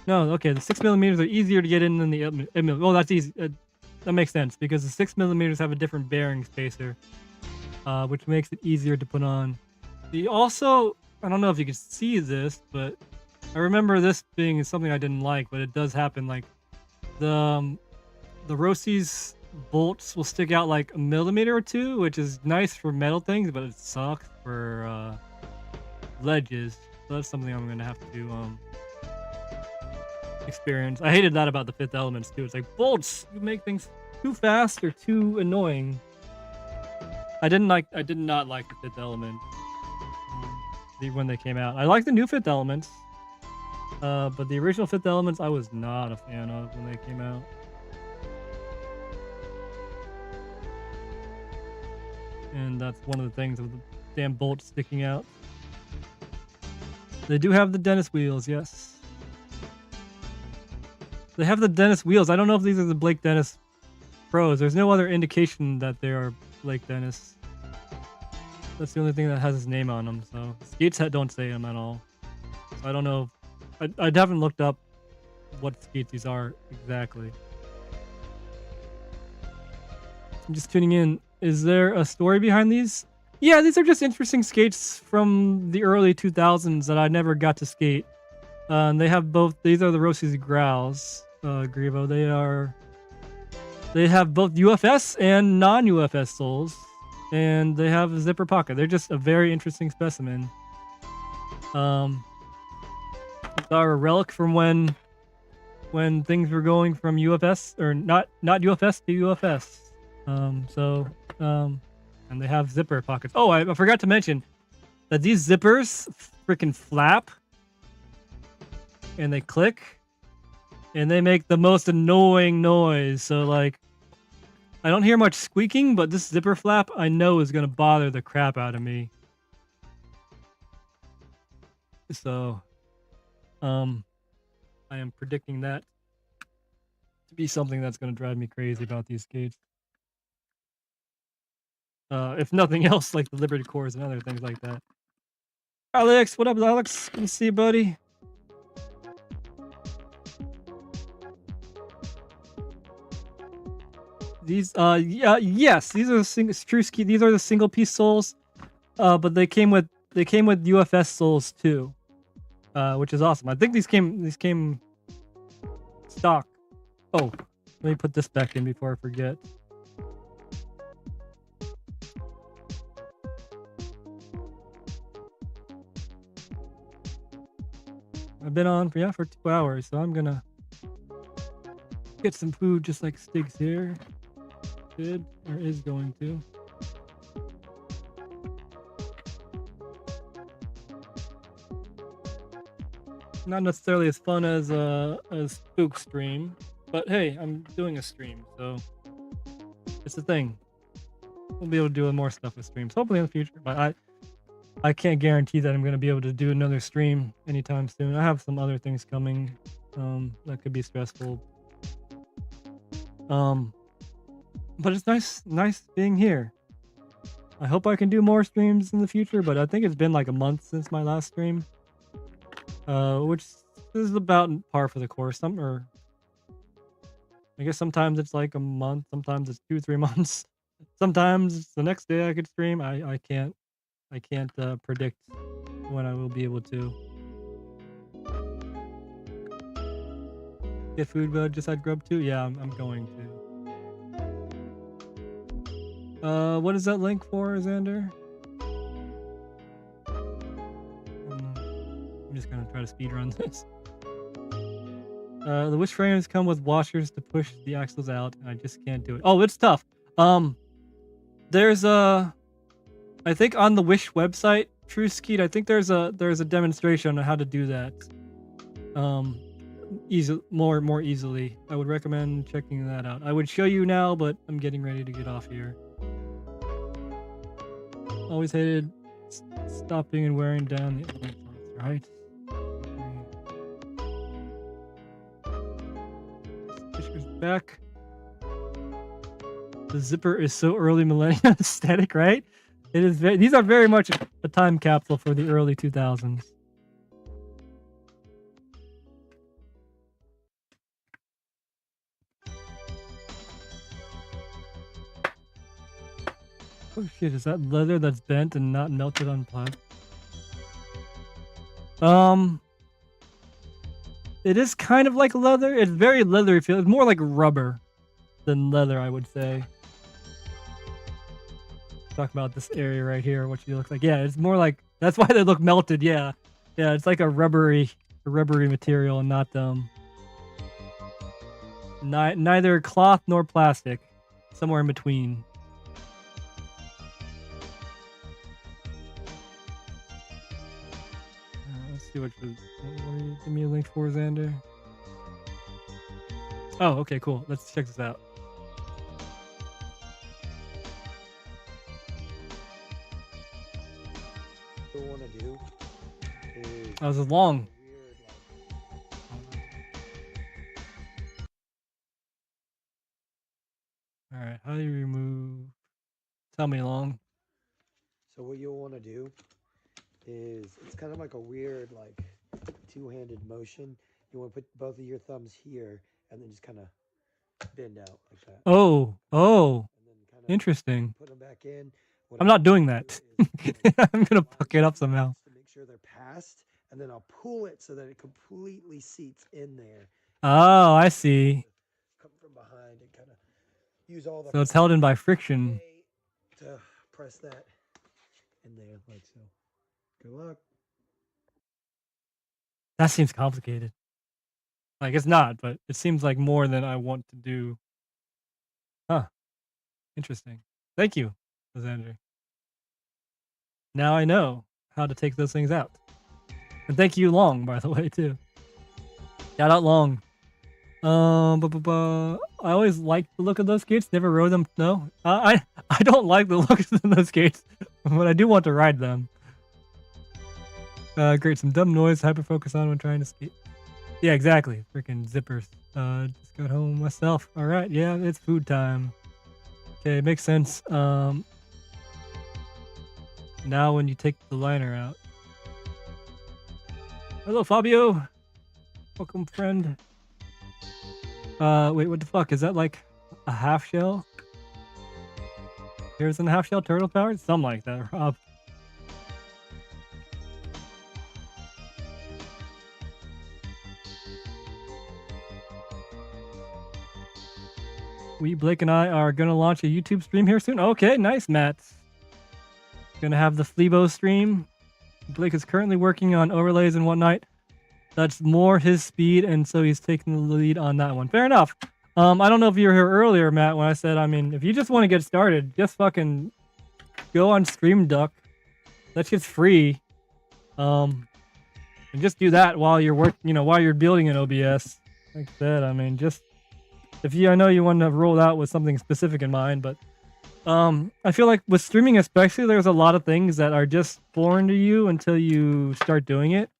No, okay, the 6mm are easier to get in than the 8mm. Well, that's easy. That makes sense because the 6mm have a different bearing spacer, which makes it easier to put on. Also, I don't know if you can see this, but I remember this being something I didn't like, but it does happen. Like the Rossi's bolts will stick out like a millimeter or two, which is nice for metal things, but it sucks for ledges. So that's something I'm gonna have to experience. I hated that about the Fifth Elements too. It's like bolts, you make things too fast or too annoying. I did not like the Fifth Element when they came out. I like the new Fifth Elements, but the original Fifth Elements I was not a fan of when they came out. And that's one of the things with the damn bolts sticking out. They do have the Dennis wheels, yes. They have the Dennis wheels. I don't know if these are the Blake Dennis Pros. There's no other indication that they are Blake Dennis. That's the only thing that has his name on them. So skates don't say him at all. So I don't know. I haven't looked up what skates these are exactly. I'm just tuning in. Is there a story behind these? Yeah, these are just interesting skates from the early 2000s that I never got to skate. They have both. These are the Rossi's Growls, Grivo. They have both UFS and non-UFS soles, and they have a zipper pocket. They're just a very interesting specimen. Are a relic from when things were going from UFS or not UFS to UFS. And they have zipper pockets. Oh, I forgot to mention that these zippers freaking flap and they click and they make the most annoying noise. So like, I don't hear much squeaking, but this zipper flap I know is gonna bother the crap out of me. So, I am predicting that to be something that's gonna drive me crazy about these skates. If nothing else, like the Liberty cores and other things like that. Alex, what up, Alex? Good to see you, buddy. These, yes, these are the true ski. These are the single piece soles, but they came with UFS soles too, which is awesome. I think these came stock. Oh, let me put this back in before I forget. I've been on for 2 hours, so I'm gonna get some food just like Stig's here. Did or is going to. Not necessarily as fun as a spook stream, but hey, I'm doing a stream, so it's a thing. We'll be able to do more stuff with streams, hopefully in the future, but I can't guarantee that I'm going to be able to do another stream anytime soon. I have some other things coming that could be stressful. But it's nice being here. I hope I can do more streams in the future, but I think it's been like a month since my last stream, which is about par for the course. Maybe I guess sometimes it's like a month, sometimes it's 2-3 months. Sometimes it's the next day I could stream. I can't predict when I will be able to. Get food, but just had grub too. Yeah, I'm going to. What is that link for, Xander? I'm just gonna try to speedrun this. The wish frames come with washers to push the axles out, and I just can't do it. Oh, it's tough. There's a, I think on the Wish website, True Skeet, I think there's a demonstration on how to do that. More easily. I would recommend checking that out. I would show you now, but I'm getting ready to get off here. Always hated stopping and wearing down the elements, right? Fisher's back. The zipper is so early millennium aesthetic, right? It is. These are very much a time capsule for the early 2000s. Oh shit, is that leather that's bent and not melted on plastic? It is kind of like leather. It's very leathery feel. It's more like rubber than leather, I would say. Talk about this area right here, what she looks like. Yeah, it's more like, that's why they look melted. Yeah. Yeah, it's like a rubbery material and not neither cloth nor plastic. Somewhere in between. Let's see what you give me a link for, Xander. Oh, okay, cool. Let's check this out. What you want to do is That was long. All right, how do you remove? Tell me, long. So what you'll want to do is, it's kind of like a weird, like, two-handed motion. You want to put both of your thumbs here and then just kind of bend out like that. Oh, interesting. Put them back in. I'm not doing that. I'm gonna fuck it up somehow. To make sure they're passed, and then I'll pull it so that it completely seats in there. Oh, I see. Come from behind and kind of use all the. So it's held in by friction. To press that in there like so. Good luck. That seems complicated. Like, it's not, but it seems like more than I want to do. Huh. Interesting. Thank you, Xander. Now I know how to take those things out. And thank you, Long, by the way, too. Shout out, Long. I always liked the look of those skates. Never rode them. No, I don't like the look of those skates, but I do want to ride them. Great, some dumb noise. Hyper focus on when trying to skate. Yeah, exactly. Freaking zippers. Just got home myself. All right, yeah, it's food time. Okay, makes sense. Now when you take the liner out. Hello, Fabio. Welcome, friend. Wait, what the fuck? Is that like a half shell? Here's in the half shell turtle powered? Something like that, Rob. Blake and I are gonna launch a YouTube stream here soon. Okay, nice, Matt. Gonna have the Fleebo stream. Blake is currently working on overlays and whatnot. That's more his speed, and so he's taking the lead on that one. Fair enough. I don't know if you were here earlier, Matt, when I said, I mean, if you just want to get started, just fucking go on Stream Duck. That shit's free. And just do that while you're while you're building an OBS. Like I said, I mean, just I know you want to roll out with something specific in mind, but I feel like with streaming especially, there's a lot of things that are just foreign to you until you start doing it.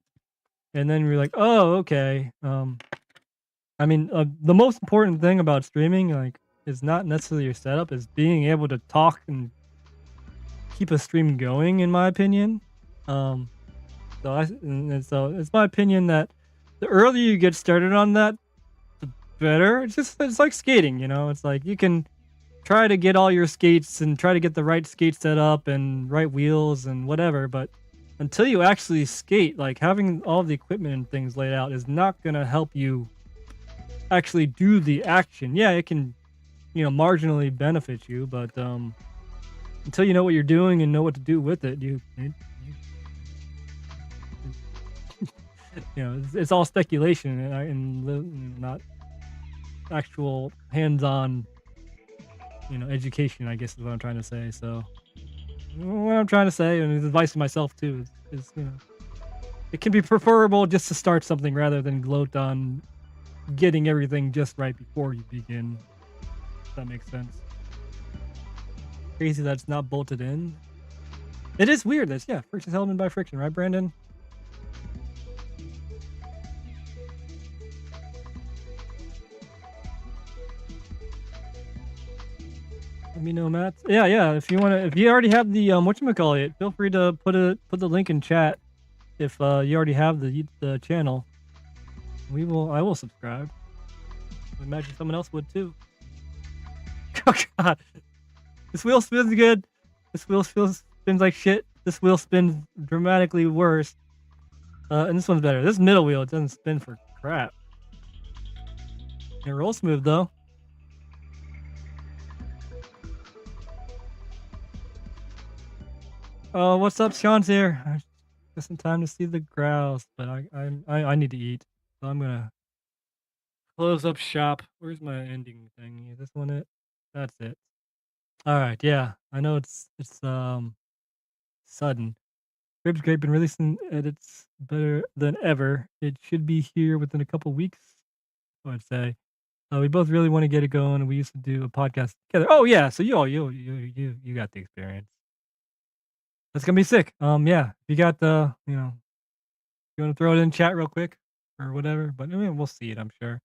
And then you're like, oh, okay. I mean, the most important thing about streaming, like, is not necessarily your setup, is being able to talk and keep a stream going, in my opinion. So it's my opinion that the earlier you get started on that, better. It's like skating, you know. It's like you can try to get all your skates and try to get the right skate set up and right wheels and whatever, but until you actually skate, like having all the equipment and things laid out is not gonna help you actually do the action. Yeah, it can, marginally benefit you, but until you know what you're doing and know what to do with it, it's all speculation and not actual hands-on, education, I guess is what I'm trying to say. So what I'm trying to say, and it's advice to myself too, is it can be preferable just to start something rather than gloat on getting everything just right before you begin. If that makes sense. Crazy that it's not bolted in. It is weird. Friction's element by friction, right, Brandon? Let me know, Matt. Yeah. If you already have the whatchamacallit, feel free to put the link in chat. If you already have the channel, I will subscribe. I imagine someone else would too. Oh god, this wheel spins good. This wheel spins like shit. This wheel spins dramatically worse. And this one's better. This middle wheel, it doesn't spin for crap. It rolls smooth though. Oh, what's up? Sean's here. Just in time to see the grouse, but I need to eat, so I'm gonna close up shop. Where's my ending thing? Is this one it? That's it. All right, yeah. I know it's sudden. Crib's Great been releasing edits better than ever. It should be here within a couple weeks, I'd say. We both really want to get it going. We used to do a podcast together. Oh yeah, so you got the experience. That's gonna be sick. Yeah, if you got the you want to throw it in chat real quick or whatever, but I mean we'll see it, I'm sure.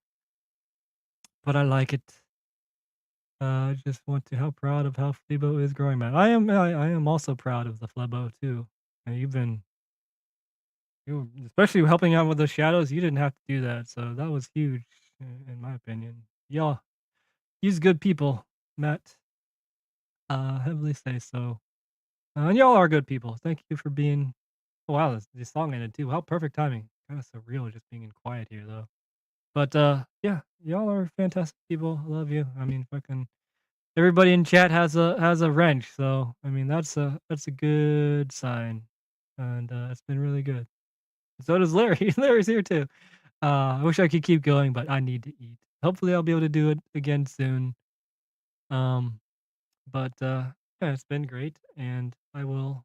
But I like it. I just want to how proud of how Flebo is growing, man. I am also proud of the Flebo too. And especially helping out with the shadows. You didn't have to do that, so that was huge, in my opinion. Y'all, he's good people, Matt. Heavily say so. And y'all are good people. Thank you for being. Oh, wow, this song ended too. How perfect timing. Kind of surreal just being in quiet here though. But yeah, y'all are fantastic people. I love you. I mean, fucking everybody in chat has a wrench, so I mean that's a good sign, and it's been really good. So does Larry. Larry's here too. I wish I could keep going, but I need to eat. Hopefully, I'll be able to do it again soon. But yeah, it's been great, and I will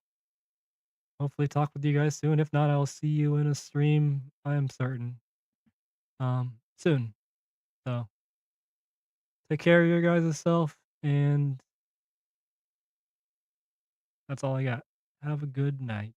hopefully talk with you guys soon. If not, I'll see you in a stream. I am certain. Soon. So take care of your guys' self, and that's all I got. Have a good night.